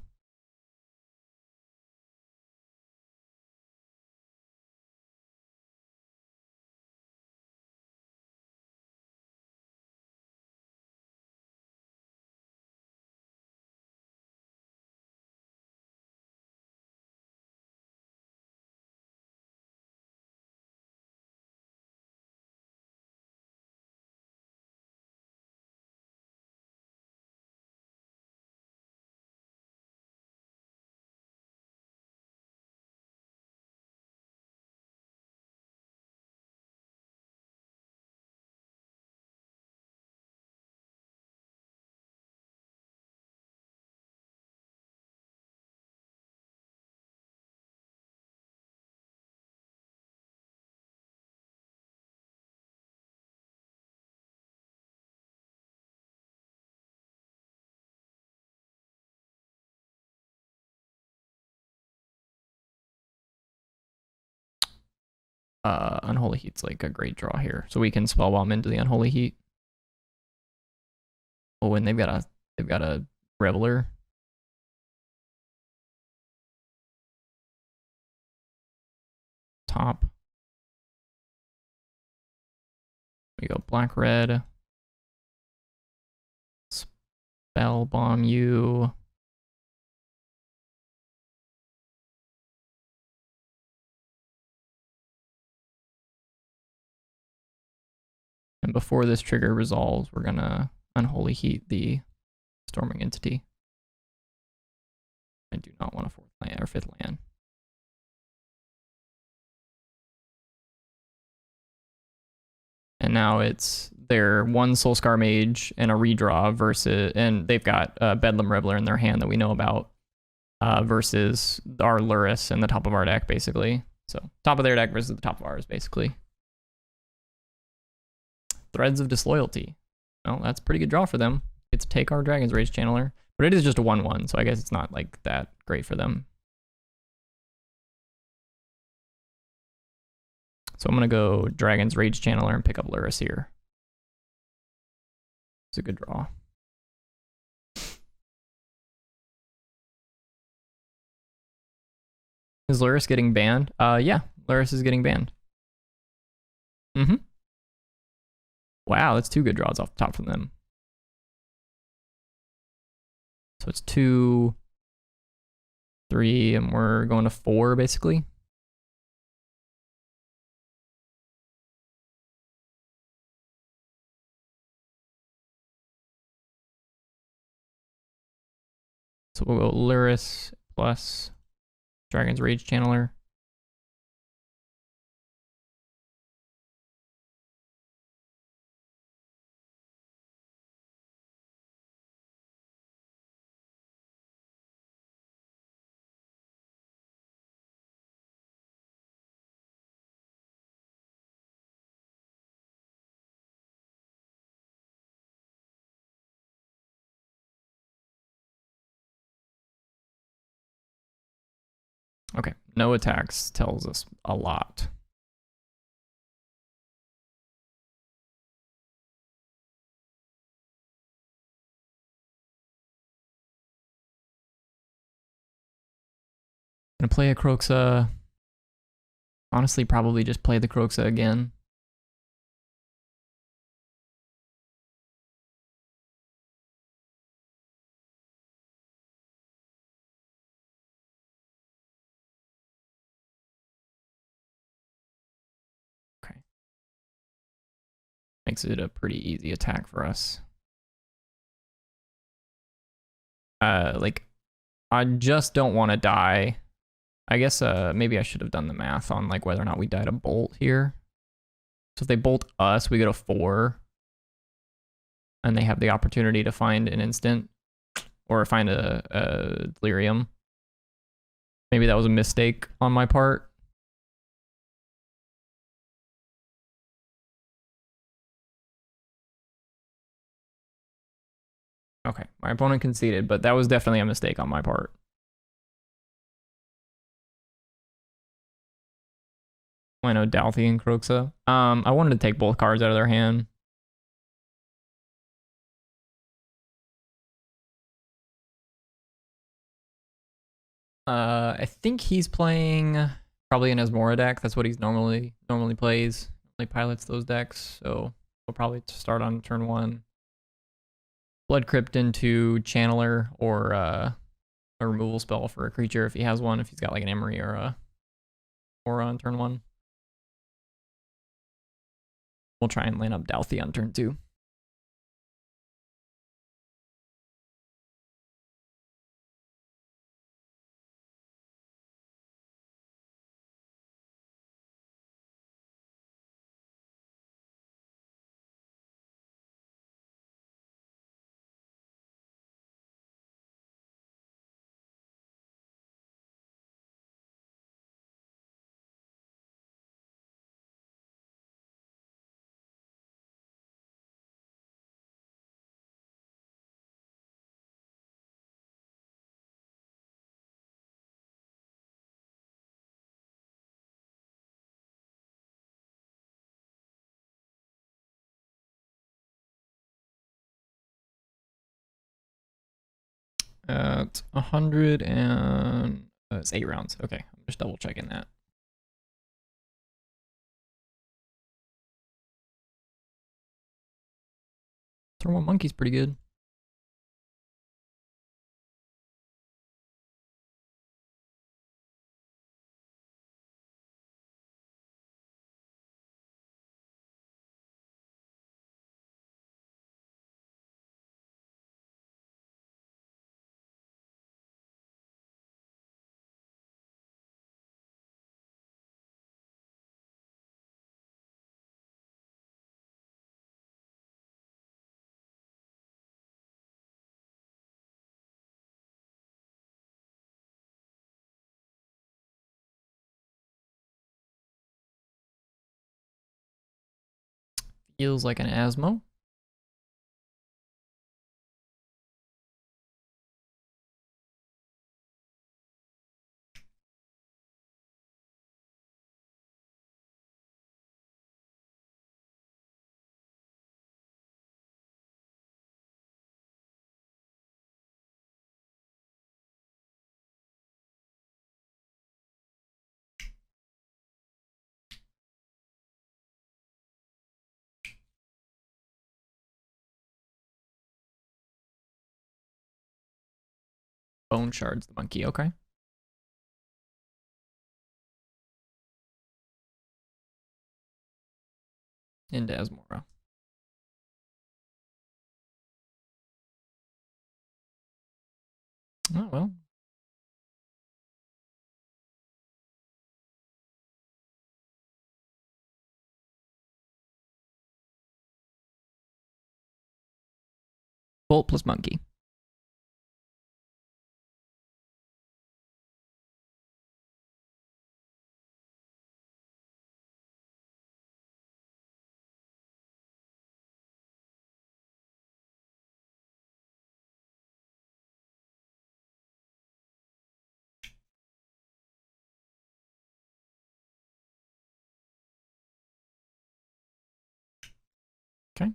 Unholy Heat's like a great draw here, so we can Spellbomb into the Unholy Heat. Oh, and they've got a Reveler. Top. We go black red. Spellbomb you. And before this trigger resolves, we're gonna Unholy Heat the Storming Entity. I do not want a 4th land or 5th land. And now it's their 1 Soulscar Mage and a redraw versus, and they've got Bedlam Reveler in their hand that we know about, versus our Lurrus and the top of our deck, basically. So top of their deck versus the top of ours, basically. Threads of Disloyalty. Well, that's a pretty good draw for them. It's take our Dragon's Rage Channeler, but it is just a 1-1, so I guess it's not like that great for them. So I'm gonna go Dragon's Rage Channeler and pick up Lurrus here. It's a good draw. Is Lurrus getting banned? Yeah, Lurrus is getting banned. Mm-hmm. Wow, that's 2 good draws off the top from them. So it's 2, 3, and we're going to 4 basically. So we'll go Lurrus plus Dragon's Rage Channeler. Okay, no attacks tells us a lot. Gonna play a Croxa. Honestly, probably just play the Croxa again. Okay. Makes it a pretty easy attack for us. Like, I just don't want to die. I guess maybe I should have done the math on like whether or not we died a bolt here. So if they bolt us, we go to 4. And they have the opportunity to find an instant or find a delirium. Maybe that was a mistake on my part. Okay, my opponent conceded, but that was definitely a mistake on my part. I know Dalthy and Croxa. I wanted to take both cards out of their hand. I think he's playing probably an Asmora deck. That's what he's normally plays. Normally pilots those decks, so we'll probably start on turn 1. Blood Crypt into Channeler or a removal spell for a creature if he has one. If he's got like an Emery or a Aura on turn 1. We'll try and line up Dalthy on turn 2. At 100 and it's 8 rounds. Okay, I'm just double checking that. Turn 1 monkey's pretty good. Feels like an Asmo. Bone shards the monkey, okay. Into Asmora. Oh, well. Bolt plus monkey. Okay.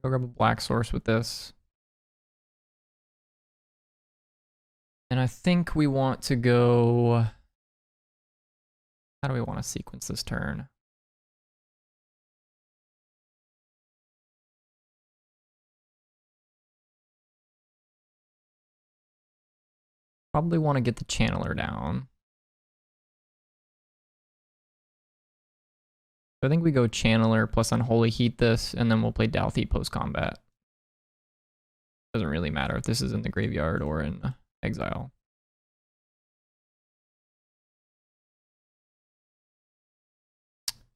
Go grab a black source with this. And I think we want to go... How do we want to sequence this turn? Probably want to get the channeler down. So I think we go channeler plus unholy heat this, and then we'll play Dalthy post-combat. Doesn't really matter if this is in the graveyard or in exile.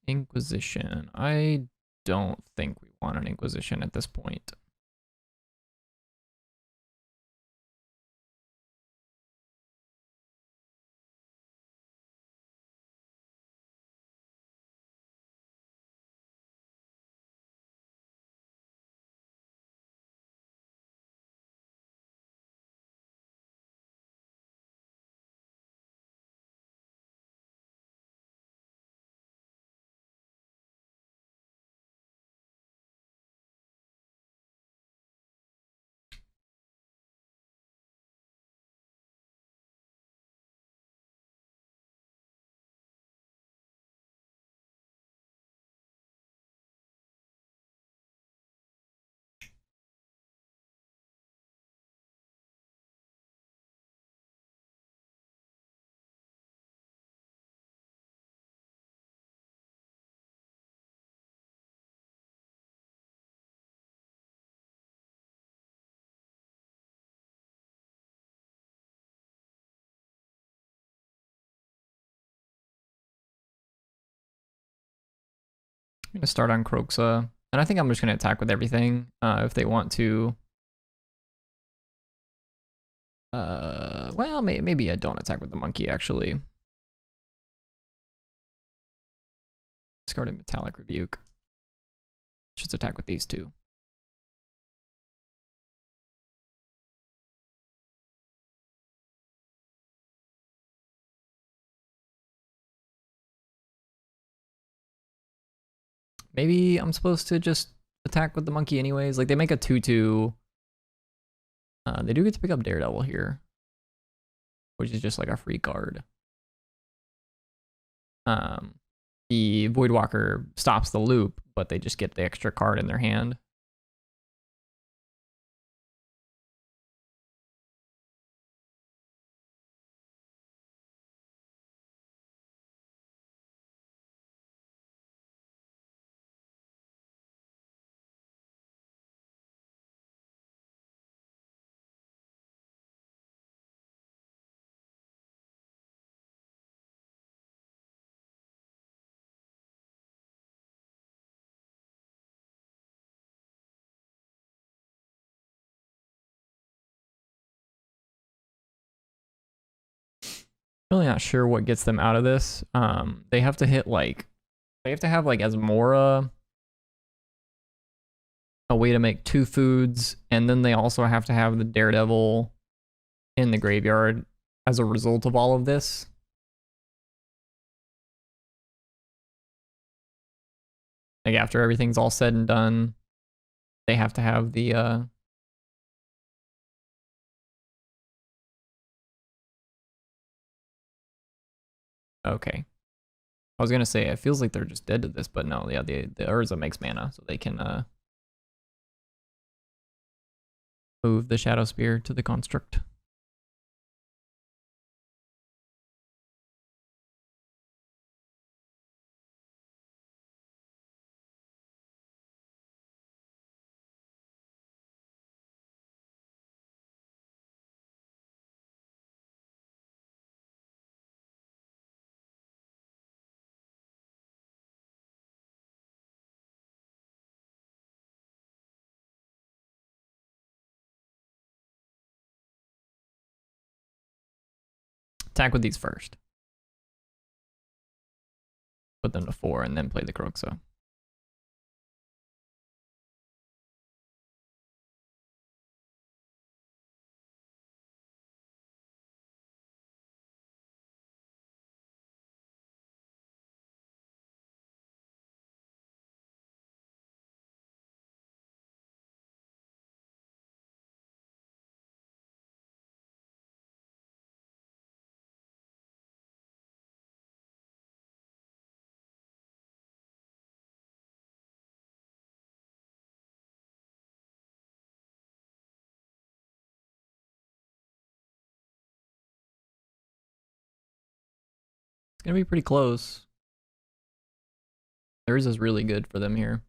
Inquisition. I don't think we want an Inquisition at this point. I'm going to start on Kroxa, and I think I'm just going to attack with everything if they want to. Well, maybe I don't attack with the monkey, actually. Discarding Metallic Rebuke. Just attack with these two. Maybe I'm supposed to just attack with the monkey anyways. Like, they make a 2/2. They do get to pick up Daredevil here, which is just like a free card. The Voidwalker stops the loop, but they just get the extra card in their hand. Really not sure what gets them out of this. They have to hit like, they have to have like Asmora, a way to make 2 foods, and then they also have to have the Daredevil in the graveyard as a result of all of this. Like, after everything's all said and done, they have to have the okay. I was gonna say it feels like they're just dead to this, but no, yeah, the Urza makes mana, so they can move the Shadow Spear to the construct. Attack with these first. Put them to 4 and then play the Kroxa. It's gonna be pretty close. Theirs is really good for them here.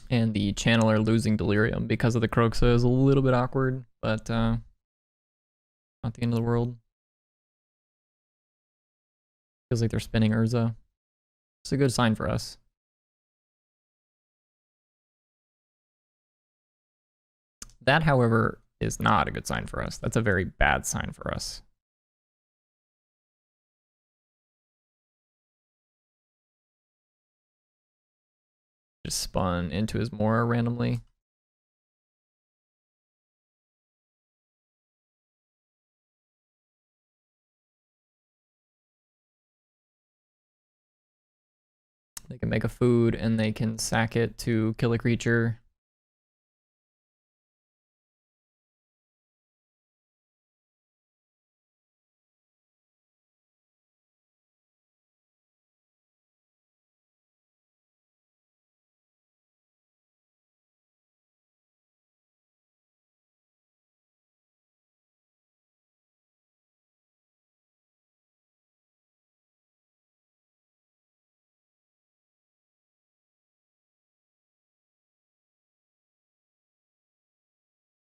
And the Channeler losing Delirium because of the Kroxa is a little bit awkward, but not the end of the world. Feels like they're spinning Urza. It's a good sign for us. That, however, is not a good sign for us. That's a very bad sign for us. Just spun into his Mora randomly. They can make a food and they can sack it to kill a creature.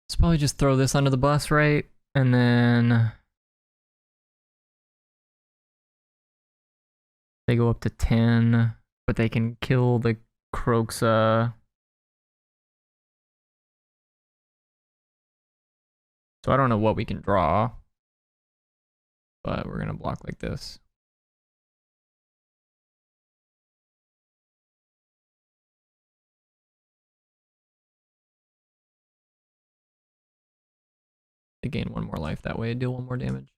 Let's probably just throw this under the bus, right? And then they go up to 10, but they can kill the Kroxa. So I don't know what we can draw, but we're gonna block like this. They gain 1 more life that way, deal 1 more damage.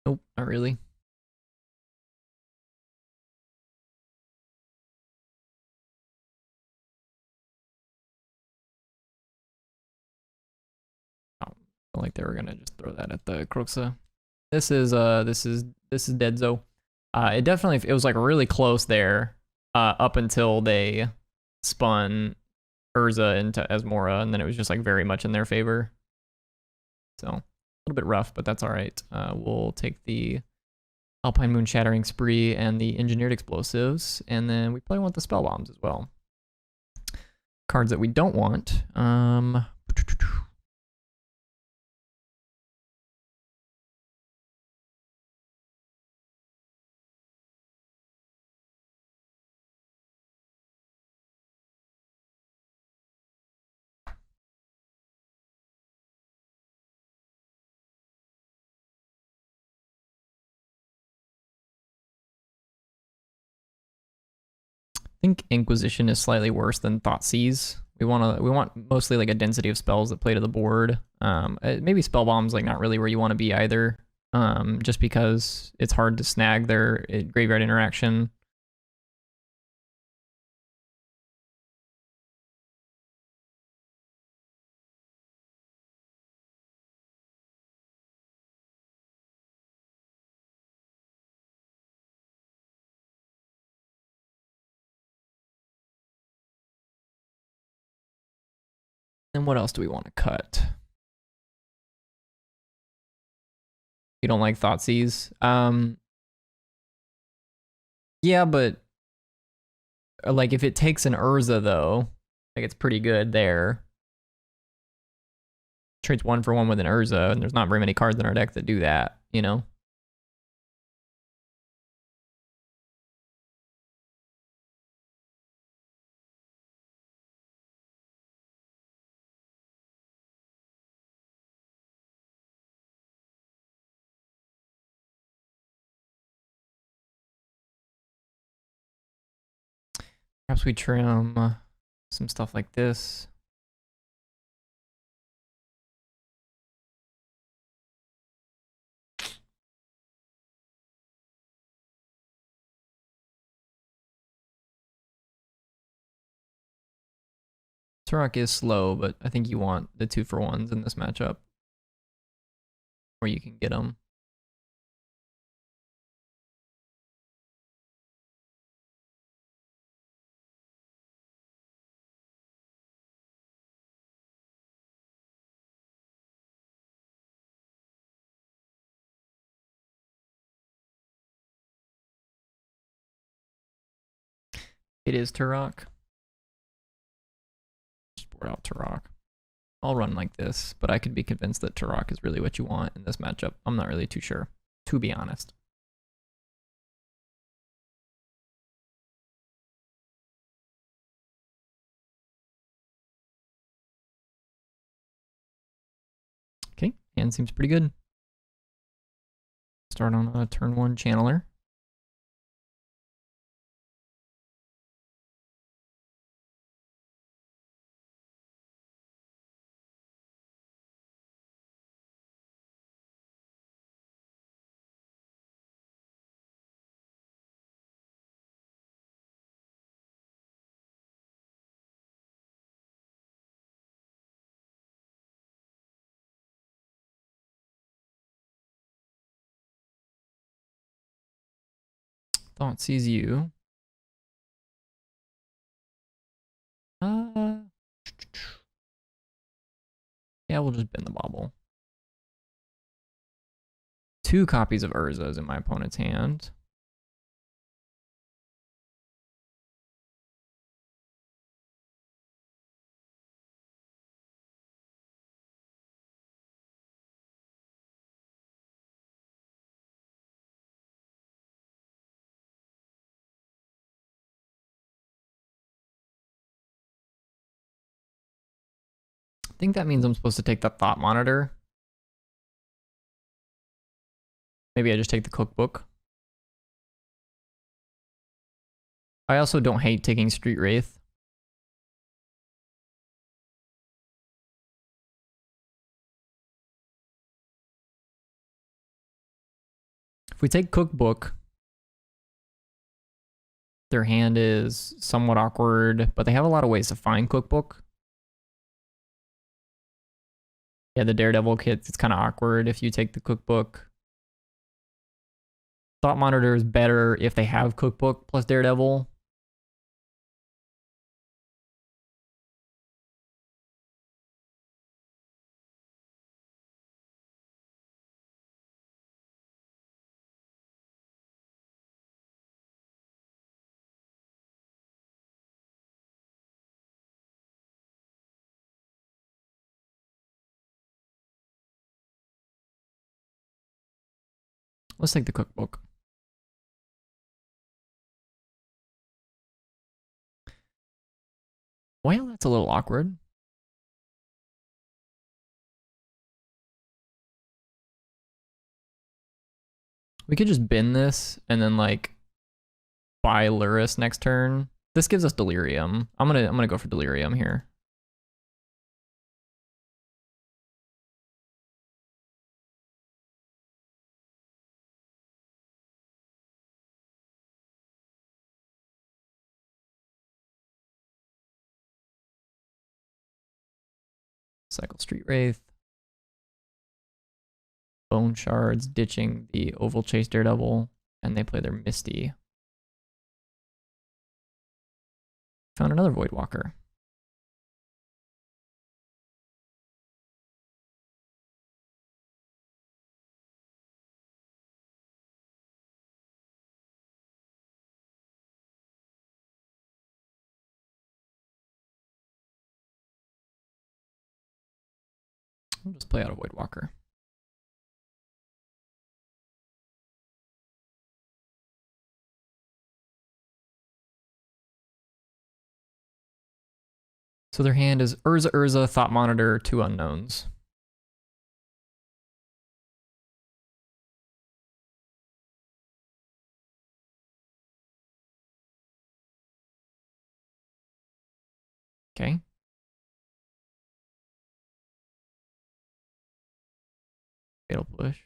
Nope, not really. Oh, I felt like they were gonna just throw that at the Kroxa. This is dead zo. It was like really close there, up until they spun Urza into Asmora, and then it was just like very much in their favor. So a little bit rough, but that's all right. We'll take the Alpine Moon Shattering Spree and the Engineered Explosives, and then we probably want the Spell Bombs as well. Cards that we don't want. think Inquisition is slightly worse than Thoughtseize. We want mostly like a density of spells that play to the board. Maybe Spellbomb's like not really where you want to be either. Just because it's hard to snag their graveyard interaction. And what else do we want to cut? You don't like Thoughtseize? Yeah, but like if it takes an Urza though, like it's pretty good there. Trades 1-for-1 with an Urza, and there's not very many cards in our deck that do that, you know? Perhaps we trim some stuff like this. Turok is slow, but I think you want the 2-for-1s in this matchup. Or you can get them. It is Turok. Just board out Turok. I'll run like this, but I could be convinced that Turok is really what you want in this matchup. I'm not really too sure, to be honest. Okay, hand seems pretty good. Start on a turn 1 channeler. Thoughtseize you. Yeah, we'll just bend the bobble. 2 copies of Urzas in my opponent's hand. I think that means I'm supposed to take the Thought Monitor. Maybe I just take the Cookbook. I also don't hate taking Street Wraith. If we take Cookbook, their hand is somewhat awkward, but they have a lot of ways to find Cookbook. Yeah, the Daredevil kit, it's kind of awkward if you take the Cookbook. Thought Monitor is better if they have Cookbook plus Daredevil. Let's take the Cookbook. Well, that's a little awkward. We could just bin this and then like buy Lurrus next turn This gives us Delirium. I'm gonna go for Delirium here. Cycle Street Wraith. Bone Shards ditching the Oval Chase Daredevil, and they play their Misty. Found another Voidwalker. We'll just play out a Voidwalker. So their hand is Urza, Thought Monitor, 2 unknowns. Okay. Fatal Push.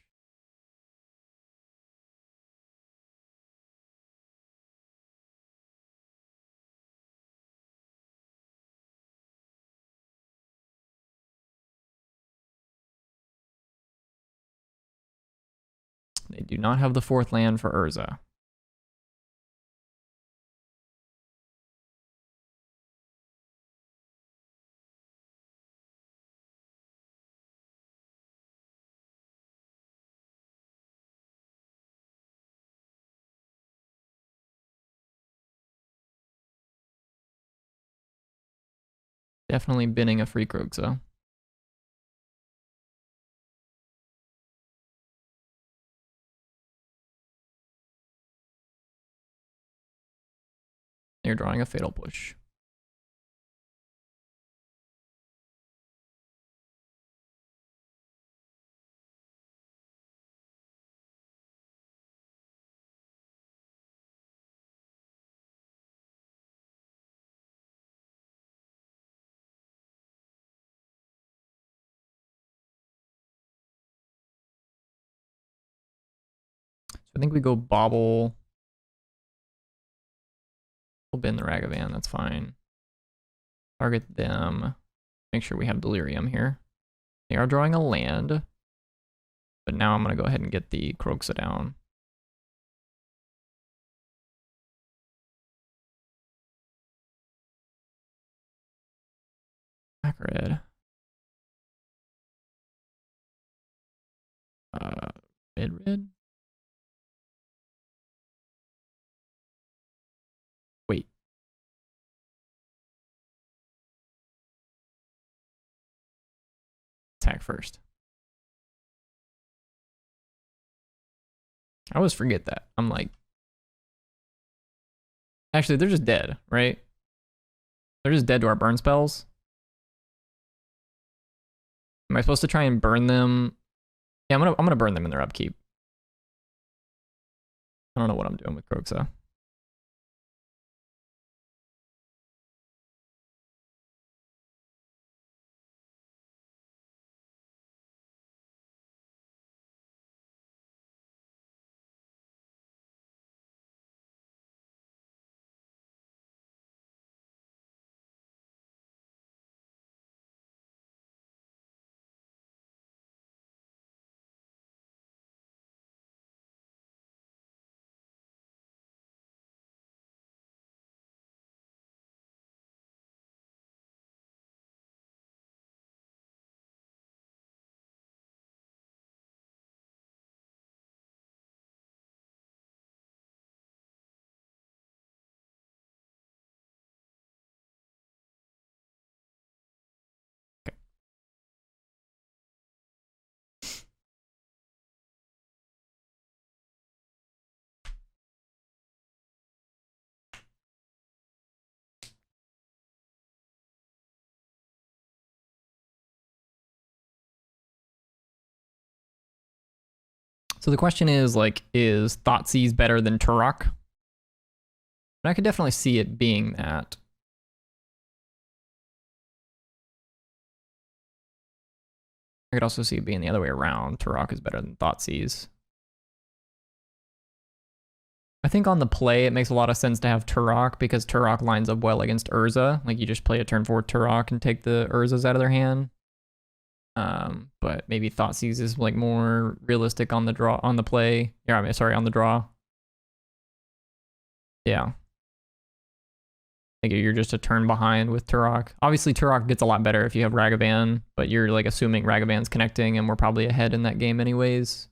They do not have the 4th land for Urza. Definitely binning a free Kroxa. They're drawing a Fatal Push. So I think we go Bobble. We'll bin the Ragavan, that's fine. Target them. Make sure we have Delirium here. They are drawing a land. But now I'm going to go ahead and get the Kroxa down. Black red. Red. Wait. Attack first. I always forget that. I'm like... Actually, they're just dead, right? They're just dead to our burn spells. Am I supposed to try and burn them? Yeah, I'm gonna burn them in their upkeep. I don't know what I'm doing with Kroxa. So the question is, like, is Thoughtseize better than Turok? But I could definitely see it being that. I could also see it being the other way around. Turok is better than Thoughtseize. I think on the play, it makes a lot of sense to have Turok because Turok lines up well against Urza. Like, you just play a turn 4 Turok and take the Urzas out of their hand. But maybe Thoughtseize is like more realistic on the draw, on the play. Yeah, I mean, sorry, on the draw. Yeah. I think you're just a turn behind with Turok. Obviously, Turok gets a lot better if you have Ragavan, but you're like assuming Ragavan's connecting and we're probably ahead in that game anyways.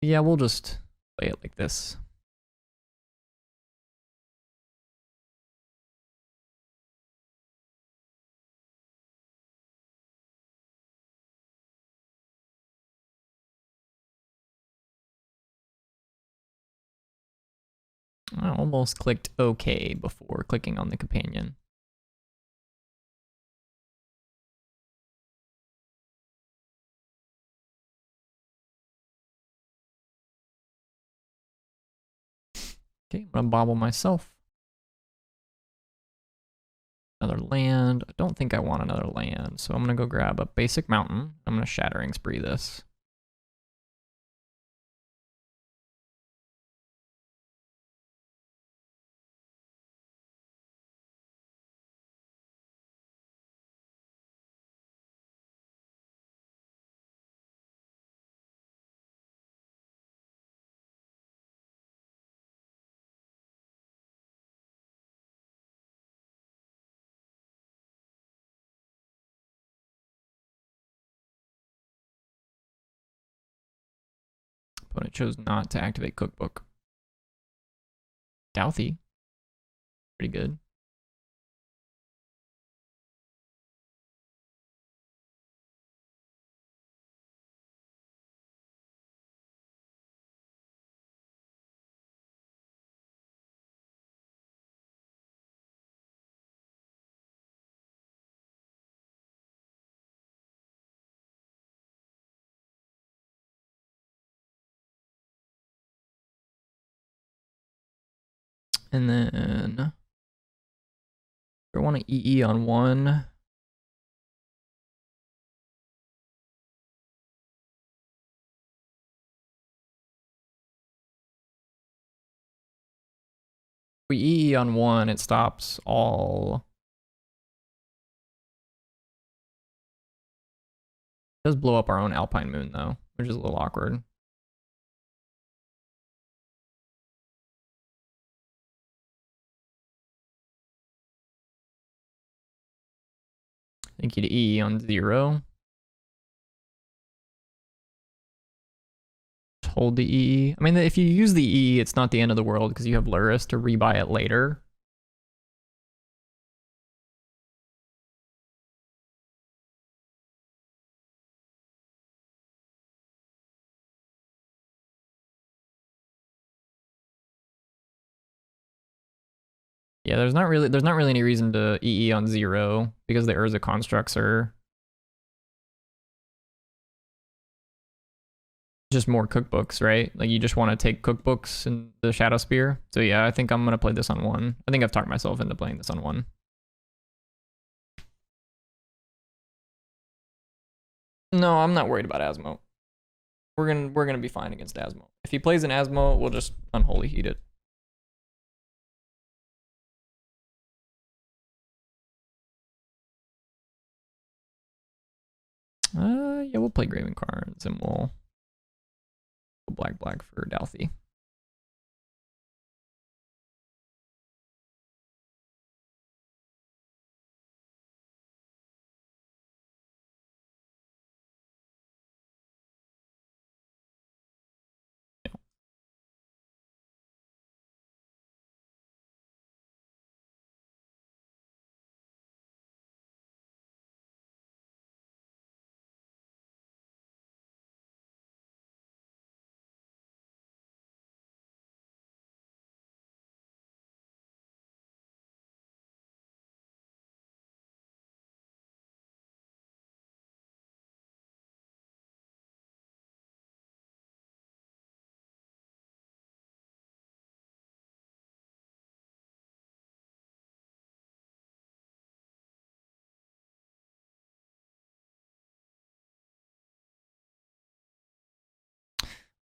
Yeah, we'll just play it like this. I almost clicked OK before clicking on the companion. Okay, I'm gonna bobble myself. Another land. I don't think I want another land, so I'm gonna go grab a basic mountain. I'm gonna Shattering Spree this. Opponent chose not to activate Cookbook. Douthie. Pretty good. And then I want to EE on one. If we EE on one, it stops all. It does blow up our own Alpine Moon though, which is a little awkward. I think you'd EE on 0. Hold the EE. I mean, if you use the EE, it's not the end of the world because you have Lurrus to rebuy it later. Yeah, there's not really any reason to EE on 0 because the Urza constructs are just more cookbooks, right? Like, you just want to take cookbooks and the Shadow Spear. So yeah, I think I'm gonna play this on 1. I think I've talked myself into playing this on 1. No, I'm not worried about Asmo. We're gonna be fine against Asmo. If he plays an Asmo, we'll just Unholy Heat it. Yeah, we'll play Graven Cards and we'll go black for Douthie.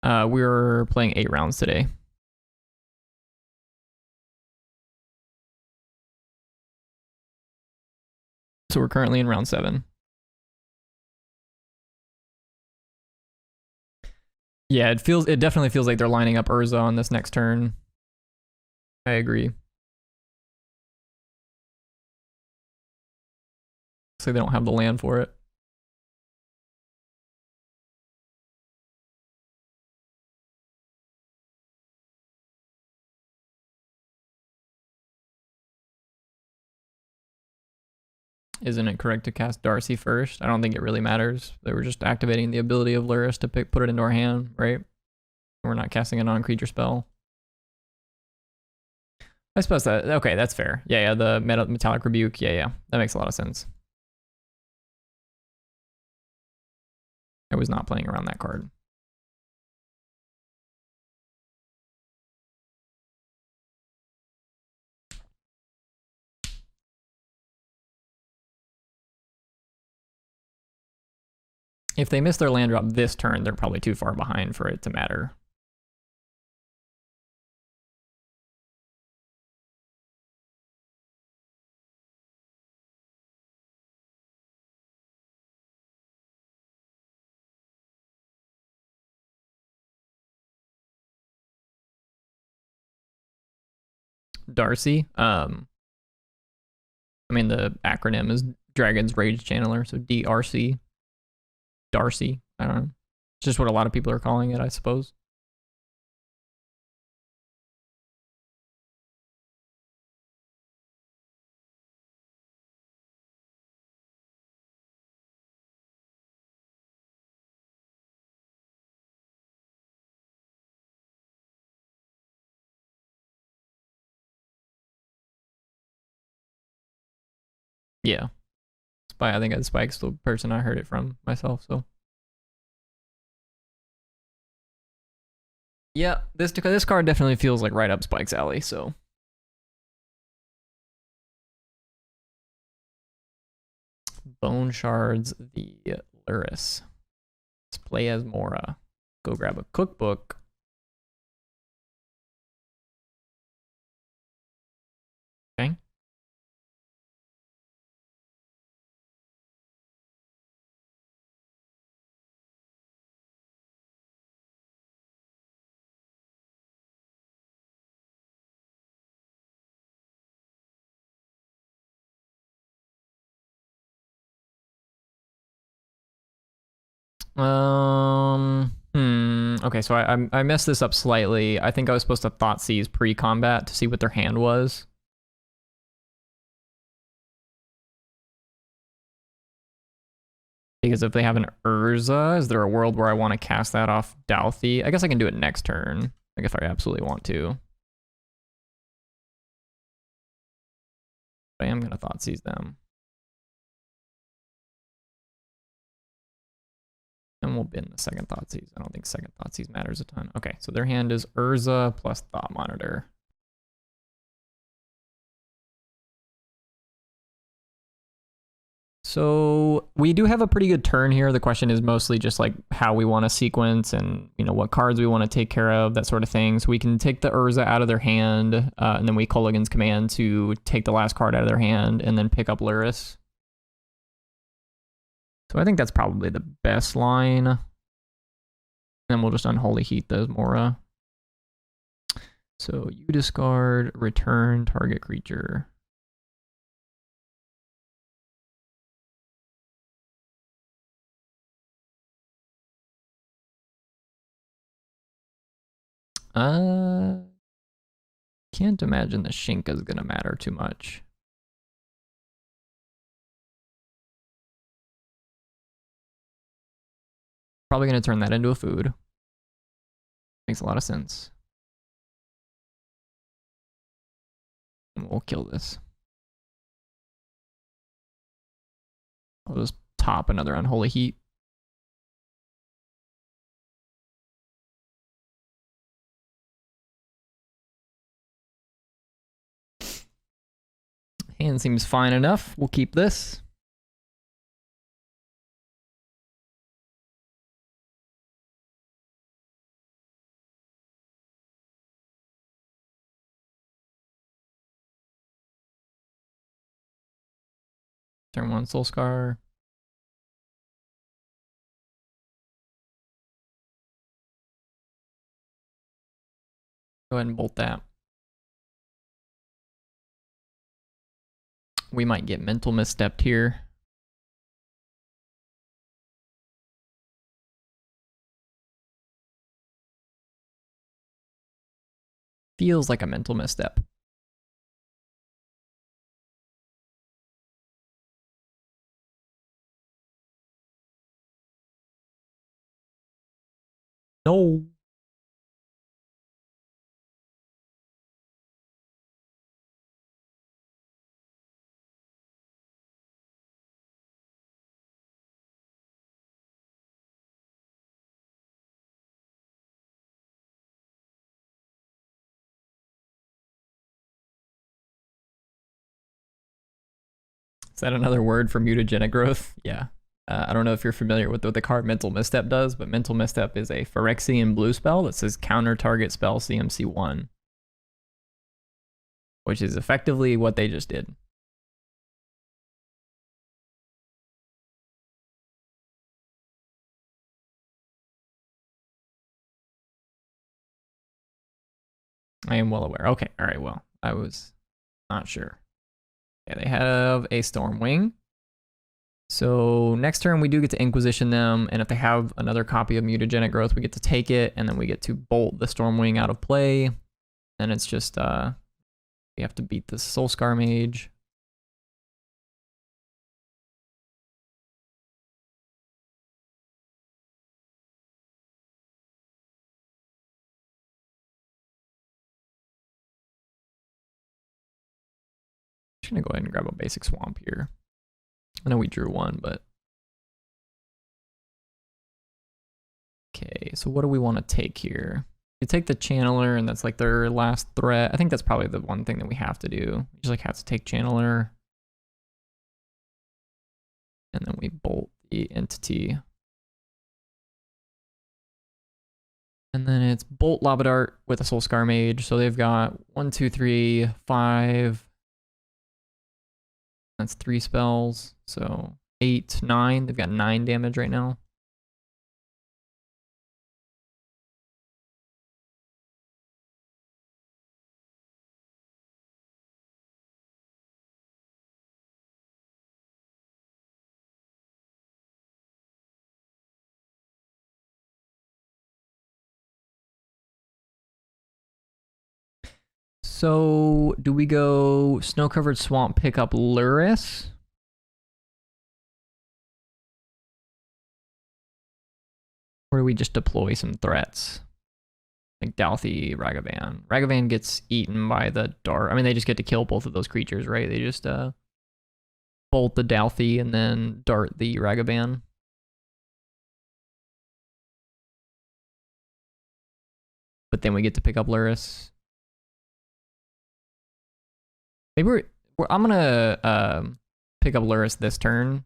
We're playing 8 rounds today. So we're currently in round 7. Yeah, it definitely feels like they're lining up Urza on this next turn. I agree. So they don't have the land for it. Isn't it correct to cast Darcy first? I don't think it really matters. They were just activating the ability of Lurrus to put it into our hand, right? We're not casting a non-creature spell. I suppose that, okay, that's fair. Yeah, the Metallic Rebuke, yeah, that makes a lot of sense. I was not playing around that card. If they miss their land drop this turn, they're probably too far behind for it to matter. Darcy, I mean, the acronym is Dragon's Rage Channeler, so DRC. Darcy, I don't know. It's just what a lot of people are calling it, I suppose. Yeah. I think Spike's the person I heard it from myself, so. Yeah, this card definitely feels like right up Spike's alley, so. Bone Shards, the Lurrus. Let's play as Mora. Go grab a cookbook. Okay. Okay, so I messed this up slightly. I think I was supposed to thought seize pre-combat to see what their hand was. Because if they have an Urza, is there a world where I want to cast that off Douthie? I guess I can do it next turn, like if I absolutely want to. But I am gonna thought seize them. And we'll bin the second Thoughtseize. I don't think second Thoughtseize matters a ton. Okay, so their hand is Urza plus Thought Monitor. So we do have a pretty good turn here. The question is mostly just like how we want to sequence and, you know, what cards we want to take care of, that sort of thing. So we can take the Urza out of their hand, and then we Kolaghan's Command to take the last card out of their hand and then pick up Lurrus. So I think that's probably the best line. And we'll just Unholy Heat those Mora. So you discard, return target creature. Can't imagine the Shink is gonna matter too much. Probably gonna turn that into a food. Makes a lot of sense. And we'll kill this. I'll just top another Unholy Heat. Hand seems fine enough. We'll keep this. Turn 1 Soul Scar. Go ahead and bolt that. We might get mental misstepped here. Feels like a mental misstep. No. Is that another word for mutagenic growth? Yeah. I don't know if you're familiar with what the card Mental Misstep does, but Mental Misstep is a Phyrexian blue spell that says counter target spell CMC1, which is effectively what they just did. I am well aware. Okay, all right, well, I was not sure. Yeah, they have a Stormwing. So next turn we do get to Inquisition them, and if they have another copy of Mutagenic Growth, we get to take it, and then we get to bolt the Stormwing out of play. And it's just, we have to beat the Soulscar Mage. I'm just gonna go ahead and grab a basic Swamp here. I know we drew one, but... Okay, so what do we want to take here? You take the Channeler, and that's like their last threat. I think that's probably the one thing that we have to do. We just like have to take Channeler. And then we bolt the entity. And then it's Bolt Lava Dart with a Soulscar Mage. So they've got 1, 2, 3, 5. That's 3 spells. So 8, 9. They've got 9 damage right now. So do we go Snow-Covered Swamp, pick up Lurrus? Or do we just deploy some threats? Like Dalthy, Ragavan. Ragavan gets eaten by the dart. I mean, they just get to kill both of those creatures, right? They just bolt the Dalthy and then dart the Ragavan. But then we get to pick up Lurrus. Maybe I'm gonna pick up Lurrus this turn,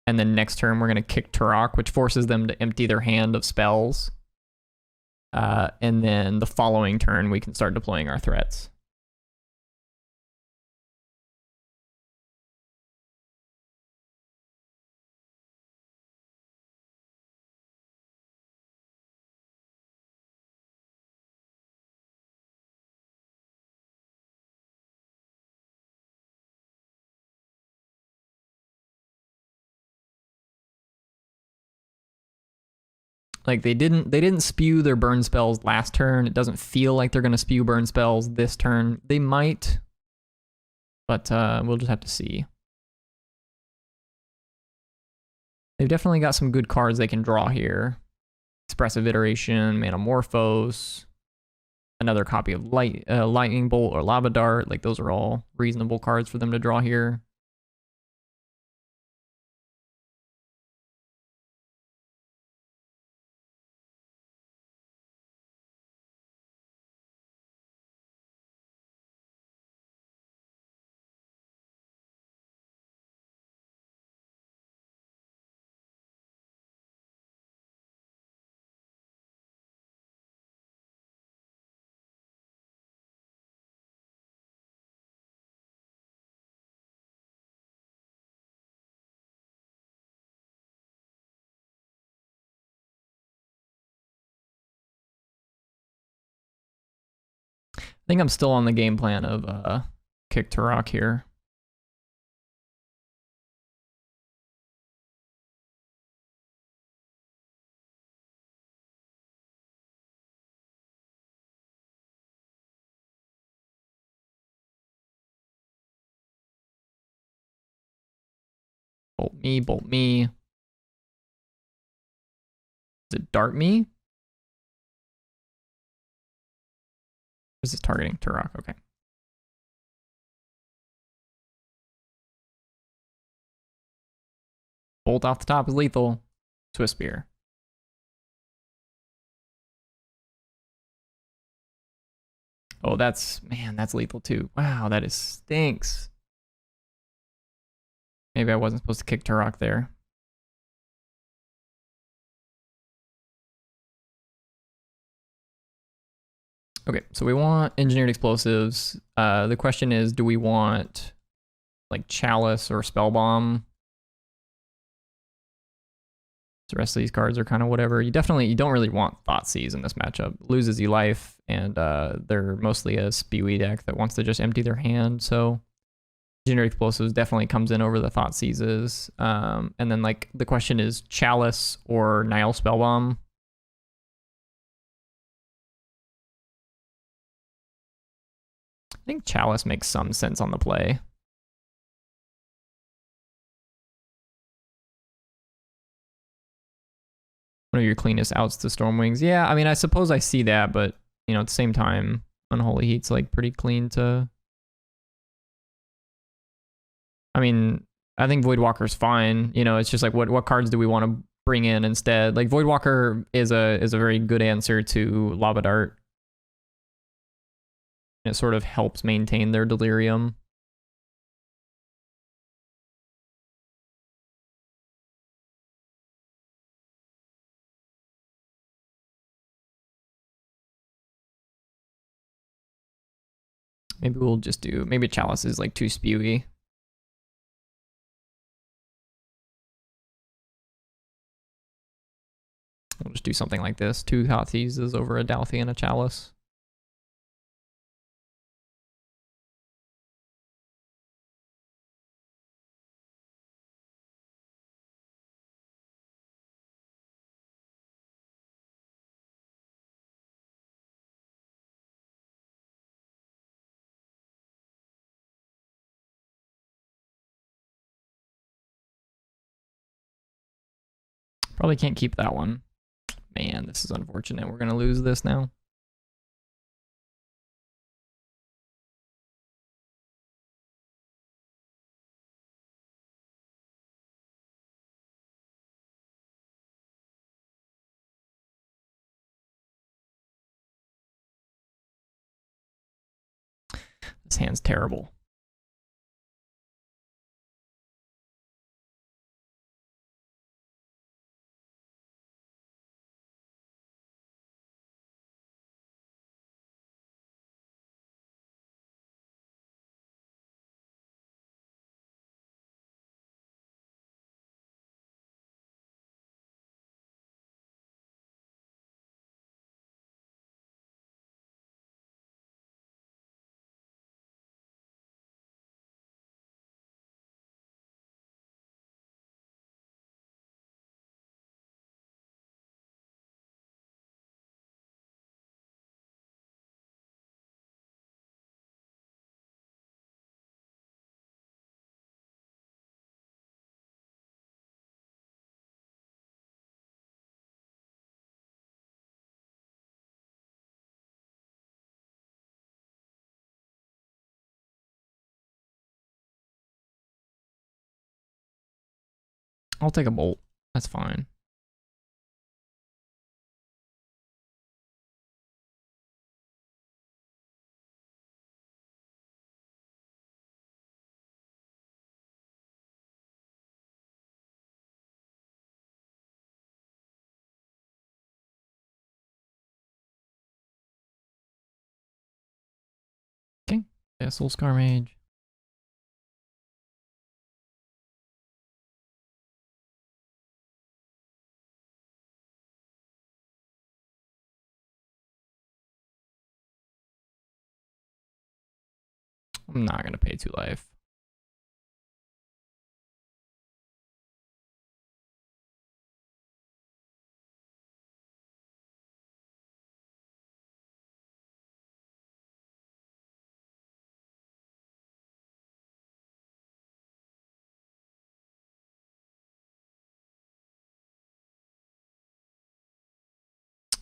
and then next turn we're gonna kick Turok, which forces them to empty their hand of spells. And then the following turn we can start deploying our threats. Like they didn't spew their burn spells last turn. It doesn't feel like they're gonna spew burn spells this turn. They might, but we'll just have to see. They've definitely got some good cards they can draw here. Expressive Iteration, Manamorphose, another copy of Lightning Bolt or Lava Dart. Like those are all reasonable cards for them to draw here. think I'm still on the game plan of kick to rock here. Bolt me, bolt me. Is it dart me? Or is this targeting Turok? Okay. Bolt off the top is lethal. Swiss spear. Oh, that's lethal too. Wow, that is stinks. Maybe I wasn't supposed to kick Turok there. Okay, so we want engineered explosives. The question is, do we want like Chalice or Spell Bomb? The rest of these cards are kind of whatever. You don't really want Thoughtseize in this matchup. It loses you life, and they're mostly a Spewy deck that wants to just empty their hand. So engineered explosives definitely comes in over the Thoughtseizes. And then like the question is Chalice or Nile Spell Bomb. I think Chalice makes some sense on the play. One of your cleanest outs to Stormwings. Yeah, I mean, I suppose I see that, but, you know, at the same time, Unholy Heat's, like, pretty clean to... I mean, I think Voidwalker's fine. You know, it's just, like, what cards do we want to bring in instead? Like, Voidwalker is a very good answer to Lava Dart. It sort of helps maintain their Delirium. Maybe we'll just do... Maybe Chalice is, like, too spewy. We'll just do something like this. 2 Thoughtseizes over a Dalthy and a Chalice. Probably can't keep that one. Man, this is unfortunate. We're going to lose this now. This hand's terrible. I'll take a bolt. That's fine. Okay. Yeah, Soul Scar Mage. I'm not gonna pay 2 life.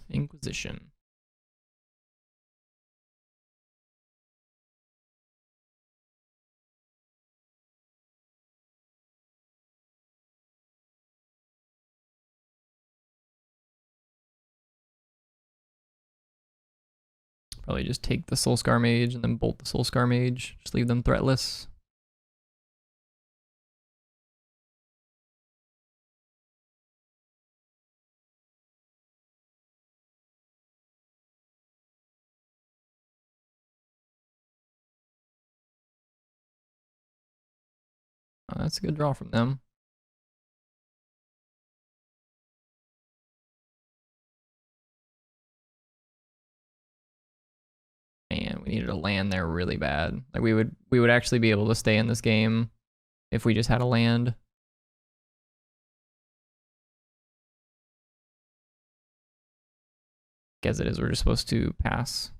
Inquisition. Probably just take the Soulscar Mage and then bolt the Soulscar Mage. Just leave them threatless. That's a good draw from them. Man, we needed a land there really bad. Like we would actually be able to stay in this game if we just had a land. As it is, we're just supposed to pass.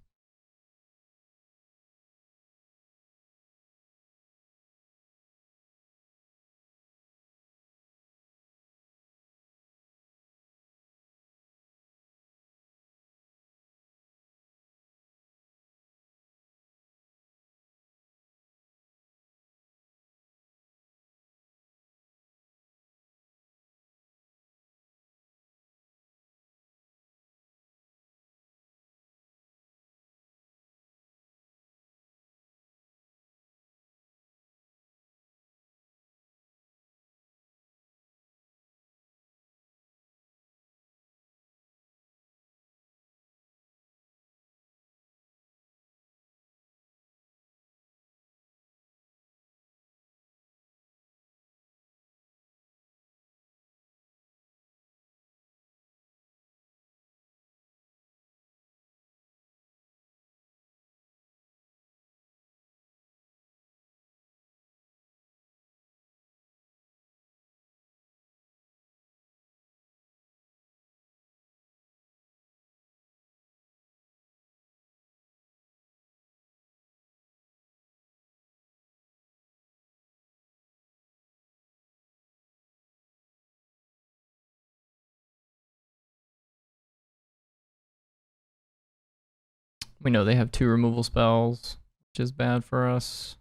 We know they have 2 removal spells, which is bad for us.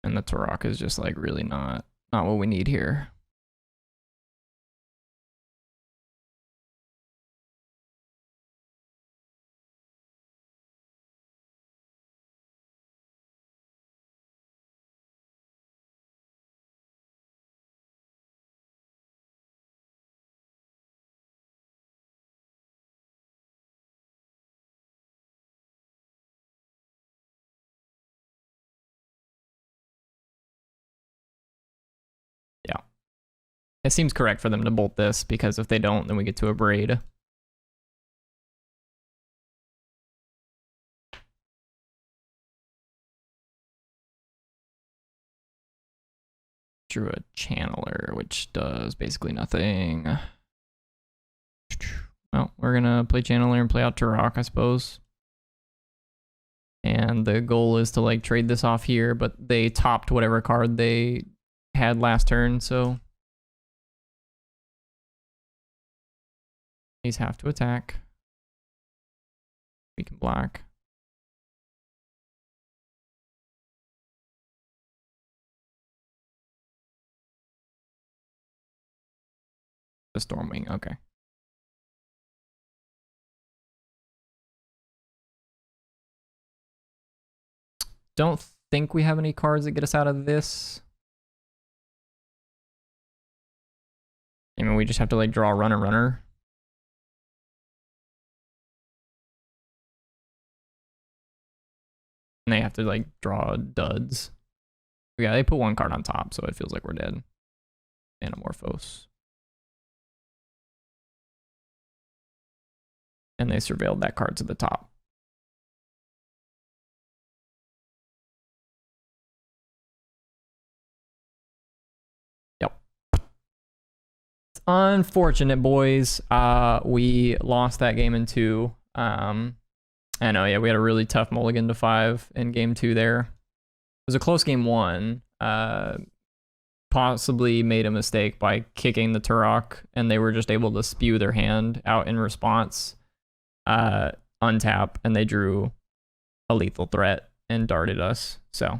And the Turok is just like really not what we need here. Yeah. It seems correct for them to bolt this, because if they don't, then we get to a braid. Drew a Channeler, which does basically nothing. Well, we're gonna play Channeler and play out Turok, I suppose. And the goal is to like trade this off here, but they topped whatever card they had last turn, so these have to attack. We can block. The Stormwing, okay. Don't think we have any cards that get us out of this. I mean, we just have to like draw a runner. And they have to like draw duds. Yeah, they put 1 card on top, so it feels like we're dead. Anamorphose. And they surveilled that card to the top. Unfortunate, boys. We lost that game in 2. I know, yeah, we had a really tough mulligan to 5 in game 2 there. It was a close game 1. Possibly made a mistake by kicking the Turok, and they were just able to spew their hand out in response, untap, and they drew a lethal threat and darted us. So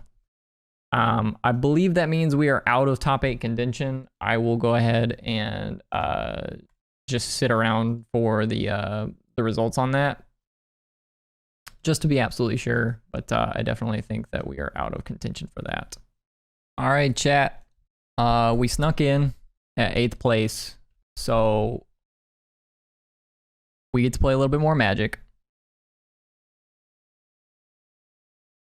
I believe that means we are out of top 8 contention. I will go ahead and just sit around for the results on that, just to be absolutely sure. But I definitely think that we are out of contention for that. All right, chat. We snuck in at 8th place, so we get to play a little bit more Magic.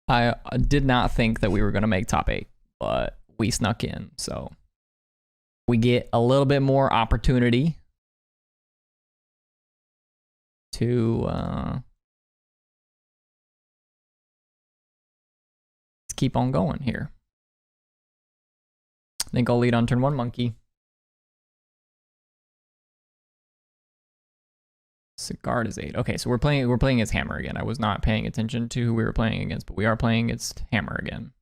I did not think that we were going to make top 8, but we snuck in, so we get a little bit more opportunity to let's keep on going here. I think I'll lead on turn 1 Monkey. Sigard is 8. Okay, so we're playing against Hammer again. I was not paying attention to who we were playing against, but we are playing against Hammer again.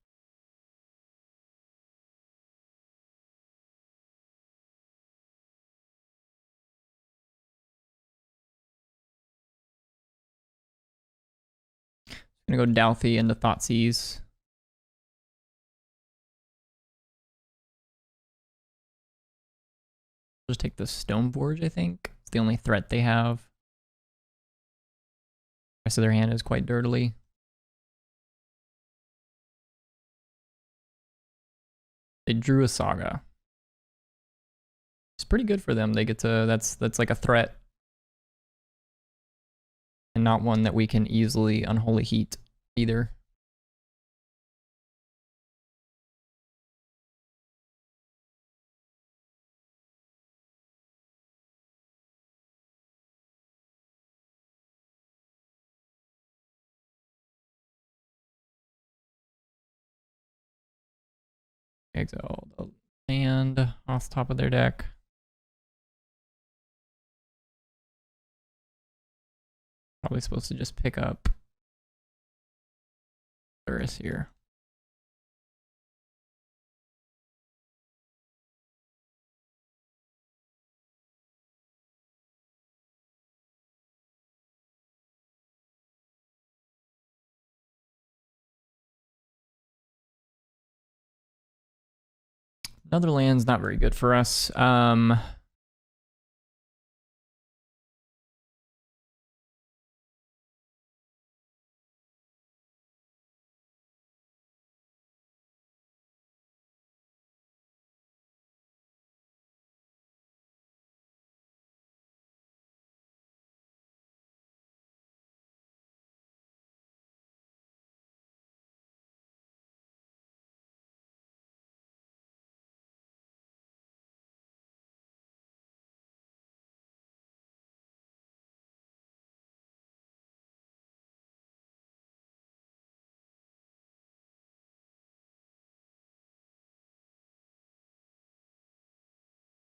I'm gonna go Douthie into Thoughtseize. Just take the Stoneforge, I think. It's the only threat they have. The rest of their hand is quite dirtily. They drew a Saga. It's pretty good for them. They get to, that's like a threat. And not one that we can easily Unholy Heat either. Exile the land off the top of their deck. Probably supposed to just pick up Lurrus here. Another land's not very good for us.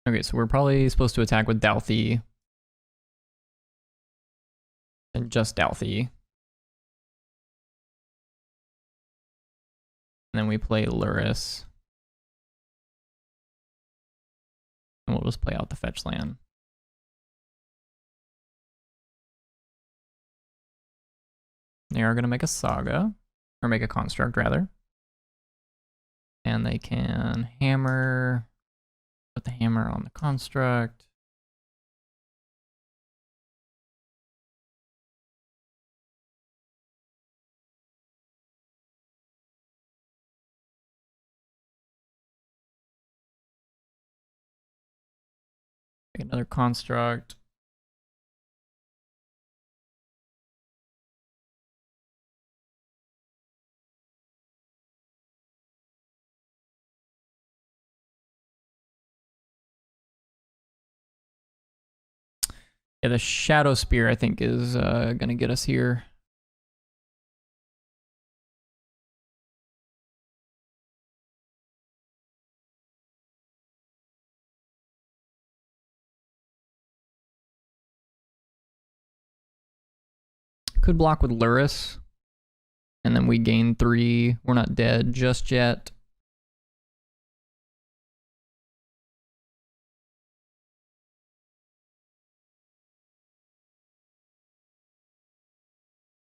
Okay, so we're probably supposed to attack with Douthie. And just Douthie. And then we play Lurrus. And we'll just play out the fetch land. They are going to make a Saga. Or make a Construct, rather. And they can hammer. Put the hammer on the Construct. Make another Construct. Yeah, the Shadow Spear, I think, is going to get us here. Could block with Lurrus. And then we gain 3. We're not dead just yet.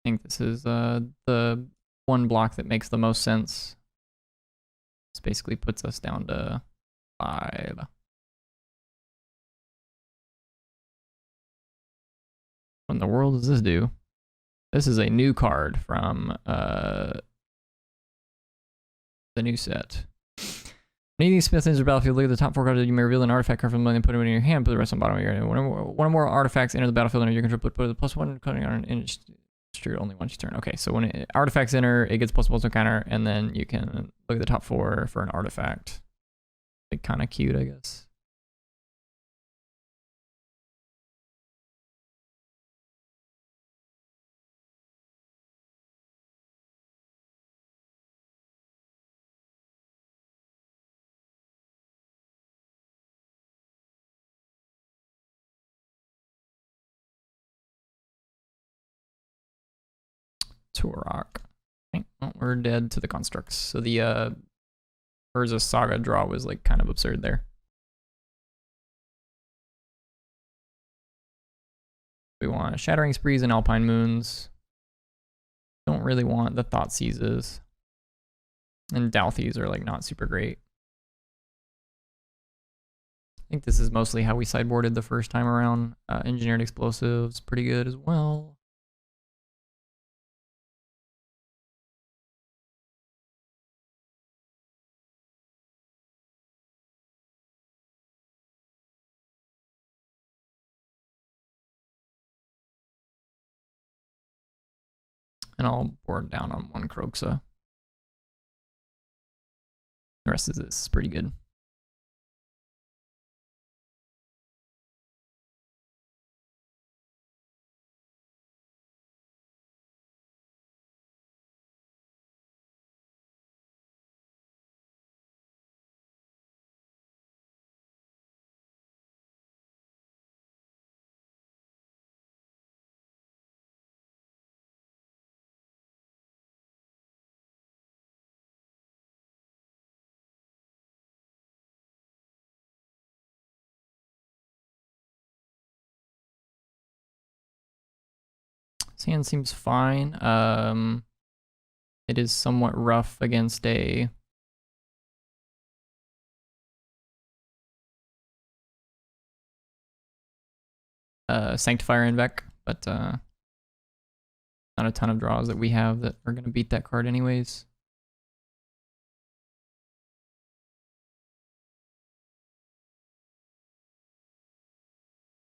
I think this is the one block that makes the most sense. This basically puts us down to 5. What in the world does this do? This is a new card from the new set. When eating Smith enters the battlefield, look at the top 4 cards that you may reveal an artifact card from the money and put it in your hand, put the rest on the bottom of your hand. One or more artifacts enter the battlefield under your control, put the +1 counting on an true only once you turn. Okay, so when artifacts enter, it gets +1 counter, and then you can look at the top 4 for an artifact. Like, kind of cute, I guess. Turok. Okay, well, we're dead to the constructs. So the Urza Saga draw was like kind of absurd there. We want Shattering Sprees and Alpine Moons. Don't really want the Thought Seizes. And Douthies are like not super great. I think this is mostly how we sideboarded the first time around. Engineered Explosives, pretty good as well. And I'll board down on 1 Kroxa. The rest of this is pretty good. This hand seems fine. It is somewhat rough against a Sanctifier Invec, but not a ton of draws that we have that are going to beat that card anyways.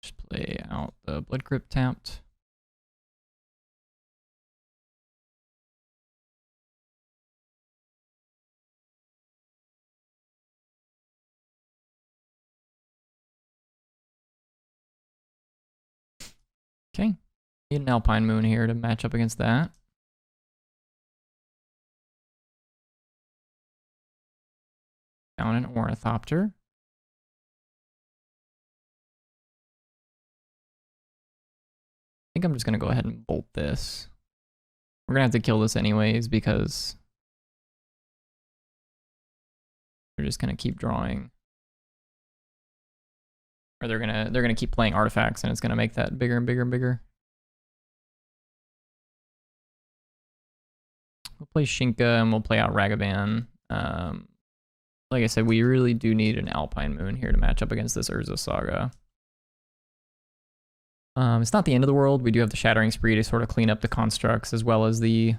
Just play out the Blood Grip tapped. Okay, need an Alpine Moon here to match up against that. Down an Ornithopter. I think I'm just gonna go ahead and bolt this. We're gonna have to kill this anyways because they're just gonna keep drawing. Or they're gonna keep playing artifacts and it's gonna make that bigger and bigger and bigger. We'll play Shinka and we'll play out Ragavan. Like I said, we really do need an Alpine Moon here to match up against this Urza Saga. It's not the end of the world. We do have the Shattering Spree to sort of clean up the constructs as well as the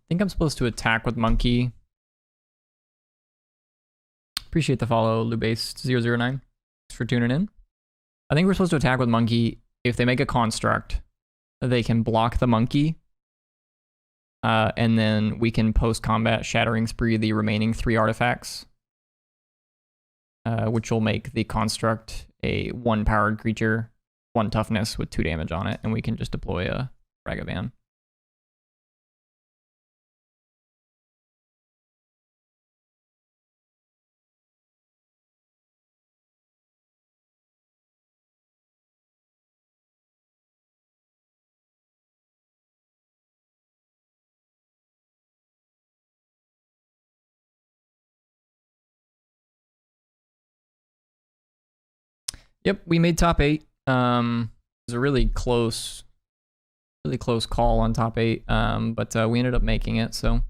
think I'm supposed to attack with Monkey. Appreciate the follow, Lubase009. Thanks for tuning in. I think we're supposed to attack with Monkey. If they make a construct, they can block the Monkey. And then we can post-combat Shattering Spree the remaining 3 artifacts. Which will make the construct a 1-powered creature, 1 toughness with 2 damage on it, and we can just deploy a Ragavan. Yep, we made top 8. It was a really close call on top 8, but we ended up making it. So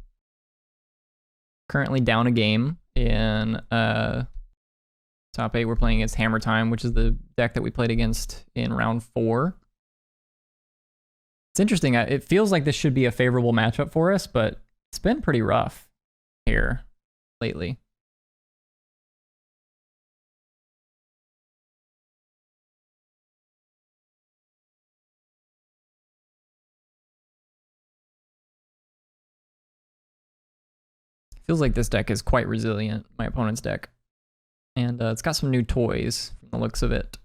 currently down a game in top 8. We're playing against Hammer Time, which is the deck that we played against in round 4. It's interesting. It feels like this should be a favorable matchup for us, but it's been pretty rough here lately. Feels like this deck is quite resilient, my opponent's deck. And it's got some new toys from the looks of it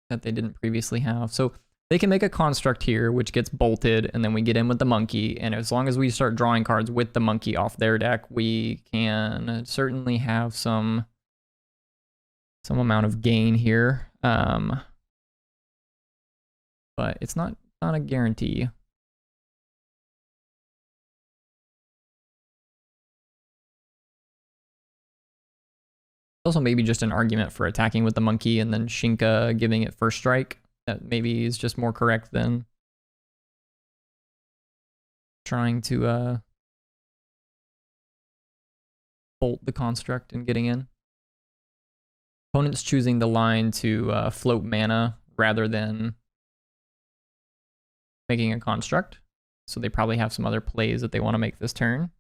that they didn't previously have. So they can make a construct here, which gets bolted, and then we get in with the Monkey. And as long as we start drawing cards with the Monkey off their deck, we can certainly have some amount of gain here. But it's not a guarantee. Also maybe just an argument for attacking with the Monkey and then Shinka giving it first strike. That maybe is just more correct than trying to bolt the construct and getting in. Opponent's choosing the line to float mana rather than making a construct. So they probably have some other plays that they want to make this turn.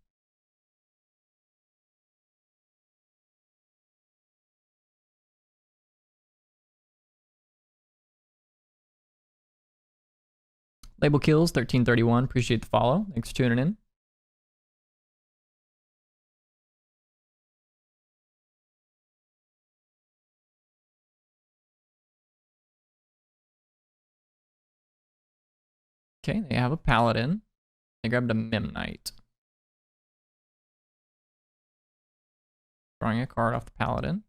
Label Kills 1331, appreciate the follow. Thanks for tuning in. Okay, they have a Paladin. They grabbed a Memnite. Drawing a card off the Paladin.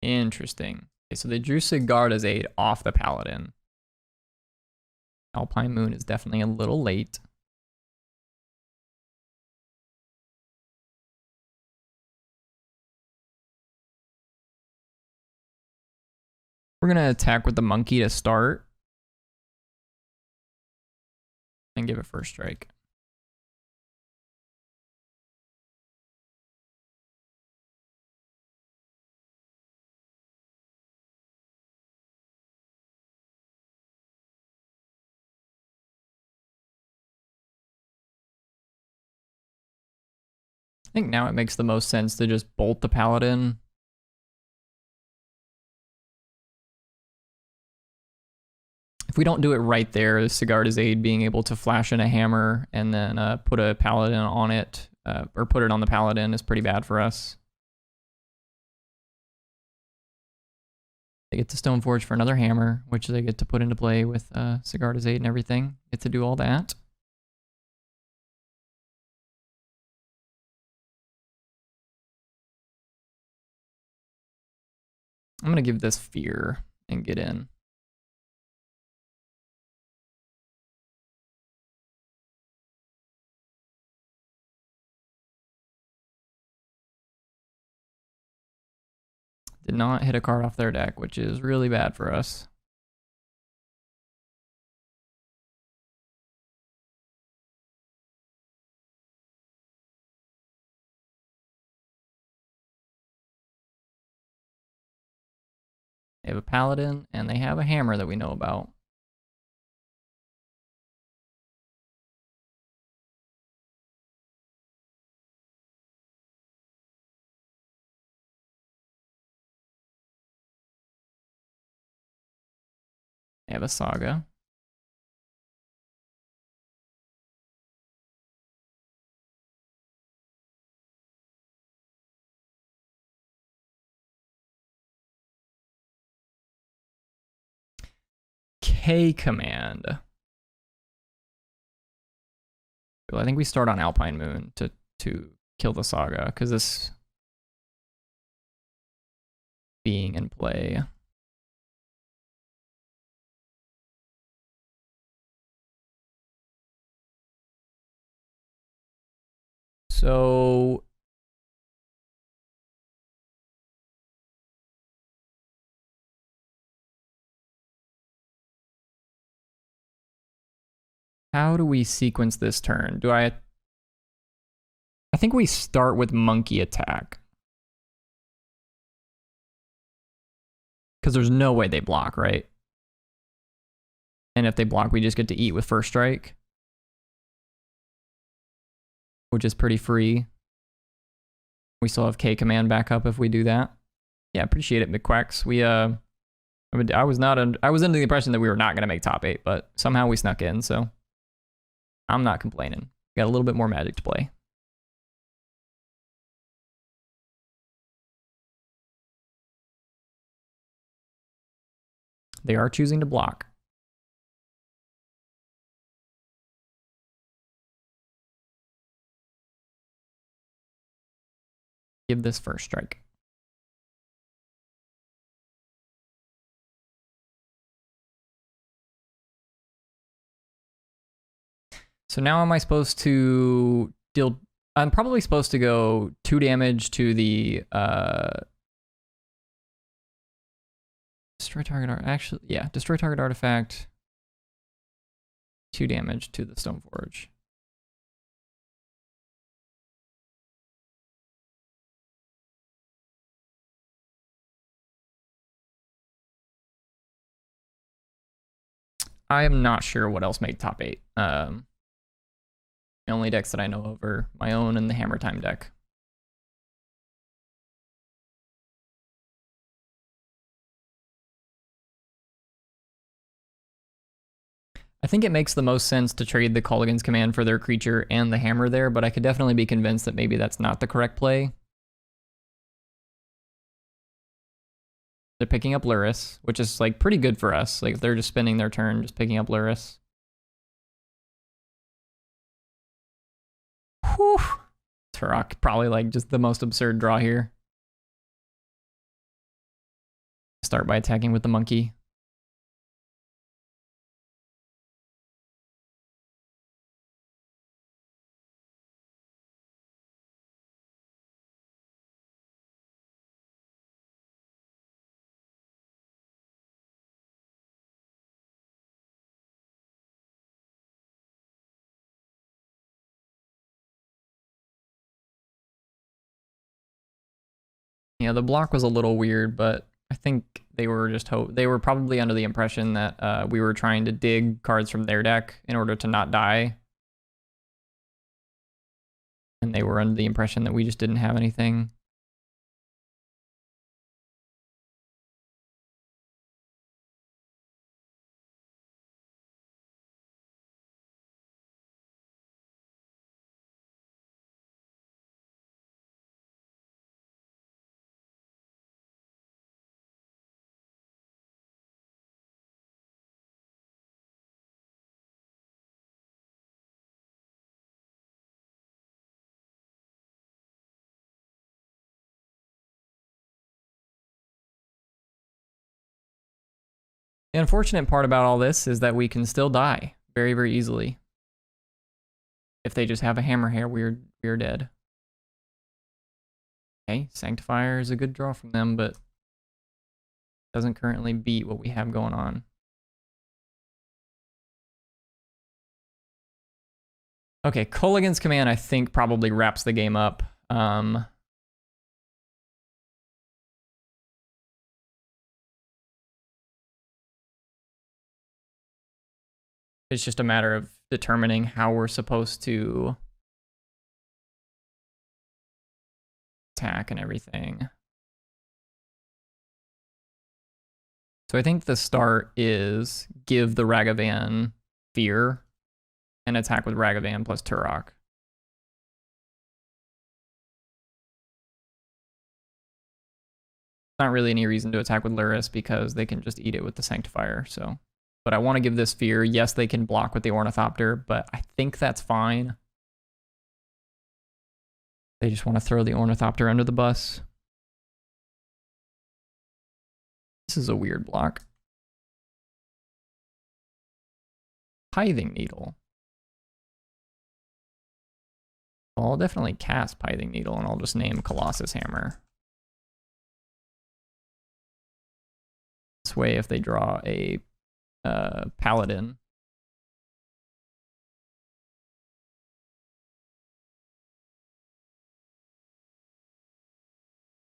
Interesting. Okay, so they drew Sigurda's Aid off the Paladin. Alpine Moon is definitely a little late. We're going to attack with the Monkey to start. And give it first strike. I think now it makes the most sense to just bolt the Paladin. If we don't do it right there, Sigurda's Aid being able to flash in a hammer and then put a Paladin on it, or put it on the Paladin is pretty bad for us. They get to Stoneforge for another hammer, which they get to put into play with Sigurda's Aid and everything. Get to do all that. I'm going to give this Fear and get in. Did not hit a card off their deck, which is really bad for us. They have a Paladin, and they have a hammer that we know about. They have a Saga. K command. Well, I think we start on Alpine Moon to kill the Saga, because this being in play. So how do we sequence this turn? I think we start with monkey attack. Because there's no way they block, right? And if they block, we just get to eat with first strike, which is pretty free. We still have K command backup if we do that. Yeah, appreciate it, McQuacks. I was under the impression that we were not going to make top 8, but somehow we snuck in, so I'm not complaining. Got a little bit more Magic to play. They are choosing to block. Give this first strike. So now am I supposed to deal... I'm probably supposed to go 2 damage to the... destroy target art... Actually, yeah. Destroy target artifact. 2 damage to the Stoneforge. I am not sure what else made top 8. The only decks that I know of are my own and the Hammer Time deck. I think it makes the most sense to trade the Culligan's command for their creature and the hammer there, but I could definitely be convinced that maybe that's not the correct play. They're picking up Lurrus, which is like pretty good for us. Like if they're just spending their turn just picking up Lurrus. Whew. Turok, probably like just the most absurd draw here. Start by attacking with the monkey. Yeah, the block was a little weird, but I think they were just they were probably under the impression that we were trying to dig cards from their deck in order to not die. And they were under the impression that we just didn't have anything. The unfortunate part about all this is that we can still die very, very easily. If they just have a hammer here, we're dead. Okay, Sanctifier is a good draw from them, but doesn't currently beat what we have going on. Okay, Culligan's command I think probably wraps the game up. It's just a matter of determining how we're supposed to attack and everything. So I think the start is give the Ragavan fear and attack with Ragavan plus Turok. Not really any reason to attack with Lurrus because they can just eat it with the Sanctifier, so. But I want to give this fear. Yes, they can block with the Ornithopter, but I think that's fine. They just want to throw the Ornithopter under the bus. This is a weird block. Pithing Needle. Well, I'll definitely cast Pithing Needle, and I'll just name Colossus Hammer. This way, if they draw a Paladin,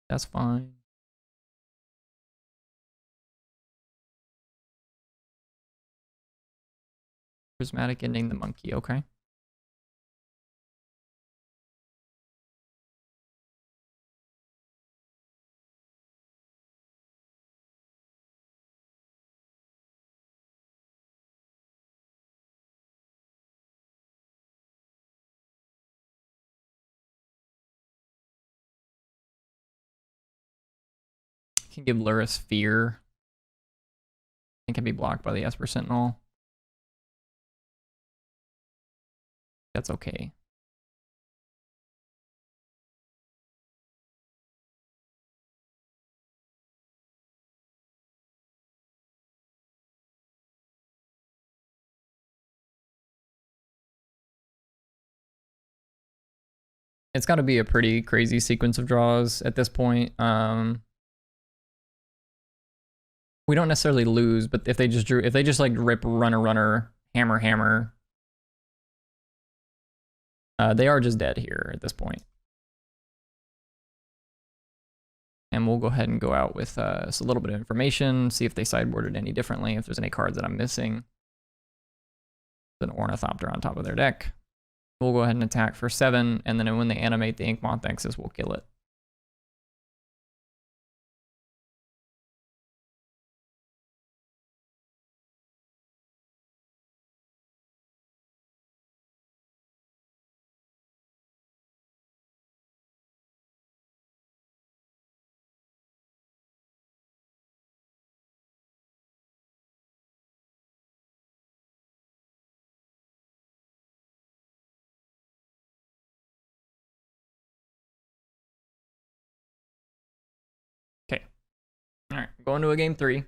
that's fine. Prismatic Ending the Monkey, okay. Can give Lurrus Fear. It can be blocked by the Esper Sentinel. That's okay. It's got to be a pretty crazy sequence of draws at this point. We don't necessarily lose, but if they just like rip runner, hammer, they are just dead here at this point. And we'll go ahead and go out with a little bit of information, see if they sideboarded any differently, if there's any cards that I'm missing. An Ornithopter on top of their deck. We'll go ahead and attack for 7, and then when they animate the Inkmoth Nexus, we'll kill it. Okay. All right, going to a game 3.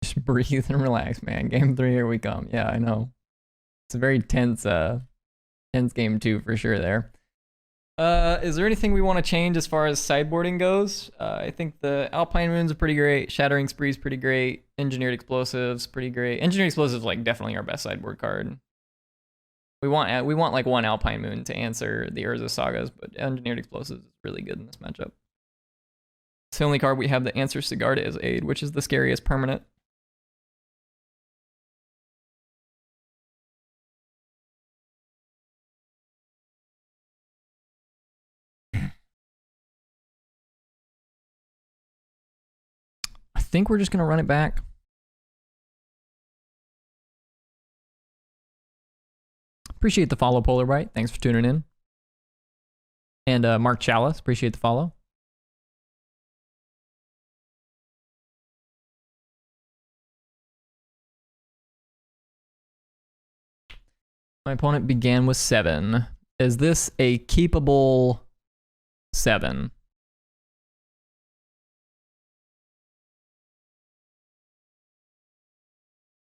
Just breathe and relax, man. Game 3, here we come. Yeah, I know. It's a very tense game 2 for sure there. Is there anything we want to change as far as sideboarding goes? I think the Alpine Moons are pretty great. Shattering Spree's pretty great. Engineered Explosives, pretty great. Engineered Explosives, like, definitely our best sideboard card. We want like one Alpine Moon to answer the Urza Sagas, but Engineered Explosives is really good in this matchup. It's the only card we have that answers Sigarda as aid, which is the scariest permanent. I think we're just gonna run it back. Appreciate the follow, Polar Bright. Thanks for tuning in. And Mark Chalice, appreciate the follow. My opponent began with 7. Is this a keepable 7?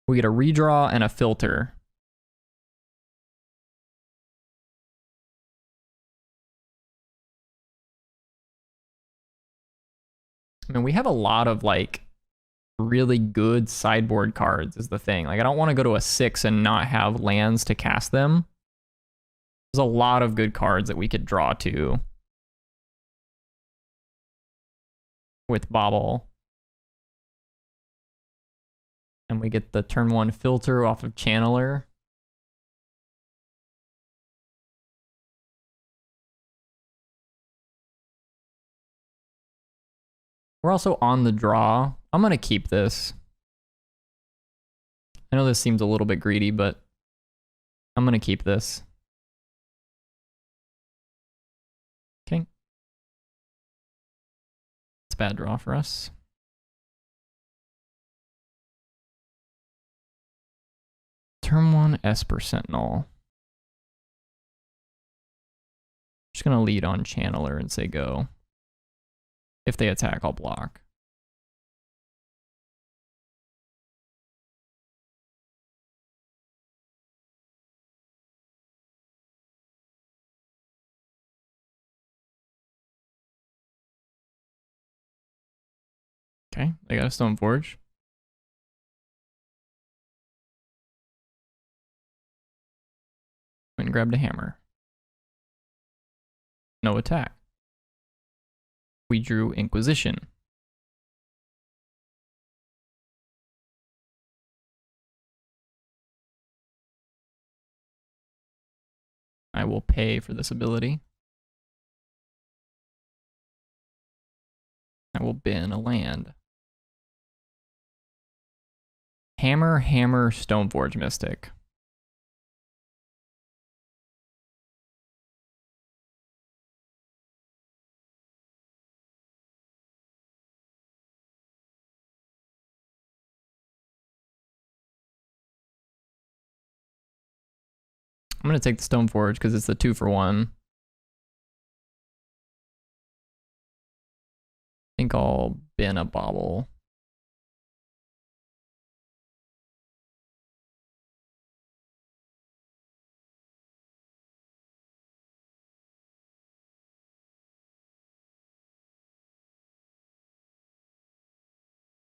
We get a redraw and a filter. I mean, we have a lot of like really good sideboard cards is the thing. Like, I don't want to go to a 6 and not have lands to cast them. There's a lot of good cards that we could draw to with Bobble. And we get the turn 1 filter off of Channeler. We're also on the draw. I'm going to keep this. I know this seems a little bit greedy, but I'm going to keep this. Okay. It's a bad draw for us. Turn 1 Esper Sentinel. Just going to lead on Channeler and say go. If they attack, I'll block. Okay, they got a Stoneforge. Went and grabbed a hammer. No attack. We drew Inquisition. I will pay for this ability. I will bin a land. Hammer, Hammer, Stoneforge Mystic. I'm going to take the Stoneforge because it's the 2-for-1. I think I'll bin a bauble.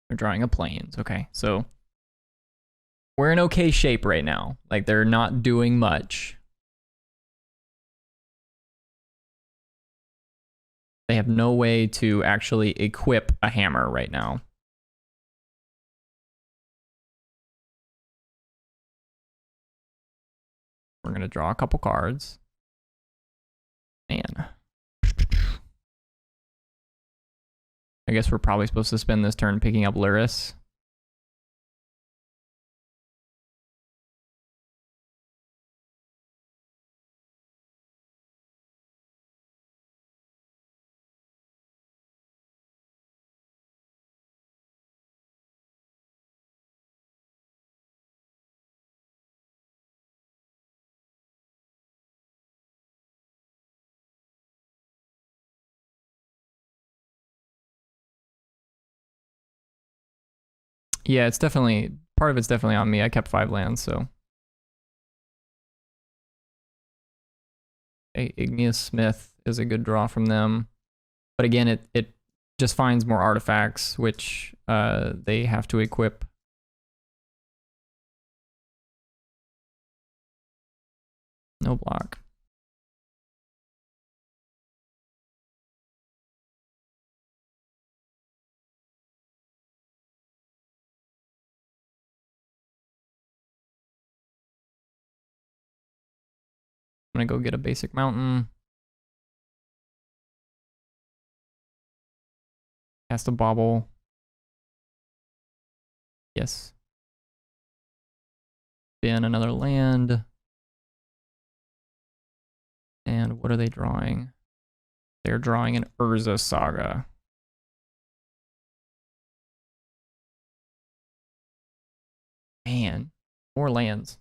They're drawing a plains. Okay, so we're in okay shape right now. Like, they're not doing much. They have no way to actually equip a hammer right now. We're going to draw a couple cards. Man. I guess we're probably supposed to spend this turn picking up Lurrus. Yeah, it's definitely, part of it's definitely on me. I kept 5 lands, so. Igneous Smith is a good draw from them. But again, it just finds more artifacts, which they have to equip. No block. I'm gonna go get a basic mountain. Cast a bauble. Yes. Bin another land. And what are they drawing? They're drawing an Urza Saga. Man, more lands.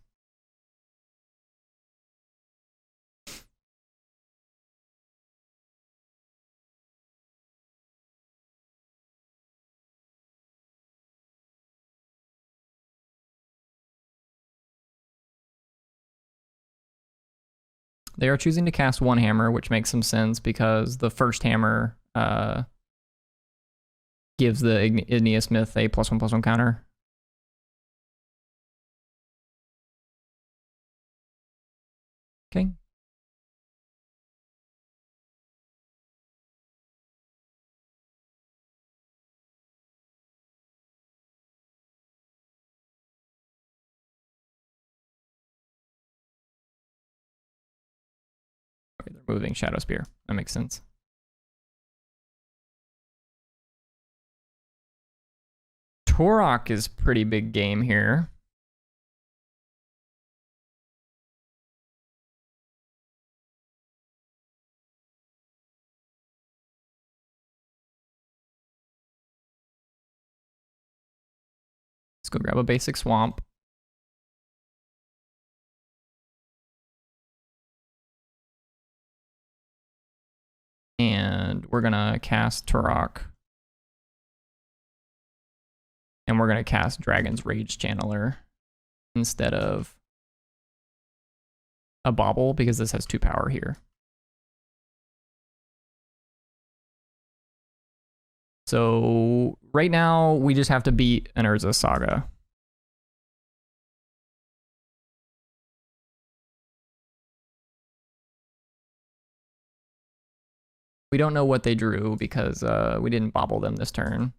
They are choosing to cast 1 hammer, which makes some sense because the first hammer gives the Igneous Myth a +1/+1 counter. Okay. Okay, they're moving Shadow Spear. That makes sense. Turok is pretty big game here. Let's go grab a basic swamp. And we're gonna cast Turok. And we're gonna cast Dragon's Rage Channeler instead of a Bauble because this has 2 power here. So right now we just have to beat an Urza Saga. We don't know what they drew because we didn't bobble them this turn.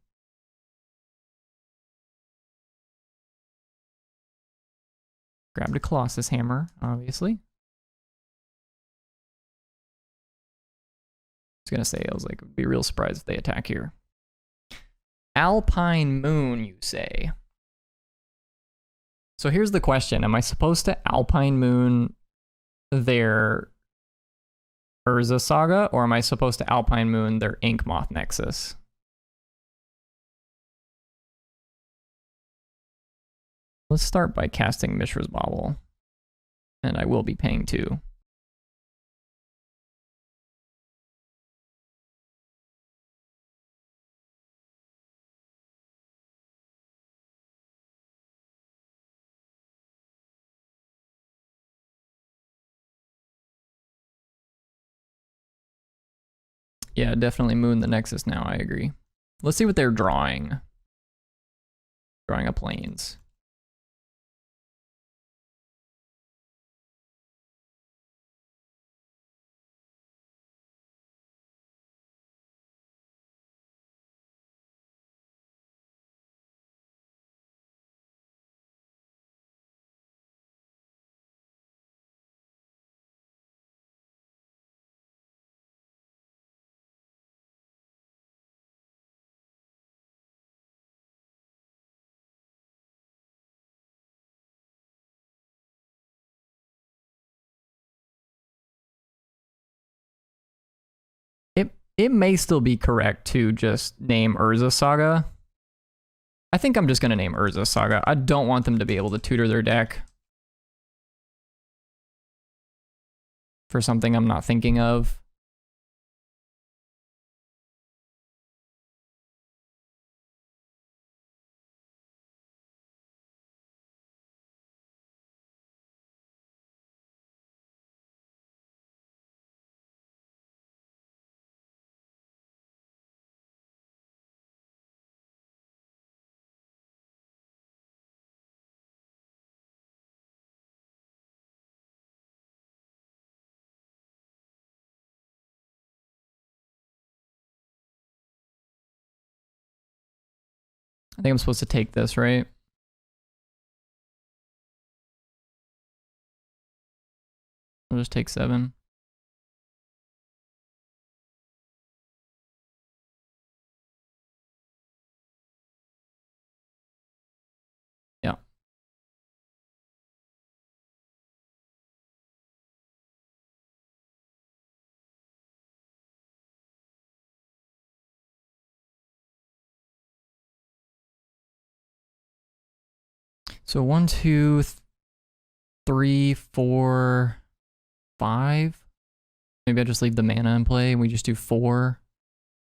Grabbed a Colossus Hammer, obviously. I was gonna say, I was like, would be real surprised if they attack here. Alpine Moon, you say? So here's the question. Am I supposed to Alpine Moon their Urza Saga, or am I supposed to Alpine Moon their Inkmoth Nexus? Let's start by casting Mishra's Bauble. And I will be paying 2. Yeah, definitely Moon the Nexus now, I agree. Let's see what they're drawing. Drawing a Plains. It may still be correct to just name Urza Saga. I think I'm just going to name Urza Saga. I don't want them to be able to tutor their deck for something I'm not thinking of. I think I'm supposed to take this, right? I'll just take 7. Yeah. So 1, 2, 3, 4, 5. Maybe I just leave the mana in play and we just do 4.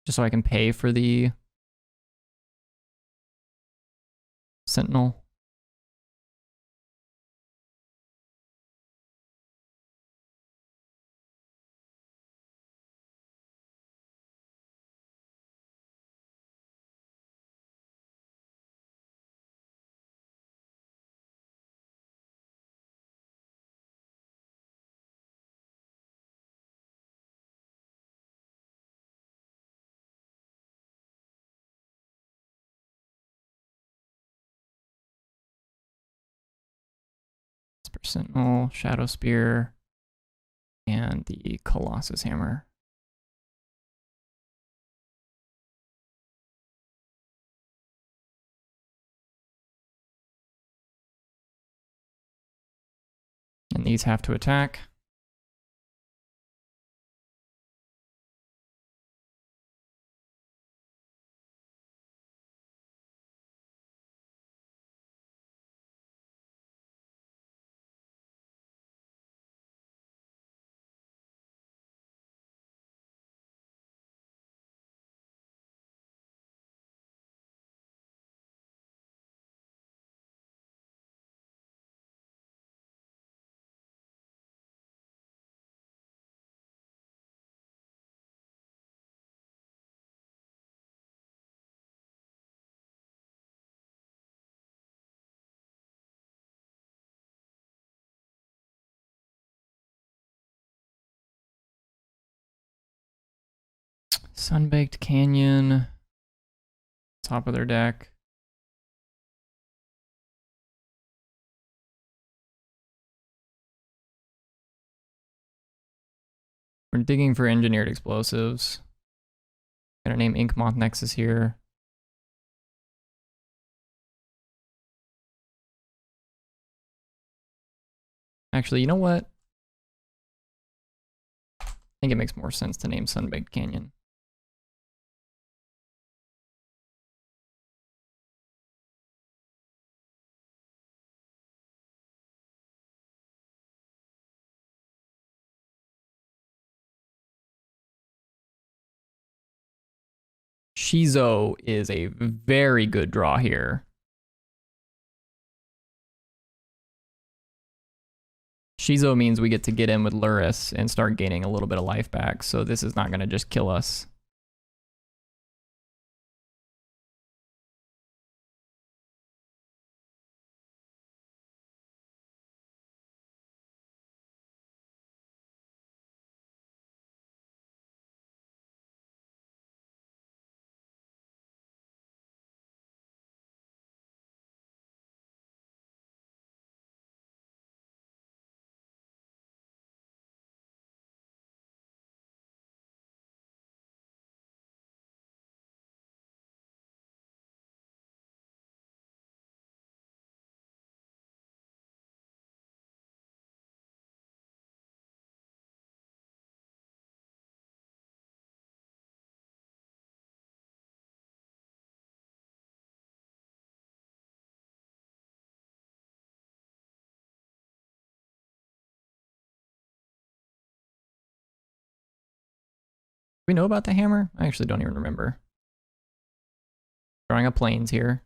Just so I can pay for the Sentinel. Sentinel, Shadow Spear, and the Colossus Hammer. And these have to attack. Sunbaked Canyon. Top of their deck. We're digging for engineered explosives. Gonna name Inkmoth Nexus here. Actually, you know what? I think it makes more sense to name Sunbaked Canyon. Shizo is a very good draw here. Shizo means we get to get in with Lurrus and start gaining a little bit of life back, so this is not going to just kill us. We know about the hammer? I actually don't even remember. Drawing up planes here.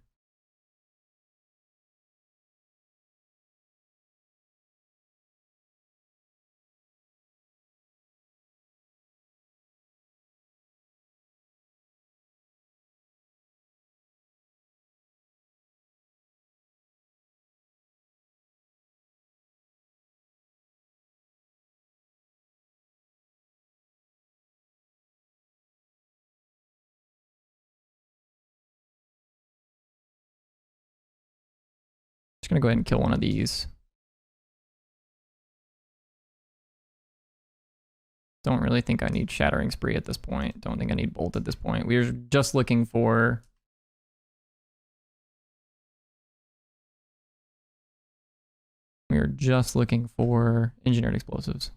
Just gonna go ahead and kill one of these. Don't really think I need Shattering Spree at this point. Don't think I need Bolt at this point. We're just looking for... We're just looking for Engineered Explosives.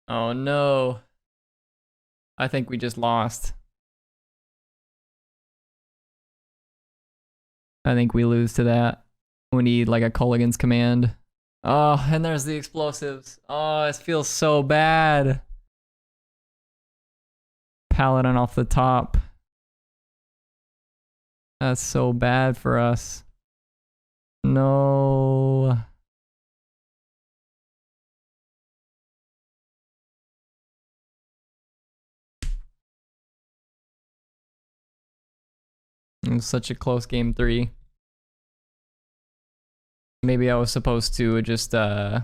Oh no. I think we just lost. I think we lose to that. We need like a Culligan's command. Oh, and there's the explosives. Oh, it feels so bad. Paladin off the top. That's so bad for us. No. It was such a close game 3. Maybe I was supposed to just I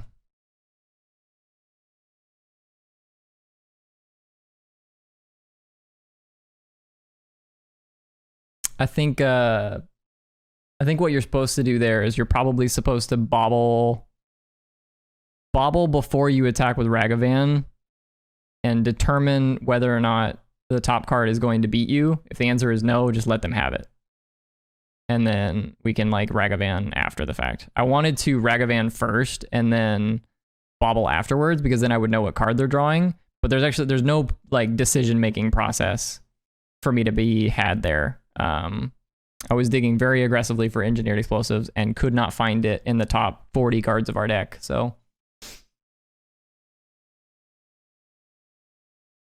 think what you're supposed to do there is you're probably supposed to bobble before you attack with Ragavan and determine whether or not the top card is going to beat you. If the answer is no, just let them have it. And then we can like Ragavan after the fact. I wanted to Ragavan first and then bobble afterwards because then I would know what card they're drawing. But there's no like decision making process for me to be had there. I was digging very aggressively for engineered explosives and could not find it in the top 40 cards of our deck. So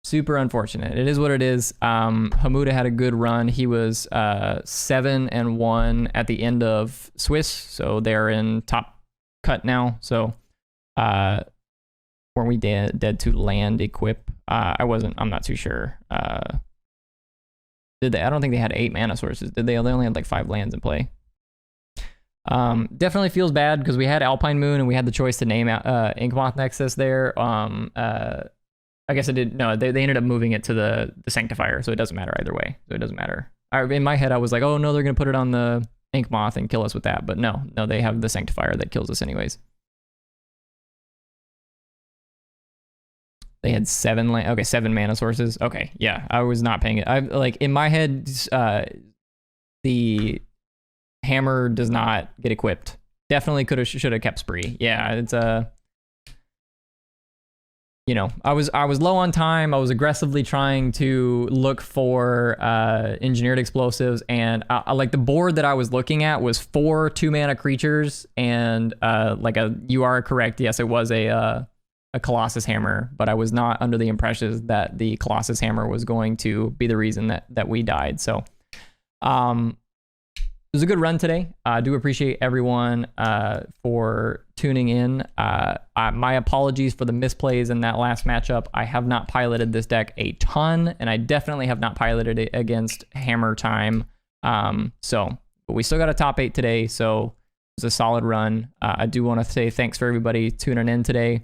super unfortunate. It is what it is. Hamuda had a good run. He was 7-1 at the end of Swiss, so they're in top cut now. So weren't we dead to land equip? I'm not too sure. Did they? I don't think they had 8 mana sources. Did they? They only had like 5 lands in play. Definitely feels bad because we had Alpine Moon and we had the choice to name Inkmoth Nexus there. I guess I did. No, they ended up moving it to the Sanctifier, so it doesn't matter either way. So it doesn't matter. In my head, I was like, oh no, they're gonna put it on the Inkmoth and kill us with that. But no, they have the Sanctifier that kills us anyways. They had 7 mana sources. Okay, yeah, I was not paying it. I like in my head, the hammer does not get equipped. Definitely should have kept Spree. Yeah, it's you know, I was low on time. I was aggressively trying to look for engineered explosives, and I like the board that I was looking at was 4 2-mana creatures and like you are correct. Yes, it was a Colossus Hammer, but I was not under the impression that the Colossus Hammer was going to be the reason that we died. So it was a good run today. I do appreciate everyone for tuning in. My apologies for the misplays in that last matchup. I have not piloted this deck a ton, and I definitely have not piloted it against Hammer Time. But we still got a top 8 today, so it was a solid run. I do want to say thanks for everybody tuning in today.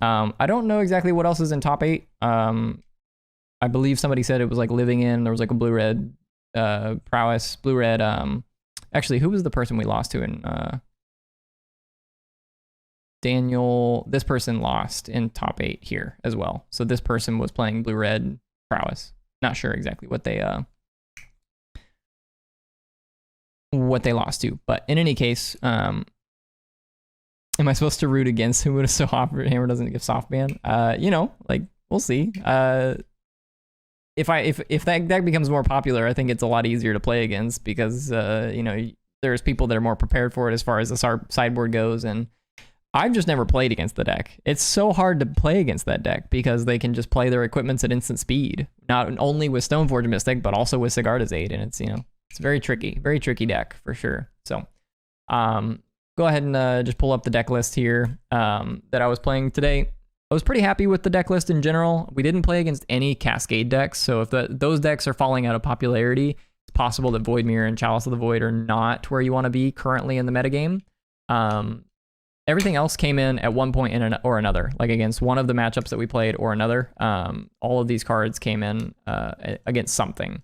I don't know exactly what else is in top 8. I believe somebody said it was like Living In. There was like a blue-red Prowess, blue-red. Actually, who was the person we lost to in Daniel? This person lost in top 8 here as well. So this person was playing blue-red Prowess. Not sure exactly what they lost to, but in any case, am I supposed to root against who would have so Hammer doesn't give soft ban? You know, like we'll see. If that deck becomes more popular, I think it's a lot easier to play against because you know, there's people that are more prepared for it as far as the sideboard goes, and I've just never played against the deck. It's so hard to play against that deck because they can just play their equipments at instant speed, not only with Stoneforge Mystic but also with Sigarda's Aid, and it's, you know, it's very tricky deck for sure. So go ahead and just pull up the deck list here that I was playing today. I was pretty happy with the deck list in general. We didn't play against any Cascade decks, so if those decks are falling out of popularity, it's possible that Voidmere and Chalice of the Void are not where you want to be currently in the metagame. Everything else came in at one point or another, like against one of the matchups that we played or another. All of these cards came in against something.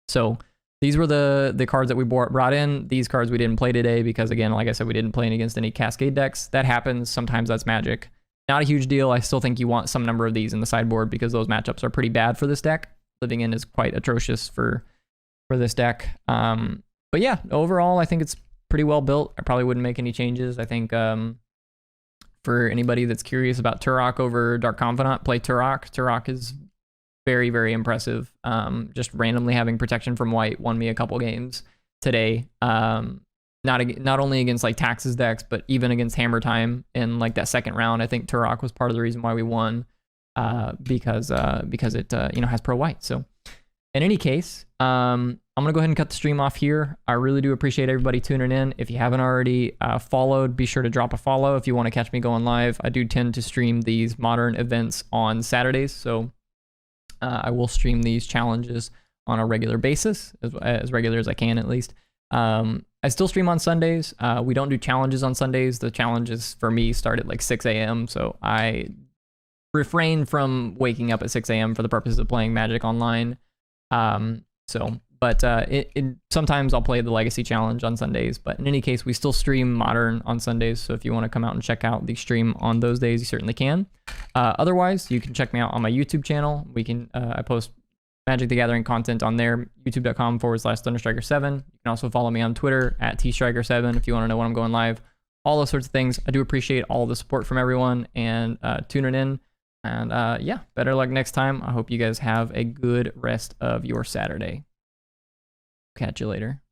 So these were the cards that we brought in. These cards we didn't play today because, again, like I said, we didn't play against any Cascade decks. That happens. Sometimes that's Magic. Not a huge deal. I still think you want some number of these in the sideboard because those matchups are pretty bad for this deck. Living In is quite atrocious for this deck. But yeah, overall, I think it's pretty well built. I probably wouldn't make any changes. I think for anybody that's curious about Turok over Dark Confidant, play Turok. Turok is very, very impressive. Just randomly having protection from white won me a couple games today. Not only against like Tax's decks, but even against Hammer Time in like that second round. I think Turok was part of the reason why we won, because it has pro white. So in any case, I'm gonna go ahead and cut the stream off here. I really do appreciate everybody tuning in. If you haven't already followed, be sure to drop a follow if you want to catch me going live. I do tend to stream these modern events on Saturdays, so I will stream these challenges on a regular basis, as regular as I can at least. I still stream on Sundays. We don't do challenges on Sundays. The challenges for me start at like 6 a.m. So I refrain from waking up at 6 a.m. for the purposes of playing Magic online. But sometimes I'll play the Legacy Challenge on Sundays. But in any case, we still stream Modern on Sundays. So if you want to come out and check out the stream on those days, you certainly can. Otherwise, you can check me out on my YouTube channel. I post Magic the Gathering content on there, youtube.com/ThunderStriker7. You can also follow me on Twitter at tstriker7 if you want to know when I'm going live. All those sorts of things. I do appreciate all the support from everyone, and tuning in. And yeah, better luck next time. I hope you guys have a good rest of your Saturday. Catch you later.